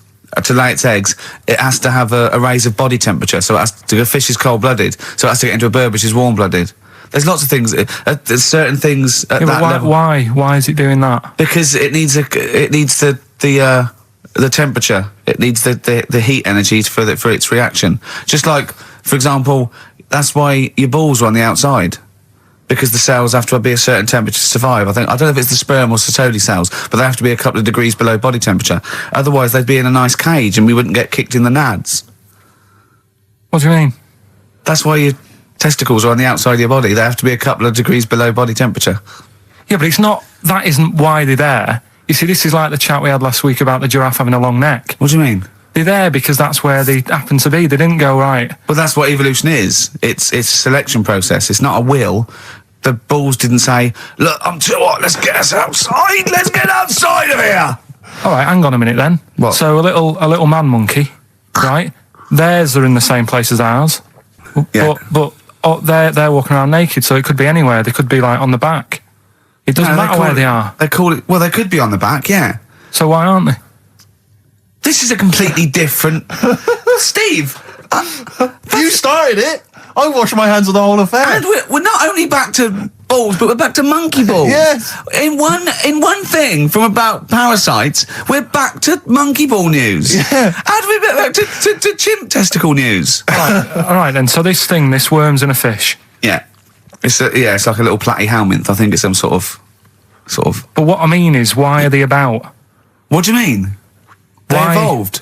to lay its eggs, it has to have a raise of body temperature. So a fish is cold-blooded, so it has to get into a bird which is warm-blooded. There's lots of things, there's certain things at that level. Why is it doing that? Because it needs the temperature. It needs the heat energy for its reaction. Just like, for example, that's why your balls are on the outside. Because the cells have to be a certain temperature to survive. I don't know if it's the sperm or Sertoli cells, but they have to be a couple of degrees below body temperature. Otherwise, they'd be in a nice cage and we wouldn't get kicked in the nads. What do you mean? That's why your testicles are on the outside of your body. They have to be a couple of degrees below body temperature. Yeah, but that isn't why they're there. You see, this is like the chat we had last week about the giraffe having a long neck. What do you mean? They're there because that's where they happen to be. They didn't go right. Well, that's what evolution is. It's a selection process. It's not a will. The balls didn't say, look, I'm too hot, let's get us outside, let's get outside of here! All right, hang on a minute then. What? So a little man monkey, right? Theirs are in the same place as ours. Yeah. But they're walking around naked, so it could be anywhere. They could be like on the back. It doesn't matter where they are. They call it, well, they could be on the back, yeah. So why aren't they? This is a completely different... Steve! You started it! I wash my hands of the whole affair. And we're not only back to balls, but we're back to monkey balls. Yes. In one thing from about parasites, we're back to monkey ball news. Yeah. How do we get back to chimp testicle news? All right, then. So this worm's in a fish. Yeah. It's like a little platyhelminth. I think it's some sort of. But what I mean is, why are they about? What do you mean? They Why? evolved.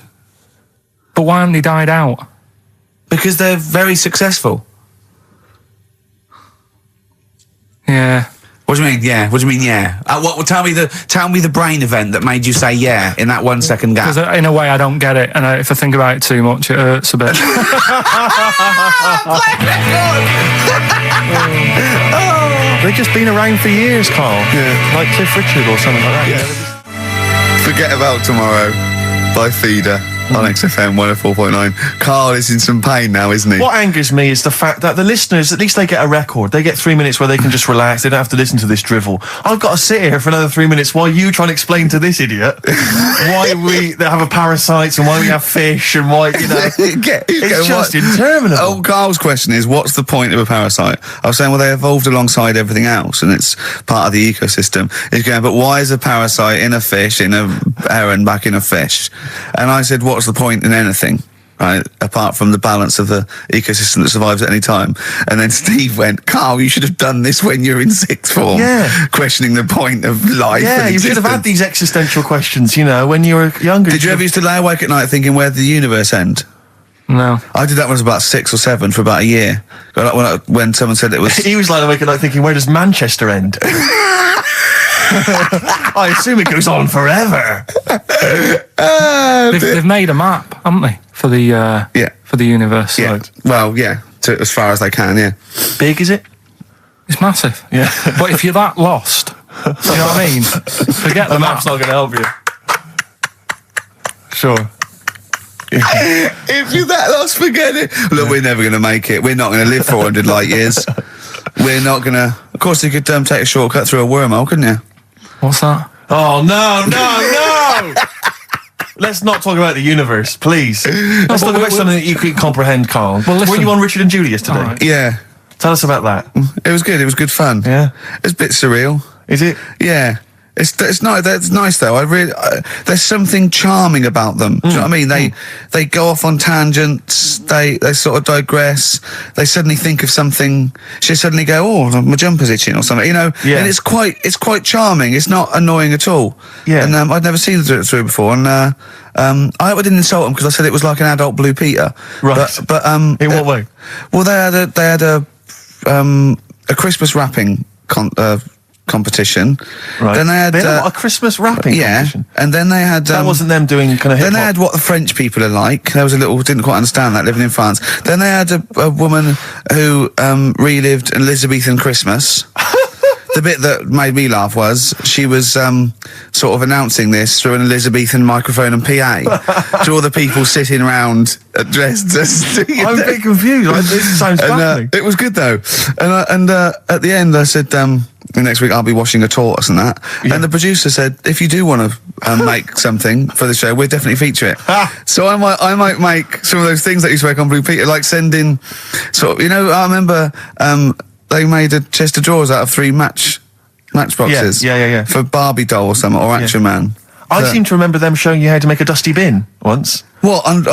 But why haven't they died out? Because they're very successful. Yeah. What do you mean? Yeah. What do you mean? Yeah. Tell me the brain event that made you say yeah in that 1 second gap. Because in a way I don't get it, and if I think about it too much, it hurts a bit. They've just been around for years, Carl. Yeah. Like Cliff Richard or something like that. Yeah. Forget About Tomorrow by Feeder on XFM 104.9. Carl is in some pain now, isn't he? What angers me is the fact that the listeners, at least they get a record. They get 3 minutes where they can just relax. They don't have to listen to this drivel. I've got to sit here for another 3 minutes while you try and explain to this idiot why they have a parasites and why we have fish and why, you know. It's just interminable. Oh, Carl's question is, what's the point of a parasite? I was saying, well, they evolved alongside everything else and it's part of the ecosystem. He's going, but why is a parasite in a fish, in a heron, back in a fish? And I said, what's the point in anything, right, apart from the balance of the ecosystem that survives at any time? And then Steve went, Carl, you should have done this when you were in sixth form. Yeah. Questioning the point of life. Yeah, and you should have had these existential questions, you know, when you were younger. Did you ever used to lay awake at night thinking, where did the universe end? No. I did that when I was about 6 or 7 for about a year. When someone said it was... He was lying awake at night thinking, where does Manchester end? I assume it goes on forever. They've made a map, haven't they, for the universe? Yeah. So Well, yeah, as far as they can, yeah. Big, is it? it's massive. Yeah. But if you're that lost, you know what I mean? Forget the map's map. not going to help you. Sure. If you're that lost, forget it. Look, we're never going to make it. We're not going to live 400 light years. We're not going to... Of course, you could take a shortcut through a wormhole, couldn't you? What's that? Oh, no! Let's not talk about the universe, please. Let's talk about something that you can comprehend, Carl. Well, listen. Were you on Richard and Julius today? Right. Yeah. Tell us about that. It was good. It was good fun. Yeah. It's a bit surreal. Is it? Yeah. It's nice. It's nice though. There's something charming about them. Do you know what I mean? They go off on tangents. They sort of digress. They suddenly think of something. She suddenly go, "Oh, my jumper's itching" or something. You know. Yeah. And it's quite charming. It's not annoying at all. Yeah. And I'd never seen them through before. And I didn't insult them because I said it was like an adult Blue Peter. Right. But in what way? Well, they had a Christmas wrapping competition. Right. Then they had a Christmas wrapping competition. And then they had that wasn't them doing kind of hip-hop. Then they had what the French people are like. There was didn't quite understand that living in France. Then they had a woman who relived an Elizabethan Christmas. The bit that made me laugh was she was sort of announcing this through an Elizabethan microphone and PA to all the people sitting around dressed as... I'm a bit confused. This sounds baffling. It was good though. And at the end I said, next week I'll be washing a tortoise and that. Yeah. And the producer said, if you do want to make something for the show, we'll definitely feature it. So I might make some of those things that you spoke on Blue Peter, like send in sort of, you know, I remember they made a chest of drawers out of 3 matchboxes. Yeah. For Barbie doll or something, or Action Man. I seem to remember them showing you how to make a dusty bin once. What, on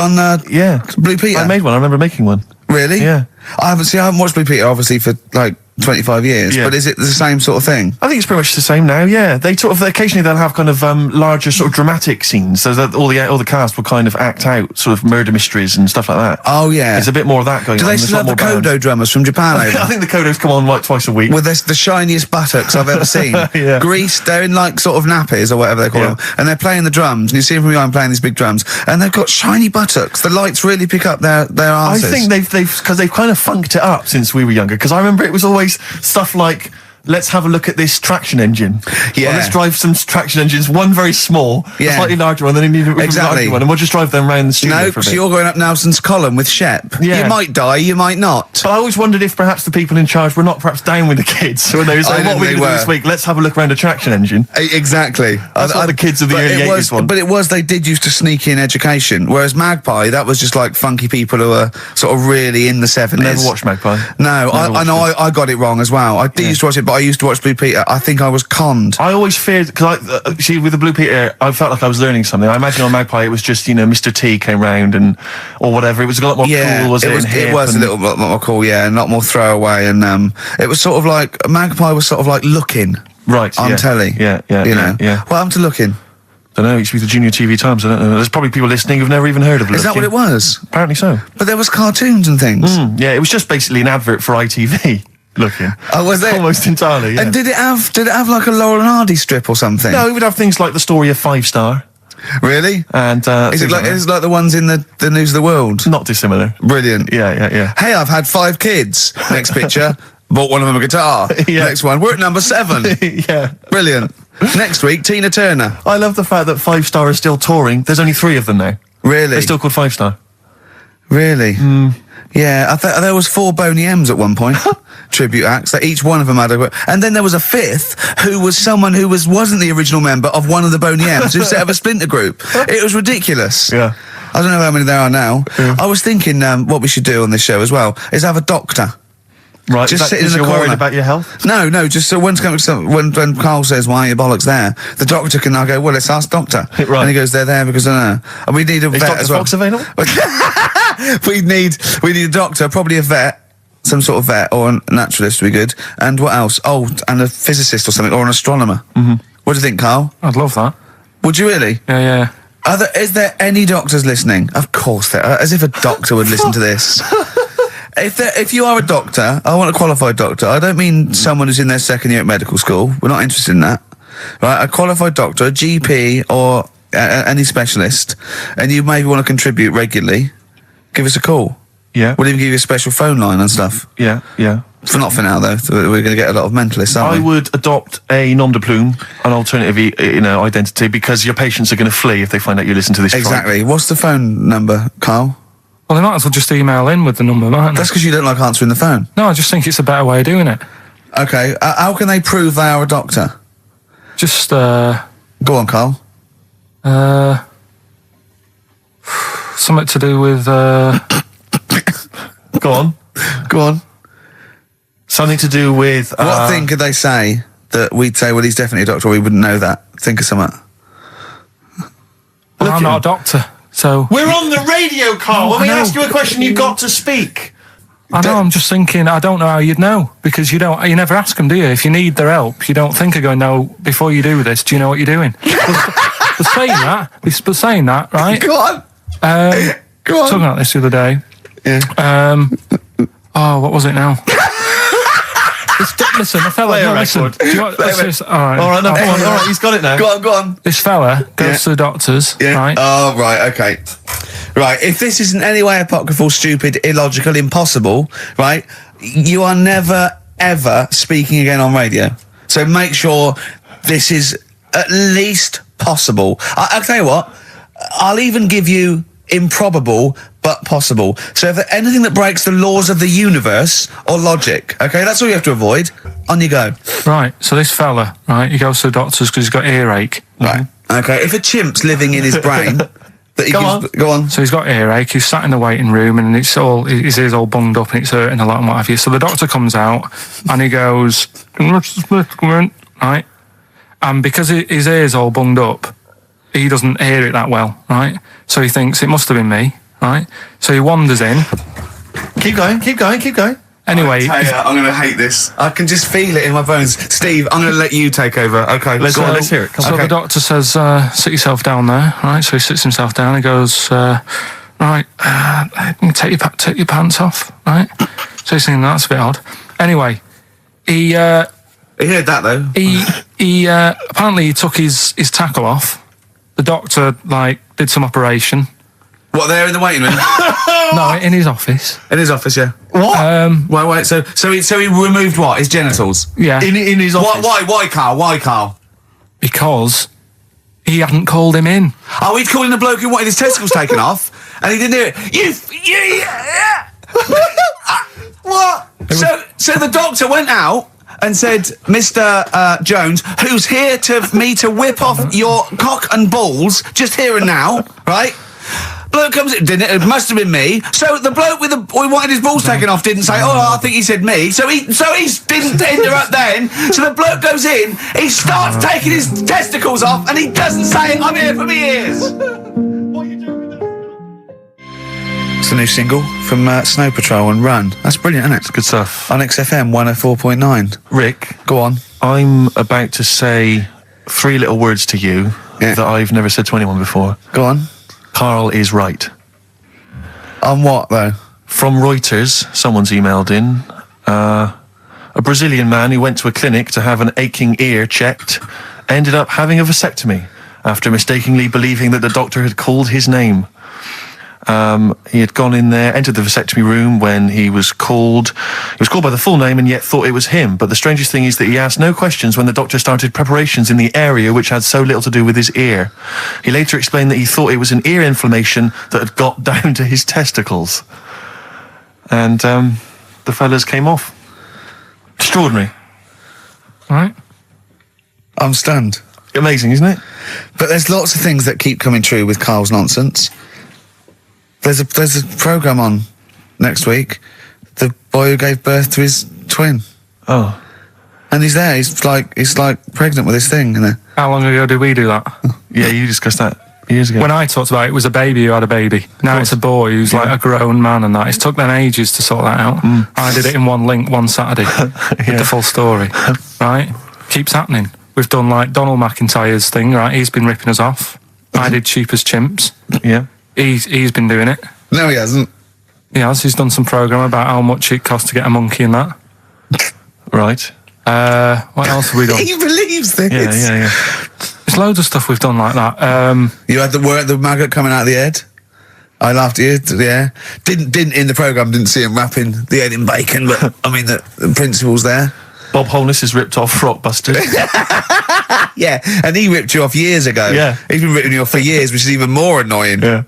Blue Peter? I made one. I remember making one. Really? Yeah. I haven't watched Blue Peter obviously for like 25 years, but is it the same sort of thing? I think it's pretty much the same now, yeah. They sort of, occasionally they'll have kind of larger sort of dramatic scenes, so that all the cast will kind of act out sort of murder mysteries and stuff like that. Oh, yeah. There's a bit more of that going on. Do they still have the Kodo drummers from Japan over? I think the Kodos come on like twice a week. With the shiniest buttocks I've ever seen. Yeah. Greased, they're in like sort of nappies or whatever they call them, and they're playing the drums, and you see them from behind playing these big drums, and they've got shiny buttocks. The lights really pick up their arses. I think they've kind of funked it up since we were younger, because I remember it was always stuff like, let's have a look at this traction engine. Yeah. Or let's drive some traction engines, one very small, a slightly larger one, then you need a larger one, and we'll just drive them around the studio for a bit. So you're going up Nelson's column with Shep. Yeah. You might die, you might not. But I always wondered if perhaps the people in charge were not perhaps down with the kids. When they were saying, what are we going to do this week? Let's have a look around a traction engine. Exactly. That's what the kids of the early 80s want. But they did used to sneak in education, whereas Magpie, that was just like funky people who were sort of really in the 70s. Never watched Magpie. No, I got it wrong as well. I did used to watch it, but I used to watch Blue Peter, I think I was conned. I always feared, because see, with the Blue Peter, I felt like I was learning something. I imagine on Magpie it was just, Mr. T came round or whatever. It was a lot more cool, was it? It was a little bit more cool, yeah, and a lot more throwaway, and it was sort of like, Magpie was sort of like Looking. Right, on telly. Yeah. What happened to Looking? I don't know, it used to be the Junior TV Times, I don't know. There's probably people listening who've never even heard of Looking. Is that what it was? Apparently so. But there was cartoons and things. Yeah, it was just basically an advert for ITV. Looking. Oh, was it? Almost entirely, yeah. And did it have like a Laurel and Hardy strip or something? No, it would have things like the story of 5 Star. Really? And is it like the ones in the News of the World? Not dissimilar. Brilliant. Yeah. Hey, I've had 5 kids. Next picture. Bought one of them a guitar. Next one. We're at number 7. Yeah. Brilliant. Next week, Tina Turner. I love the fact that 5 Star is still touring. There's only 3 of them now. Really? They're still called 5 Star. Really? Yeah, I thought there was 4 Boney M's at one point. Tribute acts. That each one of them had a... And then there was a 5th who was someone who wasn't the original member of one of the Boney M's who set up a splinter group. It was ridiculous. Yeah. I don't know how many there are now. I was thinking what we should do on this show as well is have a doctor. Right, just sitting in the you're corner. worried about your health? No, just so when Carl says, why are your bollocks there? The doctor can now go, well, let's ask doctor. Right. And he goes, they're there because I don't know. And we need a vet Dr. as well. Fox available? we need a doctor, probably a vet, some sort of vet, or a naturalist would be good. And what else? Oh, and a physicist or something, or an astronomer. What do you think, Carl? I'd love that. Would you really? Yeah. Is there any doctors listening? Of course there are. As if a doctor would listen to this. If you are a doctor, I want a qualified doctor. I don't mean someone who's in their 2nd year at medical school. We're not interested in that. Right? A qualified doctor, a GP, or any specialist, and you maybe want to contribute regularly, give us a call. Yeah. We'll even give you a special phone line and stuff. Yeah. Not for now, though. We're going to get a lot of mentalists, aren't we? I would adopt a nom de plume, an alternative, identity, because your patients are going to flee if they find out you listen to this. Exactly. What's the phone number, Carl? Well, they might as well just email in with the number, mightn't they? That's because you don't like answering the phone. No, I just think it's a better way of doing it. Okay. How can they prove they are a doctor? Just, Go on, Carl. something to do with, Go on. Something to do with... what thing could they say that we'd say, well, he's definitely a doctor, or we wouldn't know that? Think of something. Well, I'm not a doctor, so... We're on the radio, Carl. When we ask you a question, you've got to speak. I know, I'm just thinking, I don't know how you'd know, because you never ask them, do you? If you need their help, you don't think of going, no, before you do this, do you know what you're doing? But saying that, right? Go on. Go on. Talking about this the other day. Yeah. What was it now? Listen, a fella. No, listen. Do you want, all right, he's got it now. Go on. This fella goes to the doctors, right? Oh, right, okay. Right, if this is in any way apocryphal, stupid, illogical, impossible, right, you are never, ever speaking again on radio. So make sure this is at least possible. I'll tell you what, I'll even give you improbable but possible. So if there's anything that breaks the laws of the universe or logic, okay, that's all you have to avoid. On you go. Right, so this fella, right, he goes to the doctors because he's got earache. Right. Okay, if a chimp's living in his brain... Go on. So he's got earache, he's sat in the waiting room and his ear's all bunged up and it's hurting a lot and what have you. So the doctor comes out and he goes, right? And because his ear's all bunged up, he doesn't hear it that well, right? So he thinks it must have been me, right? So he wanders in. Keep going. Anyway, I'm going to hate this. I can just feel it in my bones. Steve, I'm going to let you take over. Okay, let's hear it. So the doctor says, sit yourself down there, right? So he sits himself down. He goes, right, take your pants off, right? So he's thinking that's a bit odd. Anyway, he heard that though. He apparently he took his tackle off. The doctor did some operation. What, there in the waiting room? No, in his office. In his office, yeah. What? Wait. So he removed what? His genitals? Yeah. In his office. Why, Carl? Because he hadn't called him in. Oh, he'd called in the bloke who wanted his testicles taken off, and he didn't hear it. What? So the doctor went out and said, Mr. Jones, who's here to whip off your cock and balls just here and now, right? bloke comes in, didn't it? It must have been me. So the bloke with who wanted his balls taken off didn't say, oh, I think he said me. So he didn't interrupt then. So the bloke goes in, he starts taking his testicles off, and he doesn't say, I'm here for me ears. It's the new single from Snow Patrol and Run. That's brilliant, isn't it? It's good stuff. On XFM 104.9. Rick, go on. I'm about to say 3 little words to you that I've never said to anyone before. Go on. Karl is right. On what, though? From Reuters, someone's emailed in. A Brazilian man who went to a clinic to have an aching ear checked ended up having a vasectomy after mistakenly believing that the doctor had called his name. He had gone in there, entered the vasectomy room when he was called. He was called by the full name and yet thought it was him. But the strangest thing is that he asked no questions when the doctor started preparations in the area which had so little to do with his ear. He later explained that he thought it was an ear inflammation that had got down to his testicles. And the fellas came off. Extraordinary. Right. I'm stunned. Amazing, isn't it? But there's lots of things that keep coming true with Karl's nonsense. There's a programme on next week. The boy who gave birth to his twin. Oh. And he's there. He's like pregnant with his thing. You know? How long ago did we do that? Yeah, you discussed that years ago. When I talked about it, it was a baby who had a baby. Now it's a boy who's like a grown man and that. It's took them ages to sort that out. I did it in one link one Saturday with the full story. Right? Keeps happening. We've done like Donald McIntyre's thing, right? He's been ripping us off. I did Cheap as Chimps. Yeah. He's been doing it. No, he hasn't. He has. He's done some programme about how much it costs to get a monkey and that. Right. What else have we done? He believes this. Yeah. There's loads of stuff we've done like that. You had the maggot coming out of the head. I laughed at you. Yeah. Didn't in the programme. Didn't see him wrapping the head in bacon, but I mean the principle's there. Bob Holness is ripped off Rockbusters. Yeah, and he ripped you off years ago. Yeah. He's been ripping you off for years, which is even more annoying. Yeah.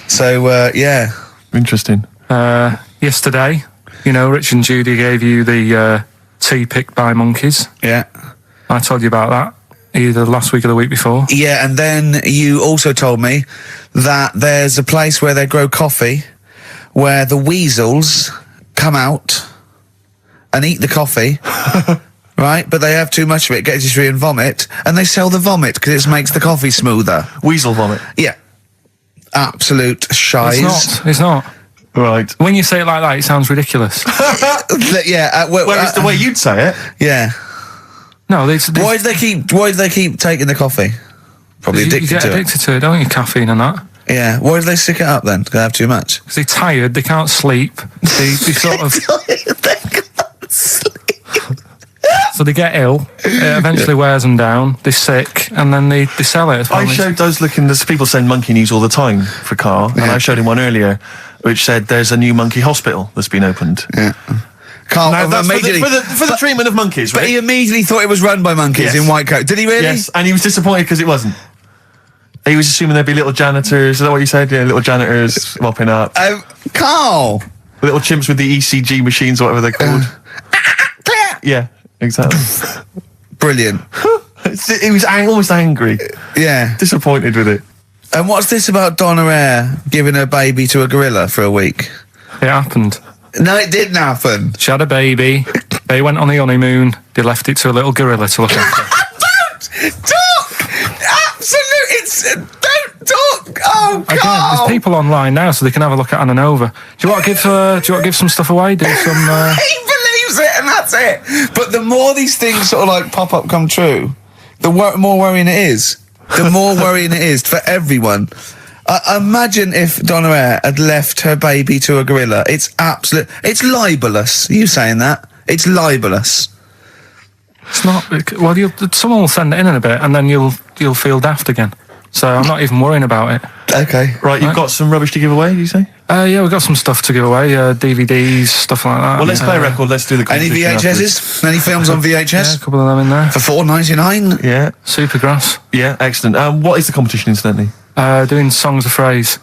So, yeah. Interesting. Yesterday, you know, Rich and Judy gave you the tea picked by monkeys. Yeah. I told you about that either last week or the week before. Yeah, and then you also told me that there's a place where they grow coffee where the weasels come out and eat the coffee, right? But they have too much of it, get dysentery and vomit, and they sell the vomit because it makes the coffee smoother. Weasel vomit. Yeah. Absolute shies. It's not. Right. When you say it like that, it sounds ridiculous. Yeah. Whereas the way you'd say it. Yeah. No, why do they keep taking the coffee? Probably you addicted get to addicted to it, don't you? Caffeine and that. Yeah. Why do they stick it up then? Because they have too much. Because they're tired, they can't sleep. They sort of. They can't sleep. So they get ill. It eventually wears them down. They're sick, and then they sell it. I showed those there's people send monkey news all the time for Karl, and I showed him one earlier, which said there's a new monkey hospital that's been opened. Yeah. Karl, now, that's for the treatment of monkeys, right? But he immediately thought it was run by monkeys in white coat. Did he really? Yes, and he was disappointed because it wasn't. He was assuming there'd be little janitors. Is that what you said? Yeah, little janitors mopping up. Carl! Little chimps with the ECG machines, or whatever they're called. Yeah, exactly. Brilliant. He was almost angry. Yeah. Disappointed with it. And what's this about Donna Eyre giving her baby to a gorilla for a week? It happened. No, it didn't happen. She had a baby. They went on the honeymoon. They left it to a little gorilla to look after. Don't talk! Don't talk! Oh, God! Again, there's people online now, so they can have a look at Anna Nova. Do you want to give some stuff away? Do some. He believes it, and that's it. But the more these things sort of like pop up, come true, the more worrying it is. The more worrying it is for everyone. Imagine if Donna Eyre had left her baby to a gorilla. It's it's libelous. Are you saying that? It's libelous. It's not. Well, someone will send it in a bit, and then you'll feel daft again. So I'm not even worrying about it. Okay. Right, you've got some rubbish to give away, did you say? Yeah, we've got some stuff to give away. DVDs, stuff like that. Well, let's play a record. Let's do the any VHSs? Any films on VHS? Yeah, a couple of them in there. For $4.99? Yeah. Supergrass. Yeah, excellent. What is the competition, incidentally? Doing songs of phrase.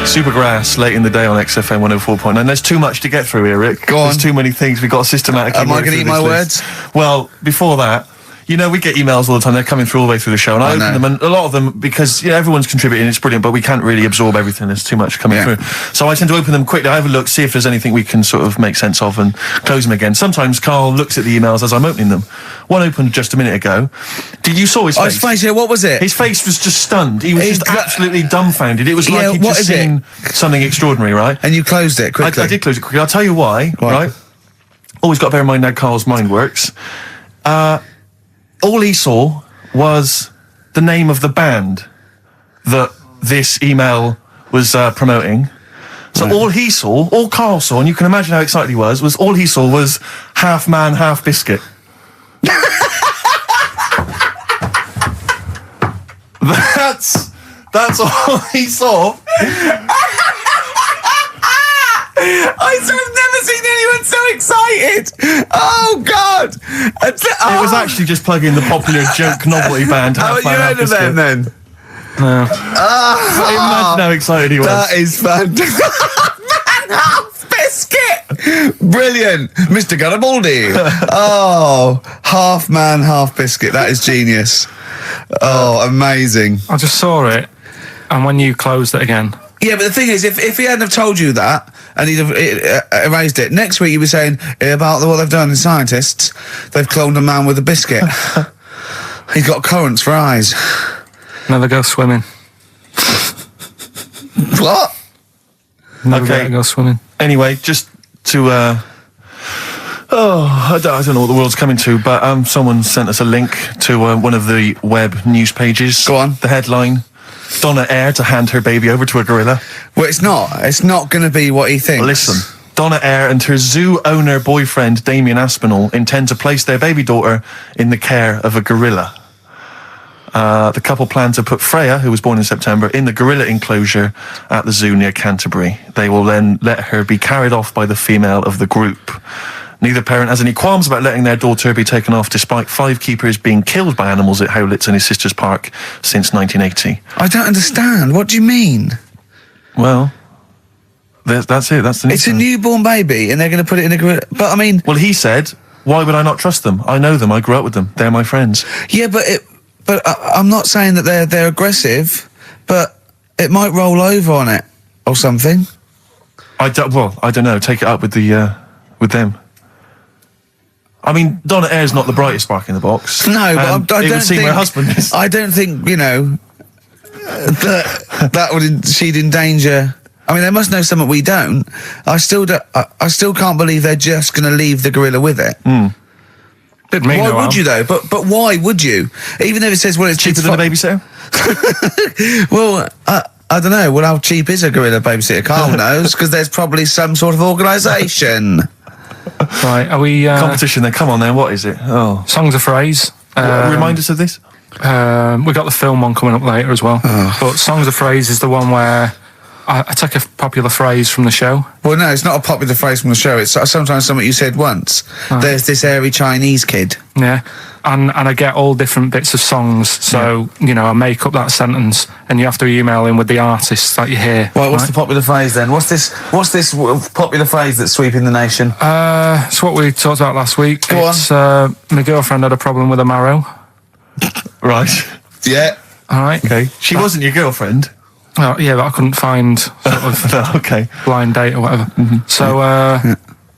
Supergrass, late in the day on XFM 104.9. There's too much to get through here, Rick. Go on. There's too many things. We've got to systematically. Am I going to eat my words? Well, before that, You know, we get emails all the time. They're coming through all the way through the show, and I open them, and a lot of them, because everyone's contributing, it's brilliant, but we can't really absorb everything. There's too much coming through. So I tend to open them quickly. I have a look, see if there's anything we can sort of make sense of, and close them again. Sometimes Carl looks at the emails as I'm opening them. One opened just a minute ago. Did you saw his face? His face, yeah, what was it? His face was just stunned. He was just absolutely dumbfounded. It was like he'd just seen something extraordinary, right? And you closed it quickly. I did close it quickly. I'll tell you why, right? Always got to bear in mind how Carl's mind works. All he saw was the name of the band that this email was promoting. So all he saw, all Carl saw, and you can imagine how excited he was all he saw was half man, half biscuit. That's all he saw. I've never seen anyone so excited. Oh God! It was actually just plugging the popular joke novelty band. How you heard of them then? No. Imagine how excited he was. That is fantastic. Man, half biscuit. Brilliant, Mr. Garibaldi. Oh, half man, half biscuit. That is genius. Oh, amazing. I just saw it, and when you closed it again. Yeah, but the thing is, if he hadn't have told you that, and he'd have erased it, next week you'd be saying about what they've done in scientists, they've cloned a man with a biscuit. He's got currants for eyes. Never go swimming. What? Never go swimming. Anyway, just to, I don't know what the world's coming to, but going sent us a link to one of the web news pages. Go on. The headline: Donna Eyre to hand her baby over to a gorilla. Well, it's not. It's not going to be what he thinks. Listen, Donna Eyre and her zoo owner boyfriend Damien Aspinall intend to place their baby daughter in the care of a gorilla. The couple plan to put Freya, who was born in September, in the gorilla enclosure at the zoo near Canterbury. They will then let her be carried off by the female of the group. Neither parent has any qualms about letting their daughter be taken off, despite 5 keepers being killed by animals at Howlett's and his sister's park since 1980. I don't understand. What do you mean? Well, that's it. That's the news. It's a newborn baby, and they're going to put it in a gorilla. But I mean, well, he said, "Why would I not trust them? I know them. I grew up with them. They're my friends." Yeah, but I'm not saying that they're aggressive, but it might roll over on it or something. I don't know. Take it up with with them. I mean, Donna Eyre's not the brightest spark in the box. No, but I it don't would seem think her husband is. I don't think that would she'd endanger. I mean, they must know something we don't. I still can't believe they're just going to leave the gorilla with it. Why would you though? But why would you? Even if it says, well, it's cheaper than a babysitter. Well, I don't know. Well, how cheap is a gorilla babysitter? Carl knows, because there's probably some sort of organisation. Right, are we... competition then, come on then, what is it? Oh. Songs of Phrase. Remind us of this? We got the film one coming up later as well. But Songs of Phrase is the one where I take a popular phrase from the show. Well, no, it's not a popular phrase from the show. It's sometimes something you said once. Oh. There's this airy Chinese kid. Yeah. And I get all different bits of songs, so, I make up that sentence, and you have to email in with the artists that you hear. Well, what's the popular phrase then? What's this popular phrase that's sweeping the nation? It's what we talked about last week. Go on. My girlfriend had a problem with a marrow. Right. Yeah. All right. Okay. She wasn't your girlfriend? Oh, yeah, but I couldn't find sort of blind date or whatever. Mm-hmm.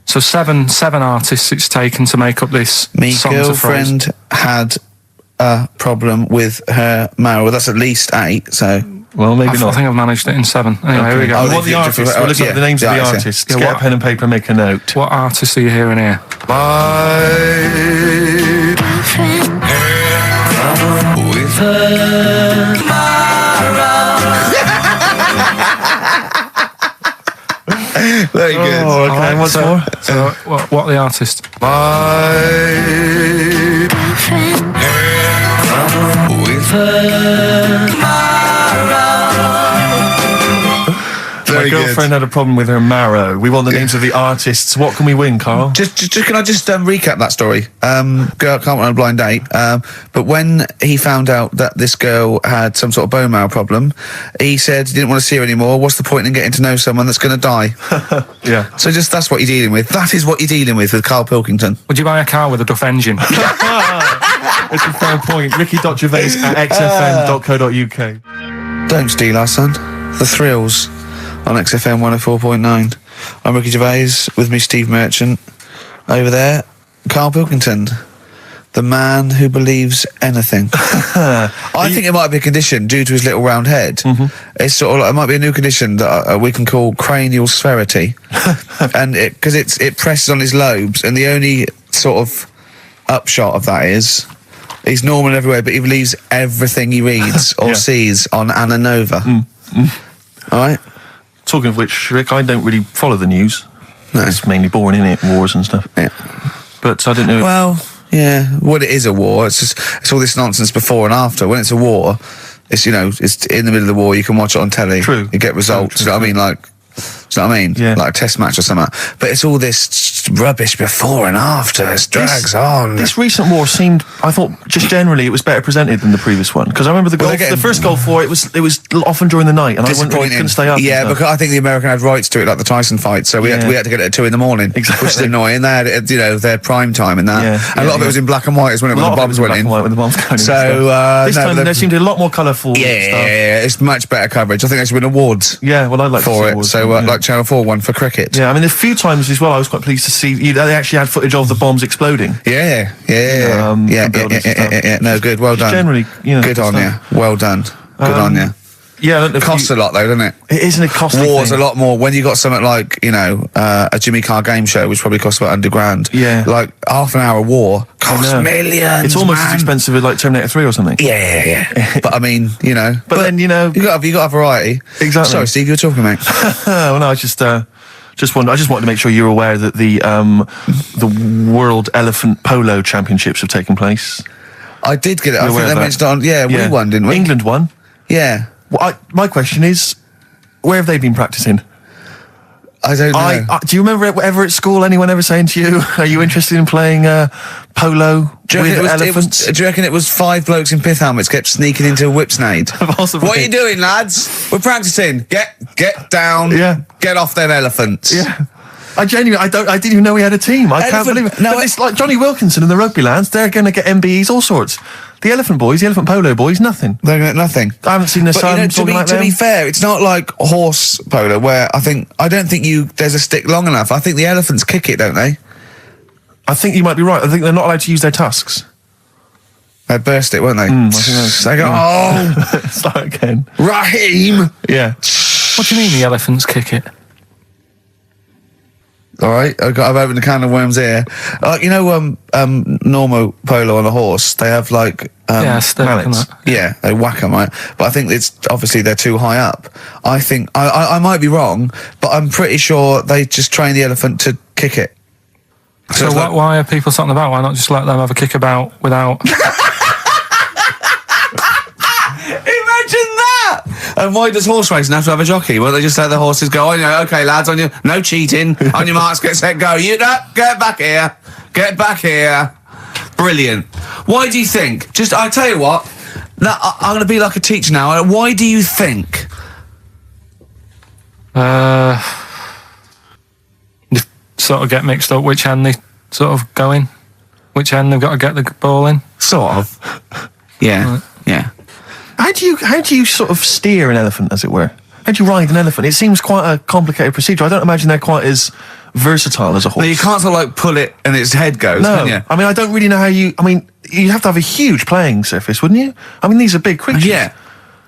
So seven artists it's taken to make up this. My girlfriend had a problem with her marrow. Well, that's at least 8, so... Well, maybe not. I think I've managed it in 7. Anyway, here we go. We want the artists. We'll look at the names of the artists. Get a pen and paper, make a note. What artists are you hearing here? My friend with her Very good. Oh, okay. What's more? So, what are the artists? My friend with her My girlfriend had a problem with her marrow. We want the names of the artists. What can we win, Carl? Can I just recap that story? Girl can't on a blind date. But when he found out that this girl had some sort of bone marrow problem, he said he didn't want to see her anymore. What's the point in getting to know someone that's going to die? Yeah. So that's what you're dealing with. That is what you're dealing with Karl Pilkington. Would you buy a car with a Duff engine? It's a fair point. Ricky.gervais@xfm.co.uk. Don't steal our son. The Thrills on XFM 104.9. I'm Ricky Gervais, with me Steve Merchant. Over there, Karl Pilkington, the man who believes anything. I think it might be a condition due to his little round head. It's sort of like, it might be a new condition that we can call cranial spherity, and because it presses on his lobes, and the only sort of upshot of that is he's normal everywhere, but he believes everything he reads or sees on Anna Nova. All right. Talking of which, Rick, I don't really follow the news. No. It's mainly boring, isn't it? Wars and stuff. Yeah. But I don't know. Well, yeah. Well, it is a war. It's all this nonsense before and after. When it's a war, it's it's in the middle of the war. You can watch it on telly. True. You get results. True. You know what I mean? Like, do you know what I mean? Yeah. Like a test match or something. But it's all this rubbish before and after. It drags on. This recent war seemed, I thought, just generally, it was better presented than the previous one. Because I remember the first Gulf War, it was often during the night, and I couldn't stay up. Yeah, because I think the American had rights to it, like the Tyson fight. So we had to get it at 2 a.m. Exactly. Which is annoying. They had it, their prime time in that. Yeah, and a lot of it was in black and white, when the bombs went in. When the bombs went in. So this time there seemed a lot more colourful. Yeah, it's much better coverage. I think they should win awards. Yeah, well, I like for it. Awards, so like Channel 4 won for cricket. Yeah, I mean, a few times as well, I was quite pleased to see they actually had footage of the bombs exploding. Yeah. No, good. Well done. Generally, good on you. Well done. Good on you. Yeah, it costs a lot though, doesn't it? It isn't a costly War's thing. a lot more. When you got something like a Jimmy Carr game show, which probably costs about £100. Yeah, like half an hour war costs millions. It's almost as expensive as like Terminator 3 or something. Yeah. But I mean, But then you got a variety. Exactly. Sorry, Steve, you were talking, mate. Well, no, I just wanted to make sure you're aware that the World Elephant Polo Championships have taken place. I did get it. I think they mentioned it on. Yeah, we won, didn't we? England won. Yeah. Well, my question is, where have they been practicing? I don't know. Do you remember ever at school anyone ever saying to you, "Are you interested in playing polo with elephants?" Do you reckon it was 5 blokes in pith helmets kept sneaking into a whipsnade? Possibly. What are you doing, lads? We're practicing. Get down. Yeah. Get off them elephants. Yeah. I didn't even know we had a team. I can't believe it. No, it's like Johnny Wilkinson and the rugby lads. They're going to get MBEs, all sorts. The elephant polo boys, nothing. They're going to get nothing. I haven't seen their son talking like them. To be fair, it's not like horse polo where I don't think there's a stick long enough. I think the elephants kick it, don't they? I think you might be right. I think they're not allowed to use their tusks. They burst it, won't they? I think they go, start again. Raheem! Yeah. What do you mean the elephants kick it? All right, I've opened a can of worms here. Normal polo on a horse, they have like mallets. Yeah, they whack them, right? But I think it's obviously they're too high up. I think I might be wrong, but I'm pretty sure they just train the elephant to kick it. So why are people something about? Why not just let them have a kick about without? Imagine that! And why does horse racing have to have a jockey? Well, they just let the horses go, okay, lads, no cheating, on your marks, get set, go. Get back here. Get back here. Brilliant. Why do you think? I tell you what, I'm going to be like a teacher now. Why do you think? You sort of get mixed up which hand they sort of go in, which hand they've got to get the ball in. Sort of. Yeah. Right. Yeah. How do you sort of steer an elephant, as it were? How do you ride an elephant? It seems quite a complicated procedure. I don't imagine they're quite as versatile as a horse. No, you can't sort of like pull it and its head goes, can you? I mean, I don't really know how you... I mean, you'd have to have a huge playing surface, wouldn't you? I mean, these are big creatures. Yeah.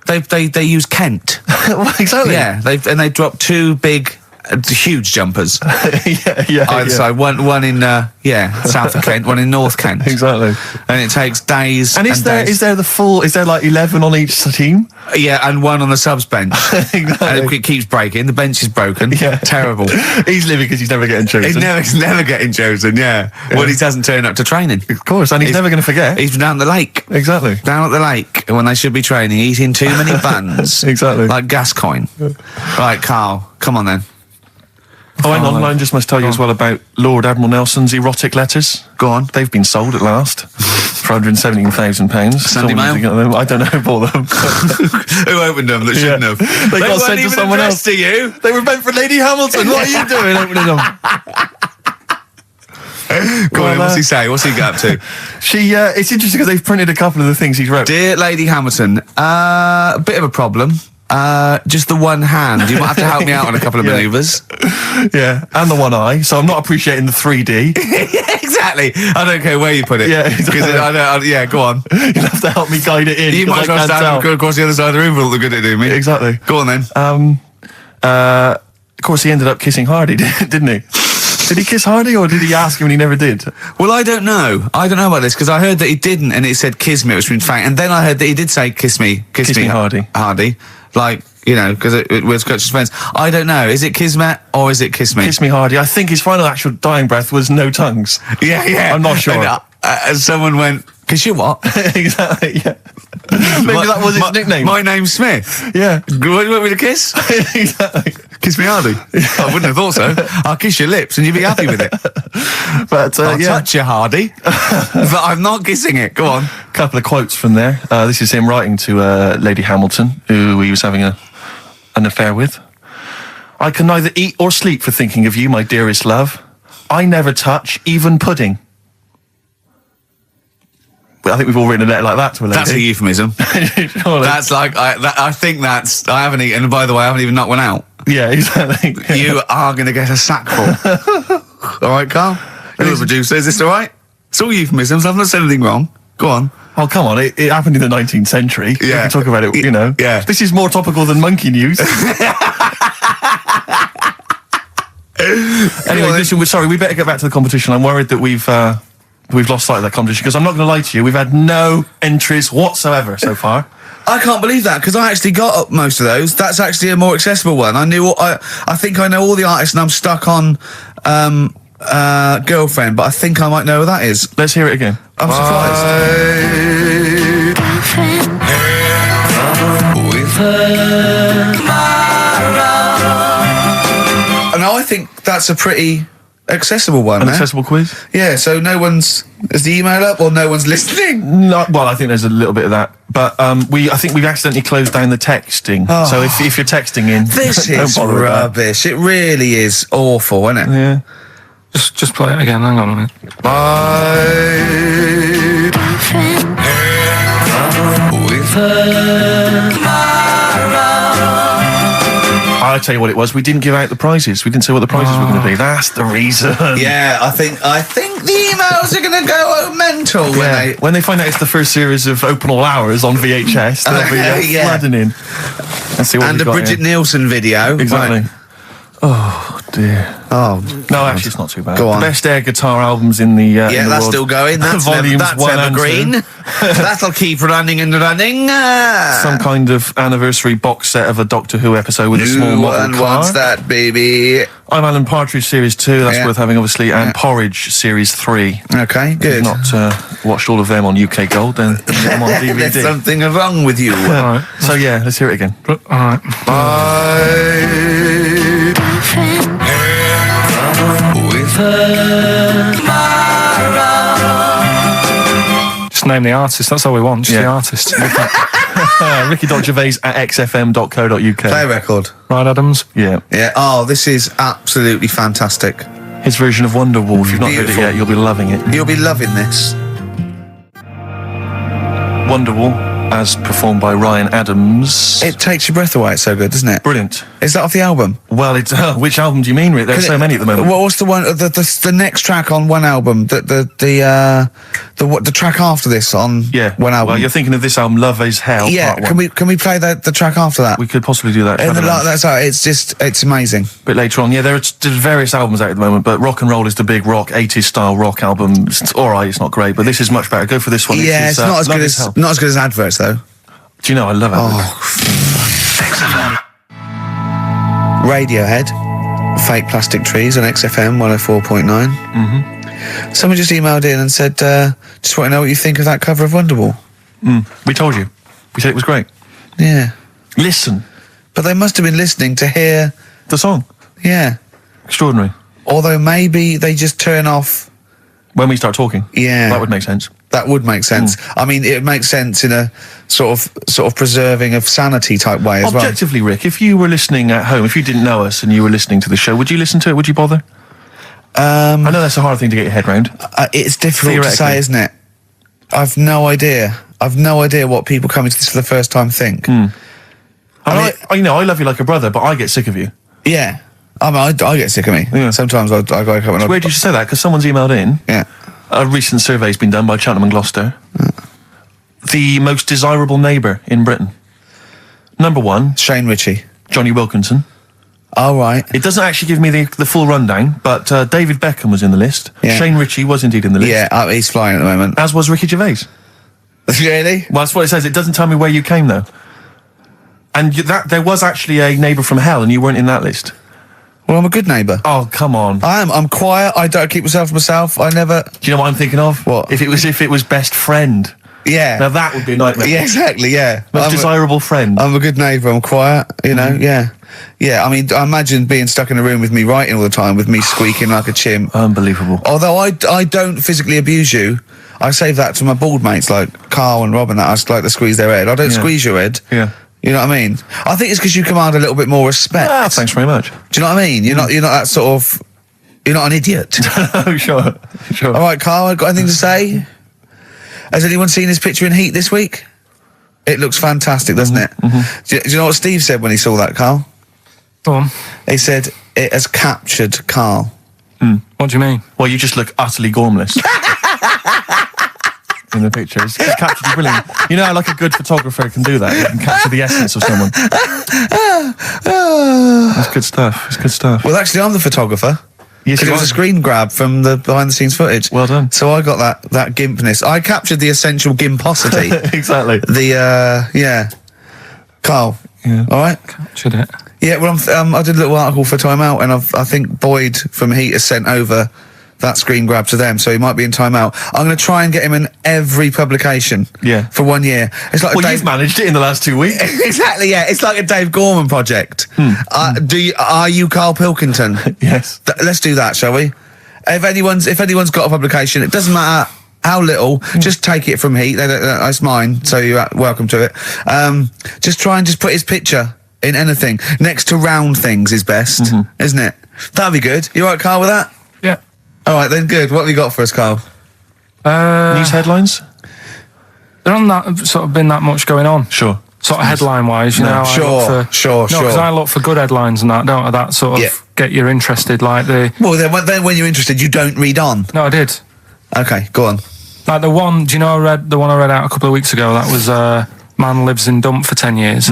They use Kent. Well, exactly. Yeah, they drop 2 big... huge jumpers. yeah. Either side. One in south of Kent, one in North Kent. Exactly. And it takes days. And is there like 11 on each team? Yeah, and one on the subs bench. Exactly. And it keeps breaking. The bench is broken. Yeah. Terrible. Easily because he's never getting chosen. He's never getting chosen, yeah. Well, he doesn't turn up to training. Of course, and he's never going to forget. He's down at the lake. Exactly. Down at the lake, when they should be training, eating too many buns. Exactly. Like Gascoigne. Right, Carl, come on then. Oh, hang on, I just must tell you as well about Lord Admiral Nelson's erotic letters. Go on. They've been sold at last for £117,000. Sunday Mail? I don't know who bought them. Who opened them that shouldn't have? They got sent to someone else. To you. They were meant for Lady Hamilton. What are you doing opening them? Go Go on, what's he say? What's he got up to? It's interesting because they've printed a couple of the things he's wrote. Dear Lady Hamilton, a bit of a problem. Just the one hand. You might have to help me out on a couple of manoeuvres. Yeah, and the one eye. So I'm not appreciating the 3D. Yeah, exactly. I don't care where you put it. Yeah, exactly. Yeah, go on. You'll have to help me guide it in. You might as well stand across the other side of the room for all the good it do me. Exactly. Go on then. Of course, he ended up kissing Hardy, didn't he? Did he kiss Hardy, or did he ask him and he never did? Well, I don't know. I don't know about this, because I heard that he didn't, and it said kiss me, which means fact. And then I heard that he did say kiss me, Hardy. Hardy. Like, you know, because it was Coach's friends. I don't know. Is it kismet or is it kiss me? Kiss me, Hardy. I think his final actual dying breath was no tongues. Yeah. I'm not sure. And someone went, kiss you what? Exactly, yeah. Maybe that was his nickname. My name's Smith. Yeah. You want me to kiss? Exactly. Kiss me Hardy. I wouldn't have thought so. I'll kiss your lips and you'll be happy with it. But I'll touch you, Hardy. But I'm not kissing it. Go on. A couple of quotes from there. This is him writing to Lady Hamilton, who he was having an affair with. I can neither eat or sleep for thinking of you, my dearest love. I never touch even pudding. Well, I think we've all written a letter like that to a lady. That's a euphemism. That's like, I think that's, I haven't eaten, and by the way, I haven't even knocked one out. Yeah, exactly. You are going to get a sackful. All right, Carl? You're the producer. Is this all right? It's all euphemisms. I've not said anything wrong. Go on. Oh, come on. It happened in the 19th century. Yeah. We can talk about it, you know. Yeah. This is more topical than monkey news. Anyway, listen, we better get back to the competition. I'm worried that we've lost sight of that competition, because I'm not going to lie to you, we've had no entries whatsoever so far. I can't believe that, because I actually got up most of those. That's actually a more accessible one. I think I know all the artists, and I'm stuck on Girlfriend, but I think I might know who that is. Let's hear it again. I'm surprised. And I think that's a pretty accessible one. An accessible quiz? Yeah, so no one's... Is the email up, or no one's listening? No, well, I think there's a little bit of that. But I think we've accidentally closed down the texting. Oh. So if you're texting in... This don't is bother with that. rubbish. It really is awful, isn't it? Yeah. Just play it again. Hang on a minute. I'll tell you what it was. We didn't give out the prizes. We didn't say what the prizes were going to be. That's the reason. Yeah, I think the emails are going to go mental When they find out it's the first series of Open All Hours on VHS, they'll be flooding in. Let's see what and we've the got Bridget here. Nielsen video. Exactly. Right. Oh dear. Oh no, actually, it's not too bad. Go on. The best air guitar albums in the yeah, in the that's world. still going. That's Volumes that's 1 and evergreen. 2. That'll keep running and running. Some kind of anniversary box set of a Doctor Who episode with a small New model one car. wants that, baby. I'm Alan Partridge Series 2. That's worth having, obviously, and Porridge Series 3. Okay, good. If you've not watched all of them on UK Gold, then get them on DVD. There's something wrong with you. All right. So yeah, let's hear it again. All right. Just name the artist. That's all we want. Just the artist. Ricky.Gervais at xfm.co.uk. Play record. Right, Adams? Yeah. Yeah. Oh, this is absolutely fantastic. His version of Wonderwall. If you've not heard it yet, you'll be loving it. You'll be loving this. Wonderwall, as performed by Ryan Adams. It takes your breath away. It's so good, doesn't it? Brilliant. Is that off the album? Well, it's which album do you mean, Rick? There's so many at the moment. What's the one? The next track on one album? The track after this on one album? Well, you're thinking of this album, Love Is Hell. Yeah. Part 1. Can we play the track after that? We could possibly do that. That's how it's amazing. A bit later on, yeah. There's various albums out at the moment, but Rock and Roll is the big rock 80s style rock album. It's all right. It's not great, but this is much better. Go for this one. Yeah, it's not as good as adverts though. Do you know I love adverts? Radiohead, Fake Plastic Trees on XFM 104.9. Mm-hmm. Someone just emailed in and said, just want to know what you think of that cover of Wonderwall. We told you. We said it was great. Yeah. Listen. But they must have been listening to hear... the song. Yeah. Extraordinary. Although maybe they just turn off... when we start talking. Yeah. That would make sense. That would make sense. I mean, it makes sense in a sort of preserving of sanity type way as well. Objectively, Rick, if you were listening at home, if you didn't know us and you were listening to the show, would you listen to it? Would you bother? I know that's a hard thing to get your head round. It's difficult to say, isn't it? I've no idea. I've no idea what people coming to this for the first time think. I love you like a brother, but I get sick of you. Yeah. I mean, I get sick of me. Yeah. Sometimes I wake up and It's weird you should say that, because someone's emailed in. Yeah. A recent survey's been done by Cheltenham and Gloucester. The most desirable neighbour in Britain. Number 1, Shane Ritchie. Johnny Wilkinson. Oh, right. It doesn't actually give me the full rundown, but David Beckham was in the list. Yeah. Shane Ritchie was indeed in the list. Yeah, he's flying at the moment. As was Ricky Gervais. Really? Well, that's what it says. It doesn't tell me where you came, though. And there was actually a neighbour from hell, and you weren't in that list. Well, I'm a good neighbour. Oh, come on. I am. I'm quiet. I don't keep myself to myself. I never... Do you know what I'm thinking of? What? If it was best friend. Yeah. Now that would be a nightmare. Yeah, exactly, yeah. Most desirable friend. I'm a good neighbour. I'm quiet, you know, yeah. Yeah, I mean, I imagine being stuck in a room with me writing all the time, with me squeaking like a chimp. Unbelievable. Although I don't physically abuse you, I save that to my bald mates like Carl and Rob and that. I just like to squeeze their head. I don't squeeze your head. Yeah. You know what I mean? I think it's because you command a little bit more respect. Ah, thanks very much. Do you know what I mean? You're not that sort of... You're not an idiot. Oh, sure. All right, Carl, got anything to say? Has anyone seen his picture in Heat this week? It looks fantastic, doesn't it? Do you know what Steve said when he saw that, Carl? Go on. He said, it has captured Carl. What do you mean? Well, you just look utterly gormless. In the picture. It's captured you brilliant. You know how like a good photographer can do that? You can capture the essence of someone. That's good stuff. It's good stuff. Well, actually, I'm the photographer. Yes, Because it was a screen grab from the behind-the-scenes footage. Well done. So I got that gimpness. I captured the essential gimposity. Exactly. Yeah. Carl. Yeah. All right? Captured it. Yeah, well, I did a little article for Time Out, and I think Boyd from Heat has sent over that screen grab to them, so he might be in Time Out. I'm going to try and get him in every publication. Yeah. For 1 year. It's like you've managed it in the last 2 weeks. Exactly, yeah. It's like a Dave Gorman project. Are you Karl Pilkington? Yes. Let's do that, shall we? If anyone's got a publication, it doesn't matter how little, just take it from Heat. That's mine, so you're welcome to it. Just try and just put his picture in anything. Next to round things is best, isn't it? That'd be good. You all right, Carl, with that? Yeah. All right, then, good. What have you got for us, Carl? News headlines? There hasn't sort of been that much going on. Sure. Sort of headline-wise, you know. Sure. No, because I look for good headlines and that, don't I? That sort of get you interested, like the... Well, then when you're interested, you don't read on. No, I did. Okay, go on. Like the one, do you know the one I read out a couple of weeks ago? That was man lives in dump for 10 years.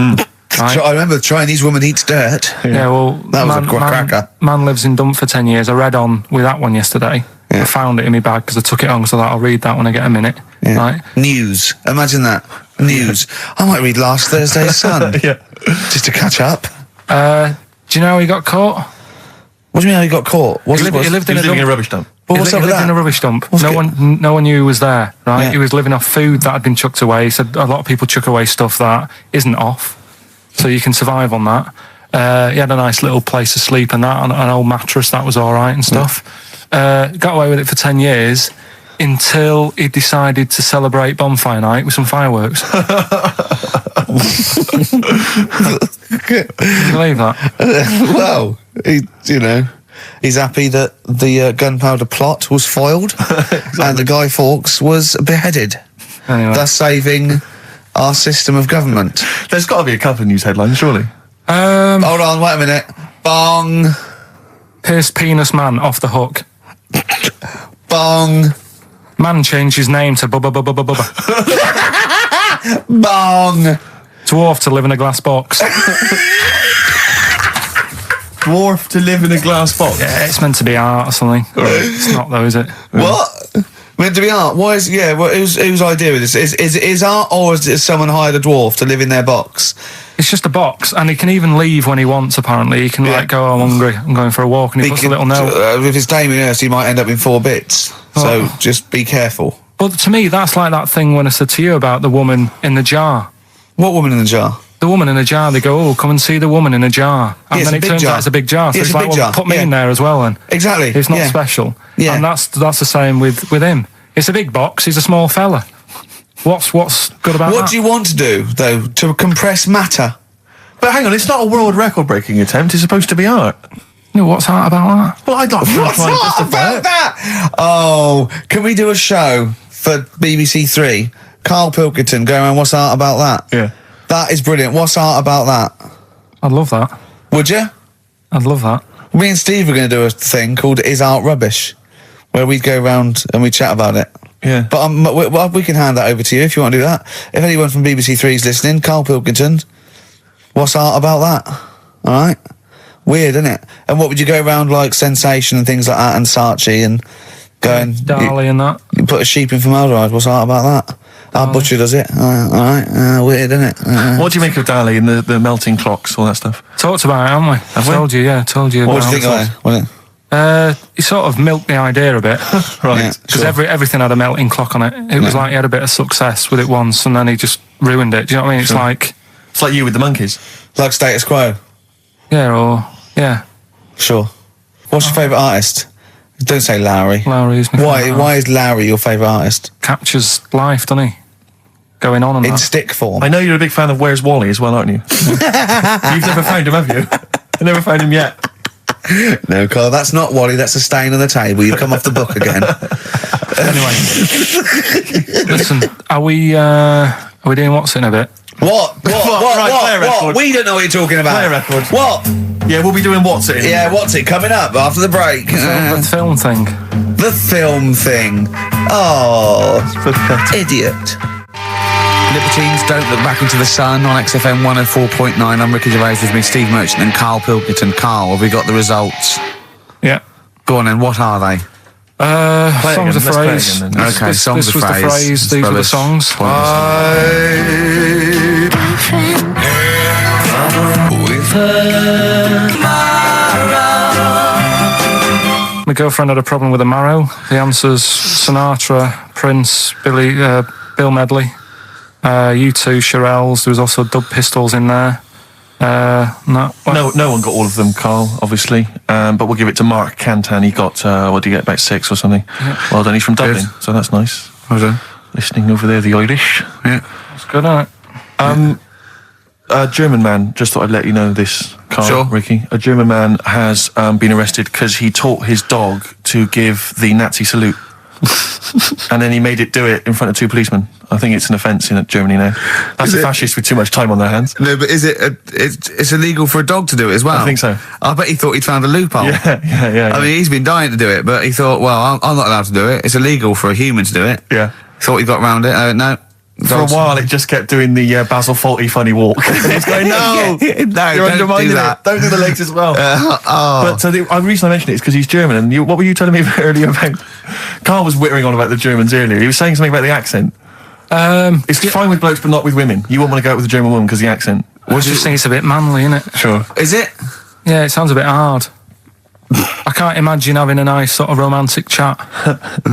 Right? I remember the Chinese woman eats dirt. Yeah, well... That was a cracker. Man lives in dump for 10 years. I read on with that one yesterday. Yeah. I found it in my bag because I took it on, so that I'll read that when I get a minute. Yeah. Right? News. Imagine that. News. I might read last Thursday's Sun. Yeah. Just to catch up. Do you know how he got caught? What do you mean how he got caught? He lived in a rubbish dump. Well, what's up with lived that? in a rubbish dump. No one knew he was there, right? Yeah. He was living off food that had been chucked away. He said a lot of people chuck away stuff that isn't off, so you can survive on that. He had a nice little place to sleep and that, an old mattress, that was all right and stuff. Got away with it for 10 years until he decided to celebrate bonfire night with some fireworks. Can you believe that? Well, he's happy that the gunpowder plot was foiled and the Guy Fawkes was beheaded, Anyway. thus saving our system of government. There's got to be a couple of news headlines, surely. Hold on, wait a minute. Bong. Pierced penis man off the hook. Bong. Man changed his name to Bubba Bubba Bubba Bubba. Bong. Dwarf to live in a glass box. Dwarf to live in a glass box? Yeah, it's meant to be art or something. It's not though, is it? What? Meant to be art? Why is... Yeah, whose idea is this? Is it art, or is someone hired a dwarf to live in their box? It's just a box, and he can even leave when he wants, apparently. He can, go, I'm hungry, I'm going for a walk, and he puts a little note. If it's Damien Hirst, he might end up in 4 bits. So just be careful. But to me, that's like that thing when I said to you about the woman in the jar. What woman in the jar? The woman in the jar, they go, come and see the woman in a jar. And then it turns out it's a big jar. So it's like, put me in there as well then. Exactly. It's not special. Yeah. And that's the same with him. It's a big box, he's a small fella. What's good about that? What do you want to do, though? To compress matter? But hang on, it's not a world record-breaking attempt. It's supposed to be art. No, what's hard about that? Well, I'd like to What's try and hot justify about it. that? Oh, can we do a show for BBC Three? Karl Pilkington going around, what's art about that? Yeah. That is brilliant. What's art about that? I'd love that. Would you? I'd love that. Me and Steve are going to do a thing called Is Art Rubbish, where we go round and we chat about it. Yeah. But we can hand that over to you if you want to do that. If anyone from BBC Three is listening, Karl Pilkington, what's art about that? All right. Weird, isn't it? And what would you go around like Sensation and things like that, and Saatchi and going Darley and that. You put a sheep in formaldehyde. What's art about that? Our butcher does it. All right. Weird, isn't it? What do you make of Dali and the melting clocks, all that stuff? Talked about it, haven't we? Have we? Told you, yeah. Told you. What about do you think it. of it? He sort of milked the idea a bit. Right. Yeah. Because everything had a melting clock on it. It was like he had a bit of success with it once and then he just ruined it. Do you know what I mean? It's like... It's like you with the monkeys. Like status quo. Yeah, or... Yeah. Sure. What's your favourite artist? Don't say Lowry. Lowry is my favourite artist. Why is Lowry your favourite artist? Captures life, doesn't he? Going on and In that. stick form. I know you're a big fan of Where's Wally as well, aren't you? You've never found him, have you? I've never found him yet. No, Carl, that's not Wally, that's a stain on the table. You've come off the book again. Anyway. Listen, are we doing what's in a bit? What? Right, play a record. We don't know what you're talking about. Play a record. What? Yeah, we'll be doing What's It in. Yeah, what's it? Coming up after the break. The film thing. The film thing. Oh, idiot. Libertines, Don't Look Back Into the Sun on XFM 104.9. I'm Ricky Gervais, with me Steve Merchant and Karl Pilkington. Karl, have we got the results? Yeah. Go on then, what are they? Songs of Let's play it phrase. again then. Okay, This songs of was phrase. the phrase, these were the songs. My girlfriend had a problem with a marrow. The answer's Sinatra, Prince, Bill Medley, U2, Shirelles. There was also Dub Pistols in there. No one got all of them, Carl, obviously. But we'll give it to Mark Cantan. He got, what did he get, about 6 or something? Yeah. Well done, he's from Dublin, so that's nice. Well done. Listening over there, the Irish. Yeah. That's good, isn't it? A German man, just thought I'd let you know this, Carl, Sure. Ricky. A German man has been arrested because he taught his dog to give the Nazi salute. And then he made it do it in front of 2 policemen. I think it's an offence in Germany now. That's a fascist with too much time on their hands. No, but is it? It's illegal for a dog to do it as well. I think so. I bet he thought he'd found a loophole. Yeah. I mean, he's been dying to do it, but he thought, well, I'm not allowed to do it. It's illegal for a human to do it. Yeah. Thought he got round it. No. For a while, it just kept doing the Basil Fawlty funny walk. It's going, no, no, you're don't undermining do that. it. Don't do the legs as well. Oh. But the reason I mentioned it is because he's German. And what were you telling me earlier about? Carl was whittering on about the Germans earlier. He was saying something about the accent. It's fine with blokes, but not with women. You wouldn't want to go out with a German woman because the accent. I just think it's a bit manly, innit? Sure. Is it? Yeah, it sounds a bit hard. I can't imagine having a nice sort of romantic chat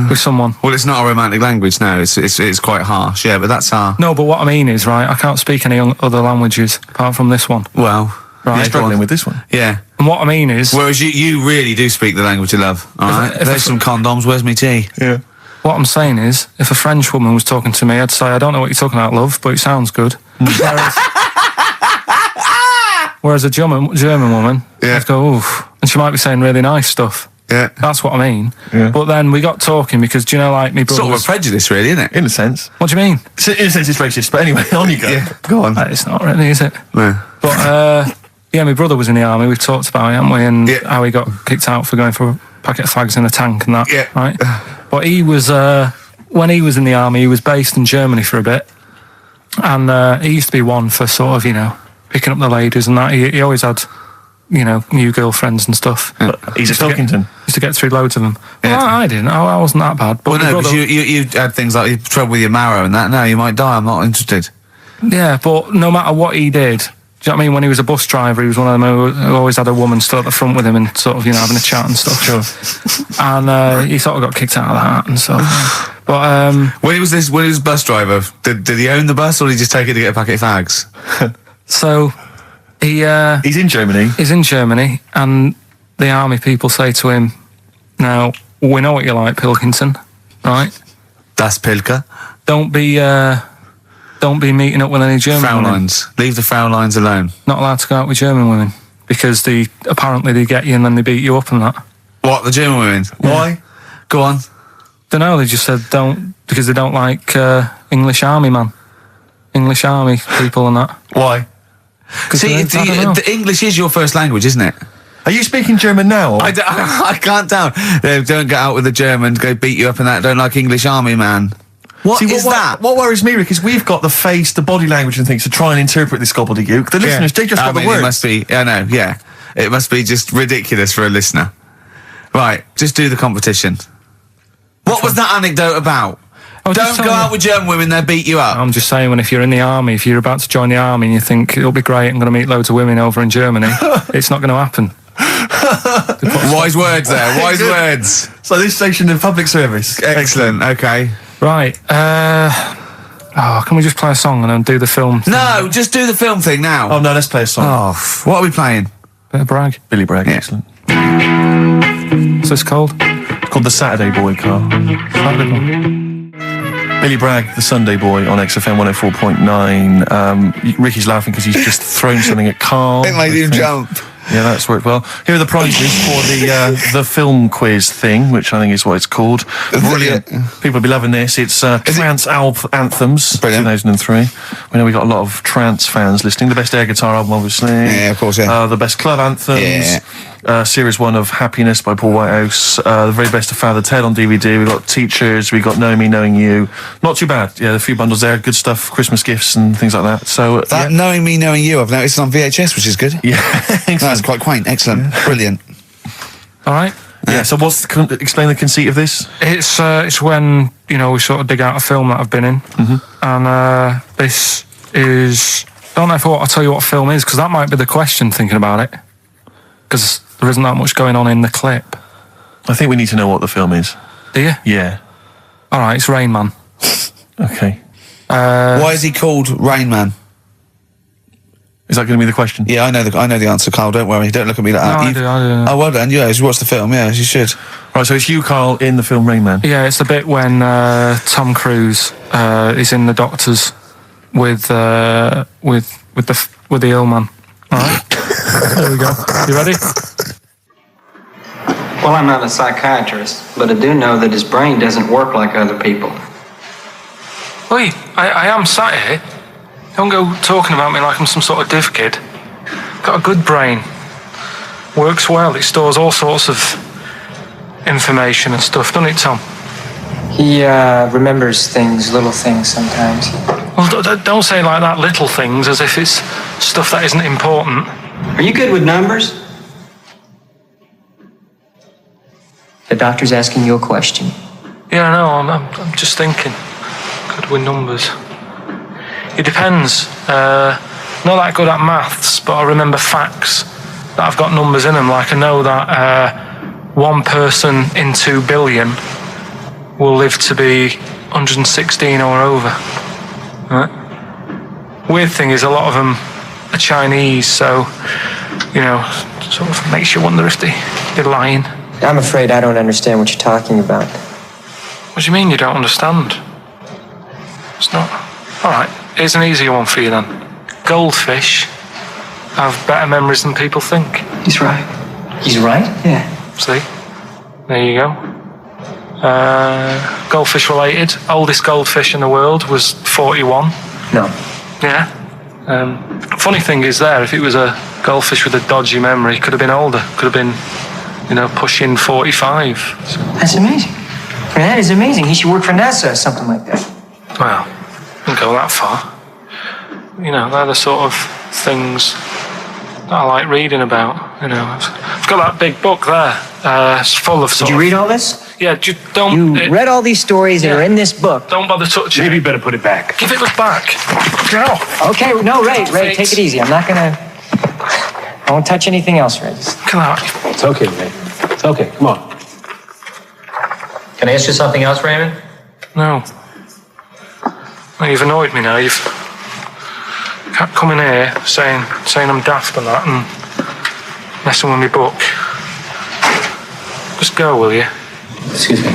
with someone. Well, it's not a romantic language, no. It's quite harsh, yeah, but that's our... No, but what I mean is, right, I can't speak any other languages apart from this one. Well... Right. You're struggling with this one. Yeah. And what I mean is... Whereas you really do speak the language of love, all right? There's some condoms, where's me tea? Yeah. What I'm saying is, if a French woman was talking to me, I'd say, I don't know what you're talking about, love, but it sounds good. Whereas a German woman, Yeah. I'd go, oof. And she might be saying really nice stuff. Yeah. That's what I mean. Yeah. But then we got talking because, do you know, like, me brother Sort of a prejudice, really, isn't it? In a sense. What do you mean? In a sense, it's racist, but anyway, on you go. Yeah, go on. It's not really, is it? No. But, yeah, my brother was in the army. We've talked about it, haven't we? And how he got kicked out for going for a packet of fags in a tank and that. Yeah. Right? But he was, when he was in the army, he was based in Germany for a bit. And he used to be one for sort of, you know, picking up the ladies and that. He always had, you know, new girlfriends and stuff. He's a Pilkington. Used to get through loads of them. Yeah. Well, I didn't. I wasn't that bad. But Well, my no, brother, because you had things like you trouble with your marrow and that. No, you might die. I'm not interested. yeah, but no matter what he did, do you know what I mean? When he was a bus driver, he was one of them who always had a woman still at the front with him and sort of, you know, having a chat and stuff. Sure. And he sort of got kicked out of that and stuff. But When he was bus driver, did he own the bus or did he just take it to get a packet of fags? so He's in Germany. he's in Germany, and the army people say to him, "Now we know what you like, Pilkington, right? Das Pilker. Don't be meeting up with any German women. Fraulines. Leave the Fraulines alone. Not allowed to go out with German women. because apparently they get you and then they beat you up and that. What, the German women? Why? Go on. Don't know, they just said because they don't like English army people and that. Why? See, the English is your first language, isn't it? Are you speaking German now? Or? I can't tell. They don't get out with the German, go beat you up and that, don't like English army man. What is that? What worries me, Rick, is we've got the face, the body language and things to try and interpret this gobbledygook. The listeners, they just got the words. It must be, I know, yeah. It must be just ridiculous for a listener. Right, just do the competition. What was that anecdote about? Don't go out with German women, they'll beat you up. I'm just saying, if you're in the army, if you're about to join the army and you think it'll be great, I'm going to meet loads of women over in Germany, it's not going to happen. Wise words there, wise words. So this station in public service. Excellent, okay. Right, can we just play a song and then do the film thing? No, just do the film thing now. Oh no, let's play a song. Oh, what are we playing? Bit of Bragg. Billy Bragg, excellent. What's this called? It's called The Saturday Boy, Carl. Saturday Boy. Billy Bragg, The Sunday Boy on XFM 104.9. Ricky's laughing because he's just thrown something at Carl. It made him jump. Yeah, that's worked well. Here are the prizes for the film quiz thing, which I think is what it's called. Brilliant. People will be loving this. It's Trance Anthems, Brilliant. 2003. We know we got a lot of trance fans listening. The best air guitar album, obviously. Yeah, of course, yeah. The best club anthems. Yeah. Series 1 of Happiness by Paul Whitehouse. The very best of Father Ted on DVD. We got Teachers. We got Knowing Me, Knowing You. Not too bad. Yeah, a few bundles there. Good stuff. Christmas gifts and things like that. So that Knowing Me, Knowing You, I've noticed on VHS, which is good. Yeah, that's quite quaint. Excellent, brilliant. All right. Yeah. So explain the conceit of this? It's when we sort of dig out a film that I've been in, and this is. I don't know if I'll tell you what film is, because that might be the question. Thinking about it, because there isn't that much going on in the clip. I think we need to know what the film is. Do you? Yeah. All right, it's Rain Man. Okay. Why is he called Rain Man? Is that going to be the question? Yeah, I know the answer, Carl. Don't worry. Don't look at me like that. I do. Oh, well done. Yeah, you watched the film. Yeah, you should. Right, so it's you, Carl, in the film Rain Man. Yeah, it's the bit when Tom Cruise is in the doctors with the ill man. All right. There we go. You ready? Well, I'm not a psychiatrist, but I do know that his brain doesn't work like other people. Oi, I am sat here. Don't go talking about me like I'm some sort of div kid. Got a good brain. Works well. It stores all sorts of information and stuff, doesn't it, Tom? He remembers things, little things sometimes. Well, don't say like that, little things, as if it's stuff that isn't important. Are you good with numbers? The doctor's asking you a question. Yeah, no, I'm just thinking. Good with numbers. It depends. Not that good at maths, but I remember facts that have got numbers in them. Like I know that 1 person in 2 billion will live to be 116 or over. Right? Weird thing is a lot of them are Chinese, so sort of makes you wonder if they're lying. I'm afraid I don't understand what you're talking about. What do you mean you don't understand? It's not. All right. Here's an easier one for you then. Goldfish have better memories than people think. He's right. He's right? Yeah. See? There you go. Goldfish related. Oldest goldfish in the world was 41. No. Yeah. Funny thing is there, if it was a goldfish with a dodgy memory, could have been older. Could have been, pushing 45. So. That's amazing. That is amazing. He should work for NASA or something like that. Well, wouldn't go that far. They're the sort of things that I like reading about. I've got that big book there. It's full of Did you read all this? Yeah, don't... You read all these stories that are in this book. Don't bother touching it. Maybe you better put it back. Give it back. Go. Okay, no, Ray, take it easy. I won't touch anything else, Ray. Come on. It's okay, Ray. It's okay. Come on. Can I ask you something else, Raymond? No. Well, you've annoyed me now. You've kept coming here saying I'm daft and that and messing with my book. Just go, will you? Excuse me.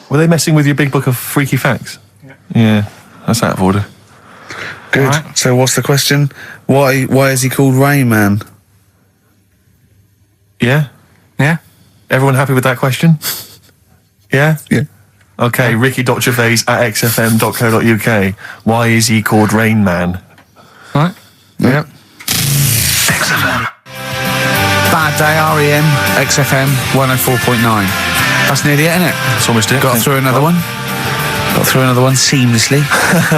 Were they messing with your big book of freaky facts? Yeah. Yeah, that's out of order. Good. Right. So what's the question? Why is he called Rain Man? Yeah? Yeah. Everyone happy with that question? Yeah? Yeah. Okay, Ricky.Gervais at xfm.co.uk. Why is he called Rain Man? Right. Yep. XFM. Bad Day, REM, XFM 104.9. That's nearly it, isn't it? That's almost it. Got through another one. Got through another one seamlessly.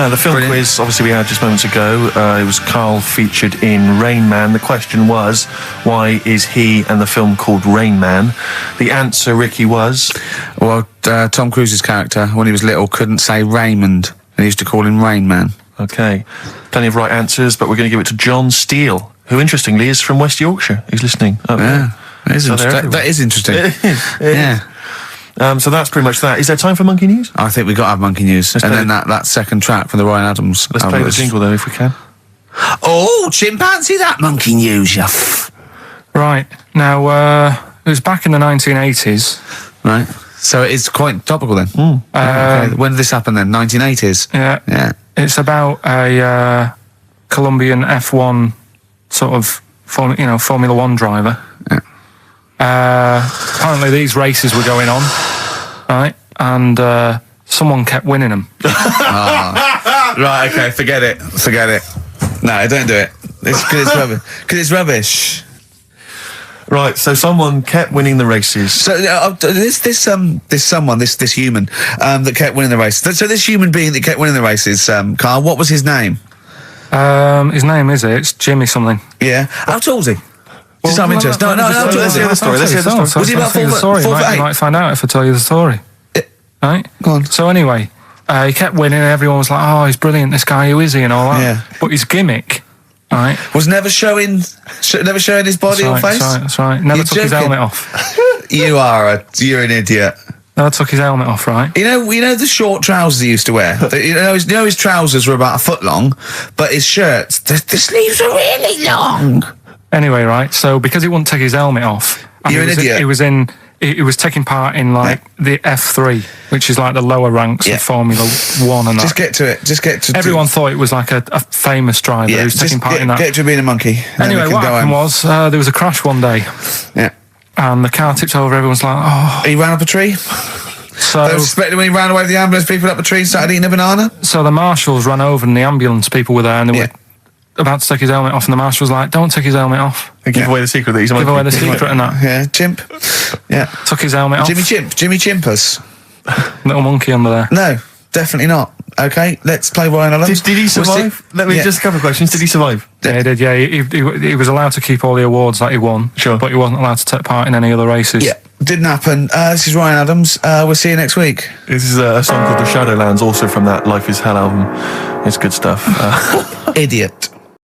The film Brilliant. quiz, obviously, we had just moments ago. It was Karl featured in Rain Man. The question was, why is he and the film called Rain Man? The answer, Ricky, was... Well, Tom Cruise's character, when he was little, couldn't say Raymond. And he used to call him Rain Man. Okay. Plenty of right answers, but we're going to give it to John Steele, who, interestingly, is from West Yorkshire. He's listening. Oh, Yeah. That is, So they're everywhere. that is interesting. It is. Yeah. So that's pretty much that. Is there time for Monkey News? I think we got to have Monkey News. Let's And play then that second track from the Ryan Adams. Let's play the jingle, though, if we can. Oh, chimpanzee, that Monkey News, you Right. Now, it was back in the 1980s. Right. So it is quite topical then. Okay. When did this happen then? 1980s? Yeah. Yeah. It's about a Colombian F1 sort of Formula One driver. Yeah. Apparently these races were going on, right? And someone kept winning them. Right, okay, forget it. No, don't do it. It's because it's rubbish. Because it's rubbish. Right, so someone kept winning the races. So this human that kept winning the race. So this human being that kept winning the races, Carl, what was his name? His name it's Jimmy something. Yeah. How tall's he? Just out of interest. No, how tall let's is he? hear the story. Let's hear the story. Was he about 4 foot? You might find out if I tell you the story. Right? Go on. So anyway, he kept winning. Everyone was like, "Oh, he's brilliant. This guy, who is he?" and all that. Yeah. But his gimmick, right, was never showing his body or face. That's right. Never You're took his joking. helmet off. You're an idiot. Never took his helmet off, right? You know the short trousers he used to wear. His trousers were about a foot long, but his shirts, the sleeves were really long. Anyway, right. So because he wouldn't take his helmet off, and You're an idiot. He was taking part in the F3, which is like the lower ranks of Formula One and Just that. get to it. Everyone thought it was like a famous driver who was taking part in that. Get to being a monkey. Anyway, what happened was there was a crash one day. Yeah. And the car tipped over. Everyone's like, "Oh!" He ran up a tree. So They were suspecting when he ran away with the ambulance people up a tree and started eating a banana. So the marshals ran over, and the ambulance people were there, and they were about to take his helmet off, and the marshal was like, "Don't take his helmet off." And give away the secret that he's a monkey. Give away the secret and that. Yeah, chimp. Yeah. Took his helmet off. Jimmy Chimpus. Little monkey under there. No, definitely not. Okay, let's play Ryan Adams. Did he survive? Let me just a couple of questions. Did he survive? Yeah, he did. Yeah, he was allowed to keep all the awards that he won. Sure. But he wasn't allowed to take part in any other races. Yeah, didn't happen. This is Ryan Adams. We'll see you next week. This is a song called The Shadowlands, also from that Life is Hell album. It's good stuff. Idiot.